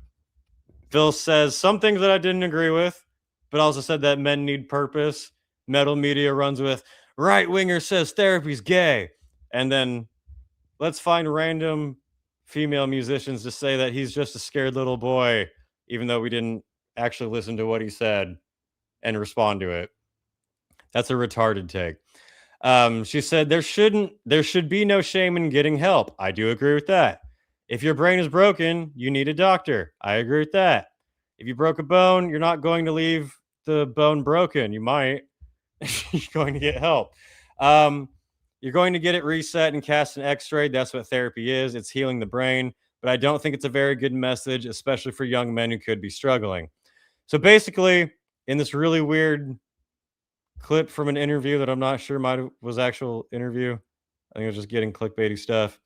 Phil says some things that I didn't agree with, but also said that men need purpose. Metal media runs with right winger says therapy's gay. And then let's find random female musicians to say that he's just a scared little boy, even though we didn't actually listen to what he said and respond to it. That's a retarded take. She said there should be no shame in getting help. I do agree with that. If your brain is broken, you need a doctor. I agree with that. If you broke a bone, you're not going to leave the bone broken. You might. You're going to get help. You're going to get it reset and cast an x-ray. That's what therapy is. It's healing the brain. But I don't think it's a very good message, especially for young men who could be struggling. So basically, in this really weird clip from an interview that I'm not sure was actual interview, I think it was just getting clickbaity stuff.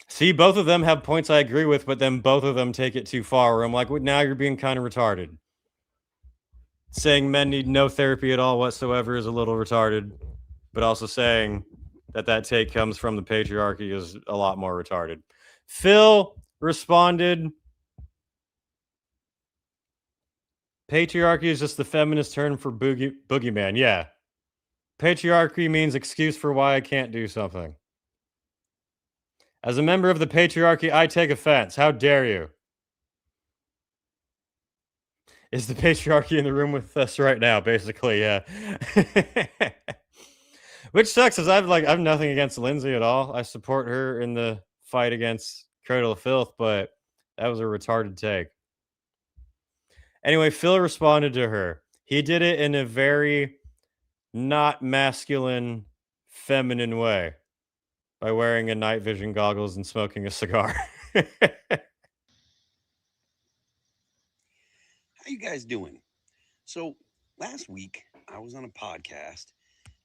See, both of them have points I agree with, but then both of them take it too far. Where I'm like, well, now you're being kind of retarded. Saying men need no therapy at all whatsoever is a little retarded, but also saying that take comes from the patriarchy is a lot more retarded. Phil responded Patriarchy is just the feminist term for boogeyman. Yeah. Patriarchy means excuse for why I can't do something. As a member of the patriarchy, I take offense. How dare you? Is the patriarchy in the room with us right now? Basically, yeah. Which sucks, is I've nothing against Lindsay at all. I support her in the fight against Cradle of Filth, but that was a retarded take. Anyway, Phil responded to her. He did it in a very not masculine, feminine way by wearing a night vision goggles and smoking a cigar. How you guys doing? So last week I was on a podcast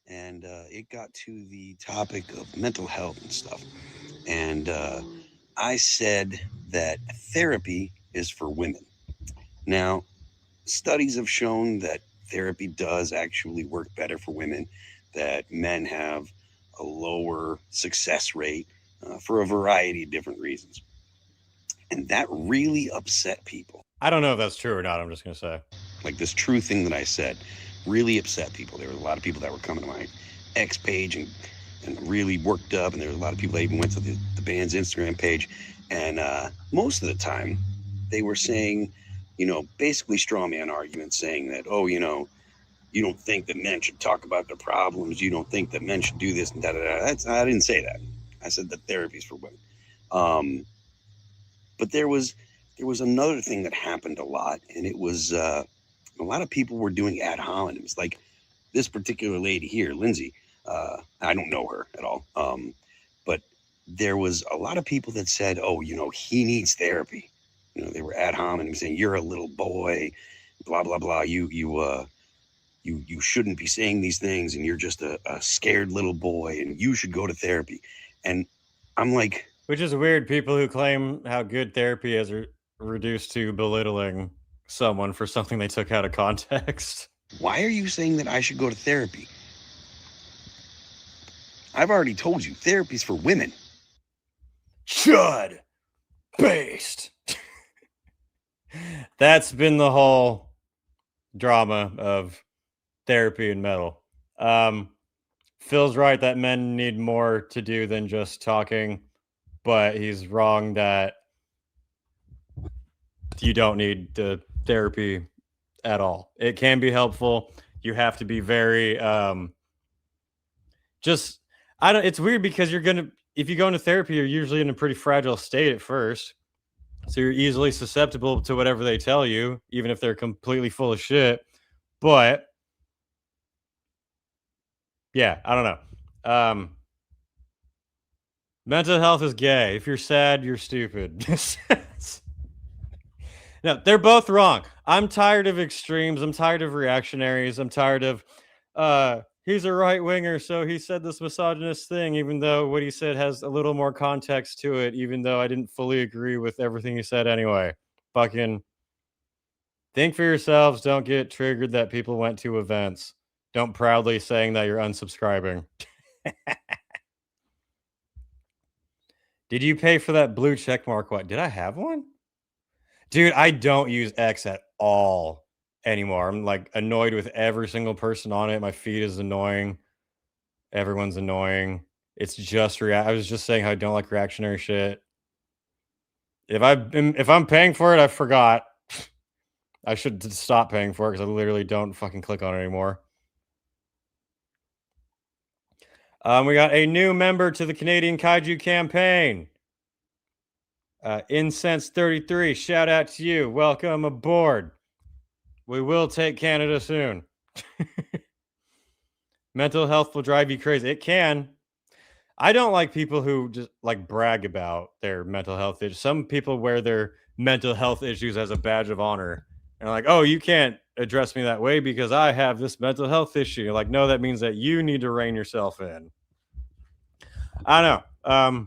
and it got to the topic of mental health and stuff. And I said that therapy is for women. Now, studies have shown that therapy does actually work better for women, that men have a lower success rate for a variety of different reasons. And that really upset people. I don't know if that's true or not, I'm just going to say. Like, this true thing that I said really upset people. There were a lot of people that were coming to my X page and really worked up, and there were a lot of people that even went to the band's Instagram page. And most of the time, they were saying, you know, basically straw man arguments, saying that, oh, you know, you don't think that men should talk about their problems. You don't think that men should do this and da da da. I didn't say that. I said that therapy is for women. But there was another thing that happened a lot, and it was a lot of people were doing ad hominems. Like this particular lady here, Lindsay. I don't know her at all. But there was a lot of people that said, oh, you know, he needs therapy. You know, they were ad hominem saying, you're a little boy, blah, blah, blah. You shouldn't be saying these things, and you're just a scared little boy, and you should go to therapy. And I'm like... Which is weird. People who claim how good therapy is are reduced to belittling someone for something they took out of context. Why are you saying that I should go to therapy? I've already told you, therapy's for women. Chud! Based! That's been the whole drama of therapy and metal. Phil's right that men need more to do than just talking, but he's wrong that you don't need the therapy at all. It can be helpful. You have to be very it's weird because if you go into therapy, you're usually in a pretty fragile state at first. So you're easily susceptible to whatever they tell you, even if they're completely full of shit. But yeah, I don't know. Mental health is gay. If you're sad, you're stupid. No, they're both wrong. I'm tired of extremes. I'm tired of reactionaries. I'm tired of he's a right winger, so he said this misogynist thing, even though what he said has a little more context to it, even though I didn't fully agree with everything he said anyway. Fucking think for yourselves. Don't get triggered that people went to events. Don't proudly saying that you're unsubscribing. Did you pay for that blue check mark? What? Did I have one? Dude, I don't use X at all anymore. I'm like annoyed with every single person on it. My feed is annoying. Everyone's annoying. It's just I was just saying how I don't like reactionary shit. If I'm paying for it, I forgot. I should stop paying for it because I literally don't fucking click on it anymore. We got a new member to the Canadian Kaiju campaign. Incense 33, shout out to you. Welcome aboard. We will take Canada soon. Mental health will drive you crazy. It can. I don't like people who just like brag about their mental health issues. Some people wear their mental health issues as a badge of honor. And like, oh, you can't address me that way because I have this mental health issue. You're like, no, that means that you need to rein yourself in. I don't know.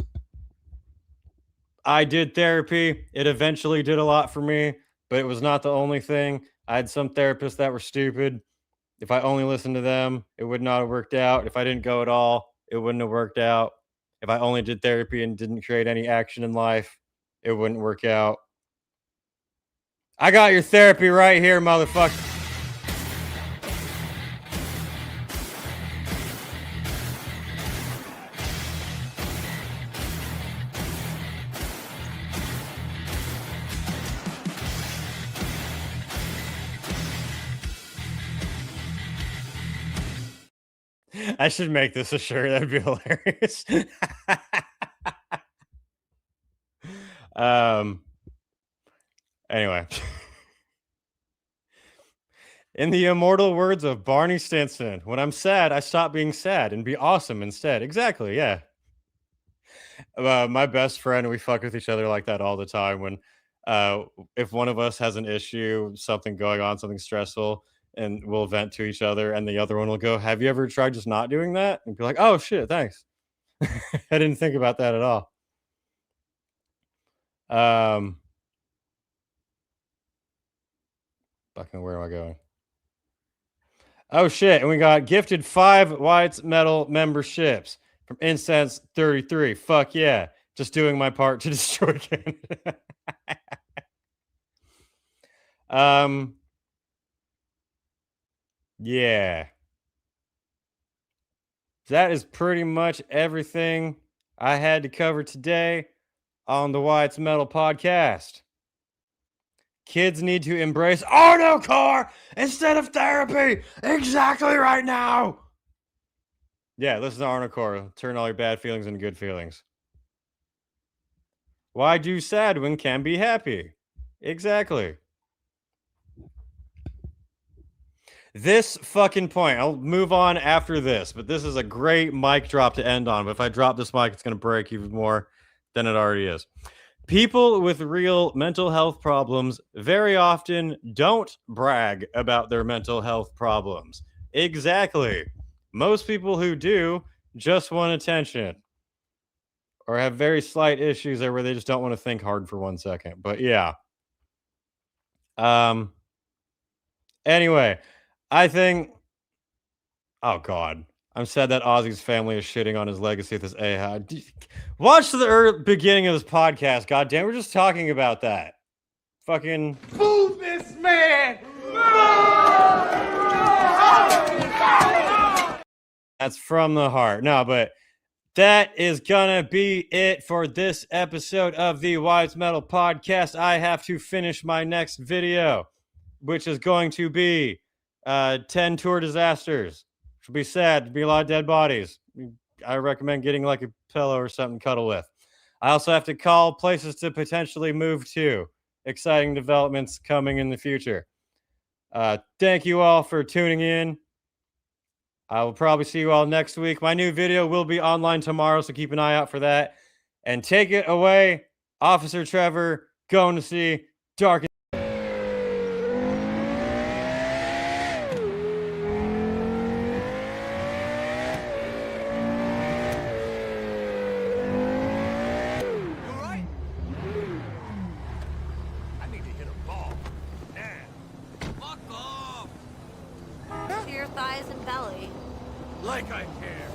I did therapy. It eventually did a lot for me, but it was not the only thing. I had some therapists that were stupid. If I only listened to them, it would not have worked out. If I didn't go at all, it wouldn't have worked out. If I only did therapy and didn't create any action in life, it wouldn't work out. I got your therapy right here, motherfucker. I should make this a shirt. That'd be hilarious. Anyway. In the immortal words of Barney Stinson, when I'm sad, I stop being sad and be awesome instead. Exactly, yeah. My best friend, we fuck with each other like that all the time. When if one of us has an issue, something going on, something stressful, and we'll vent to each other, and the other one will go, "Have you ever tried just not doing that?" And be like, "Oh shit, thanks." I didn't think about that at all. Fucking, where am I going? Oh shit, and we got gifted 5 Wyatt's Metal memberships from Incense 33. Fuck yeah. Just doing my part to destroy Canada. Yeah. That is pretty much everything I had to cover today on the Wyatt's Metal podcast. Kids need to embrace Arnocore instead of therapy exactly right now. Yeah, listen to Arnocore. Turn all your bad feelings into good feelings. Why do sad when can be happy? Exactly. This fucking point, I'll move on after this, but this is a great mic drop to end on. But if I drop this mic, it's going to break even more than it already is. People with real mental health problems very often don't brag about their mental health problems. Exactly. Most people who do just want attention or have very slight issues there where they just don't want to think hard for 1 second. But yeah. Anyway, I think... Oh, God. I'm sad that Ozzy's family is shitting on his legacy with this Ahab. Watch the beginning of this podcast. God damn, we're just talking about that. Fucking... Move this man! That's from the heart. No, but that is gonna be it for this episode of the Wyatt's Metal podcast. I have to finish my next video, which is going to be 10 tour disasters. It'll be sad. There'll be a lot of dead bodies. I recommend getting like a pillow or something to cuddle with. I also have to call places to potentially move to. Exciting developments coming in the future. Thank you all for tuning in. I will probably see you all next week. My new video will be online tomorrow, so keep an eye out for that. And take it away, Officer Trevor, going to see Dark. To your thighs and belly. Like I care.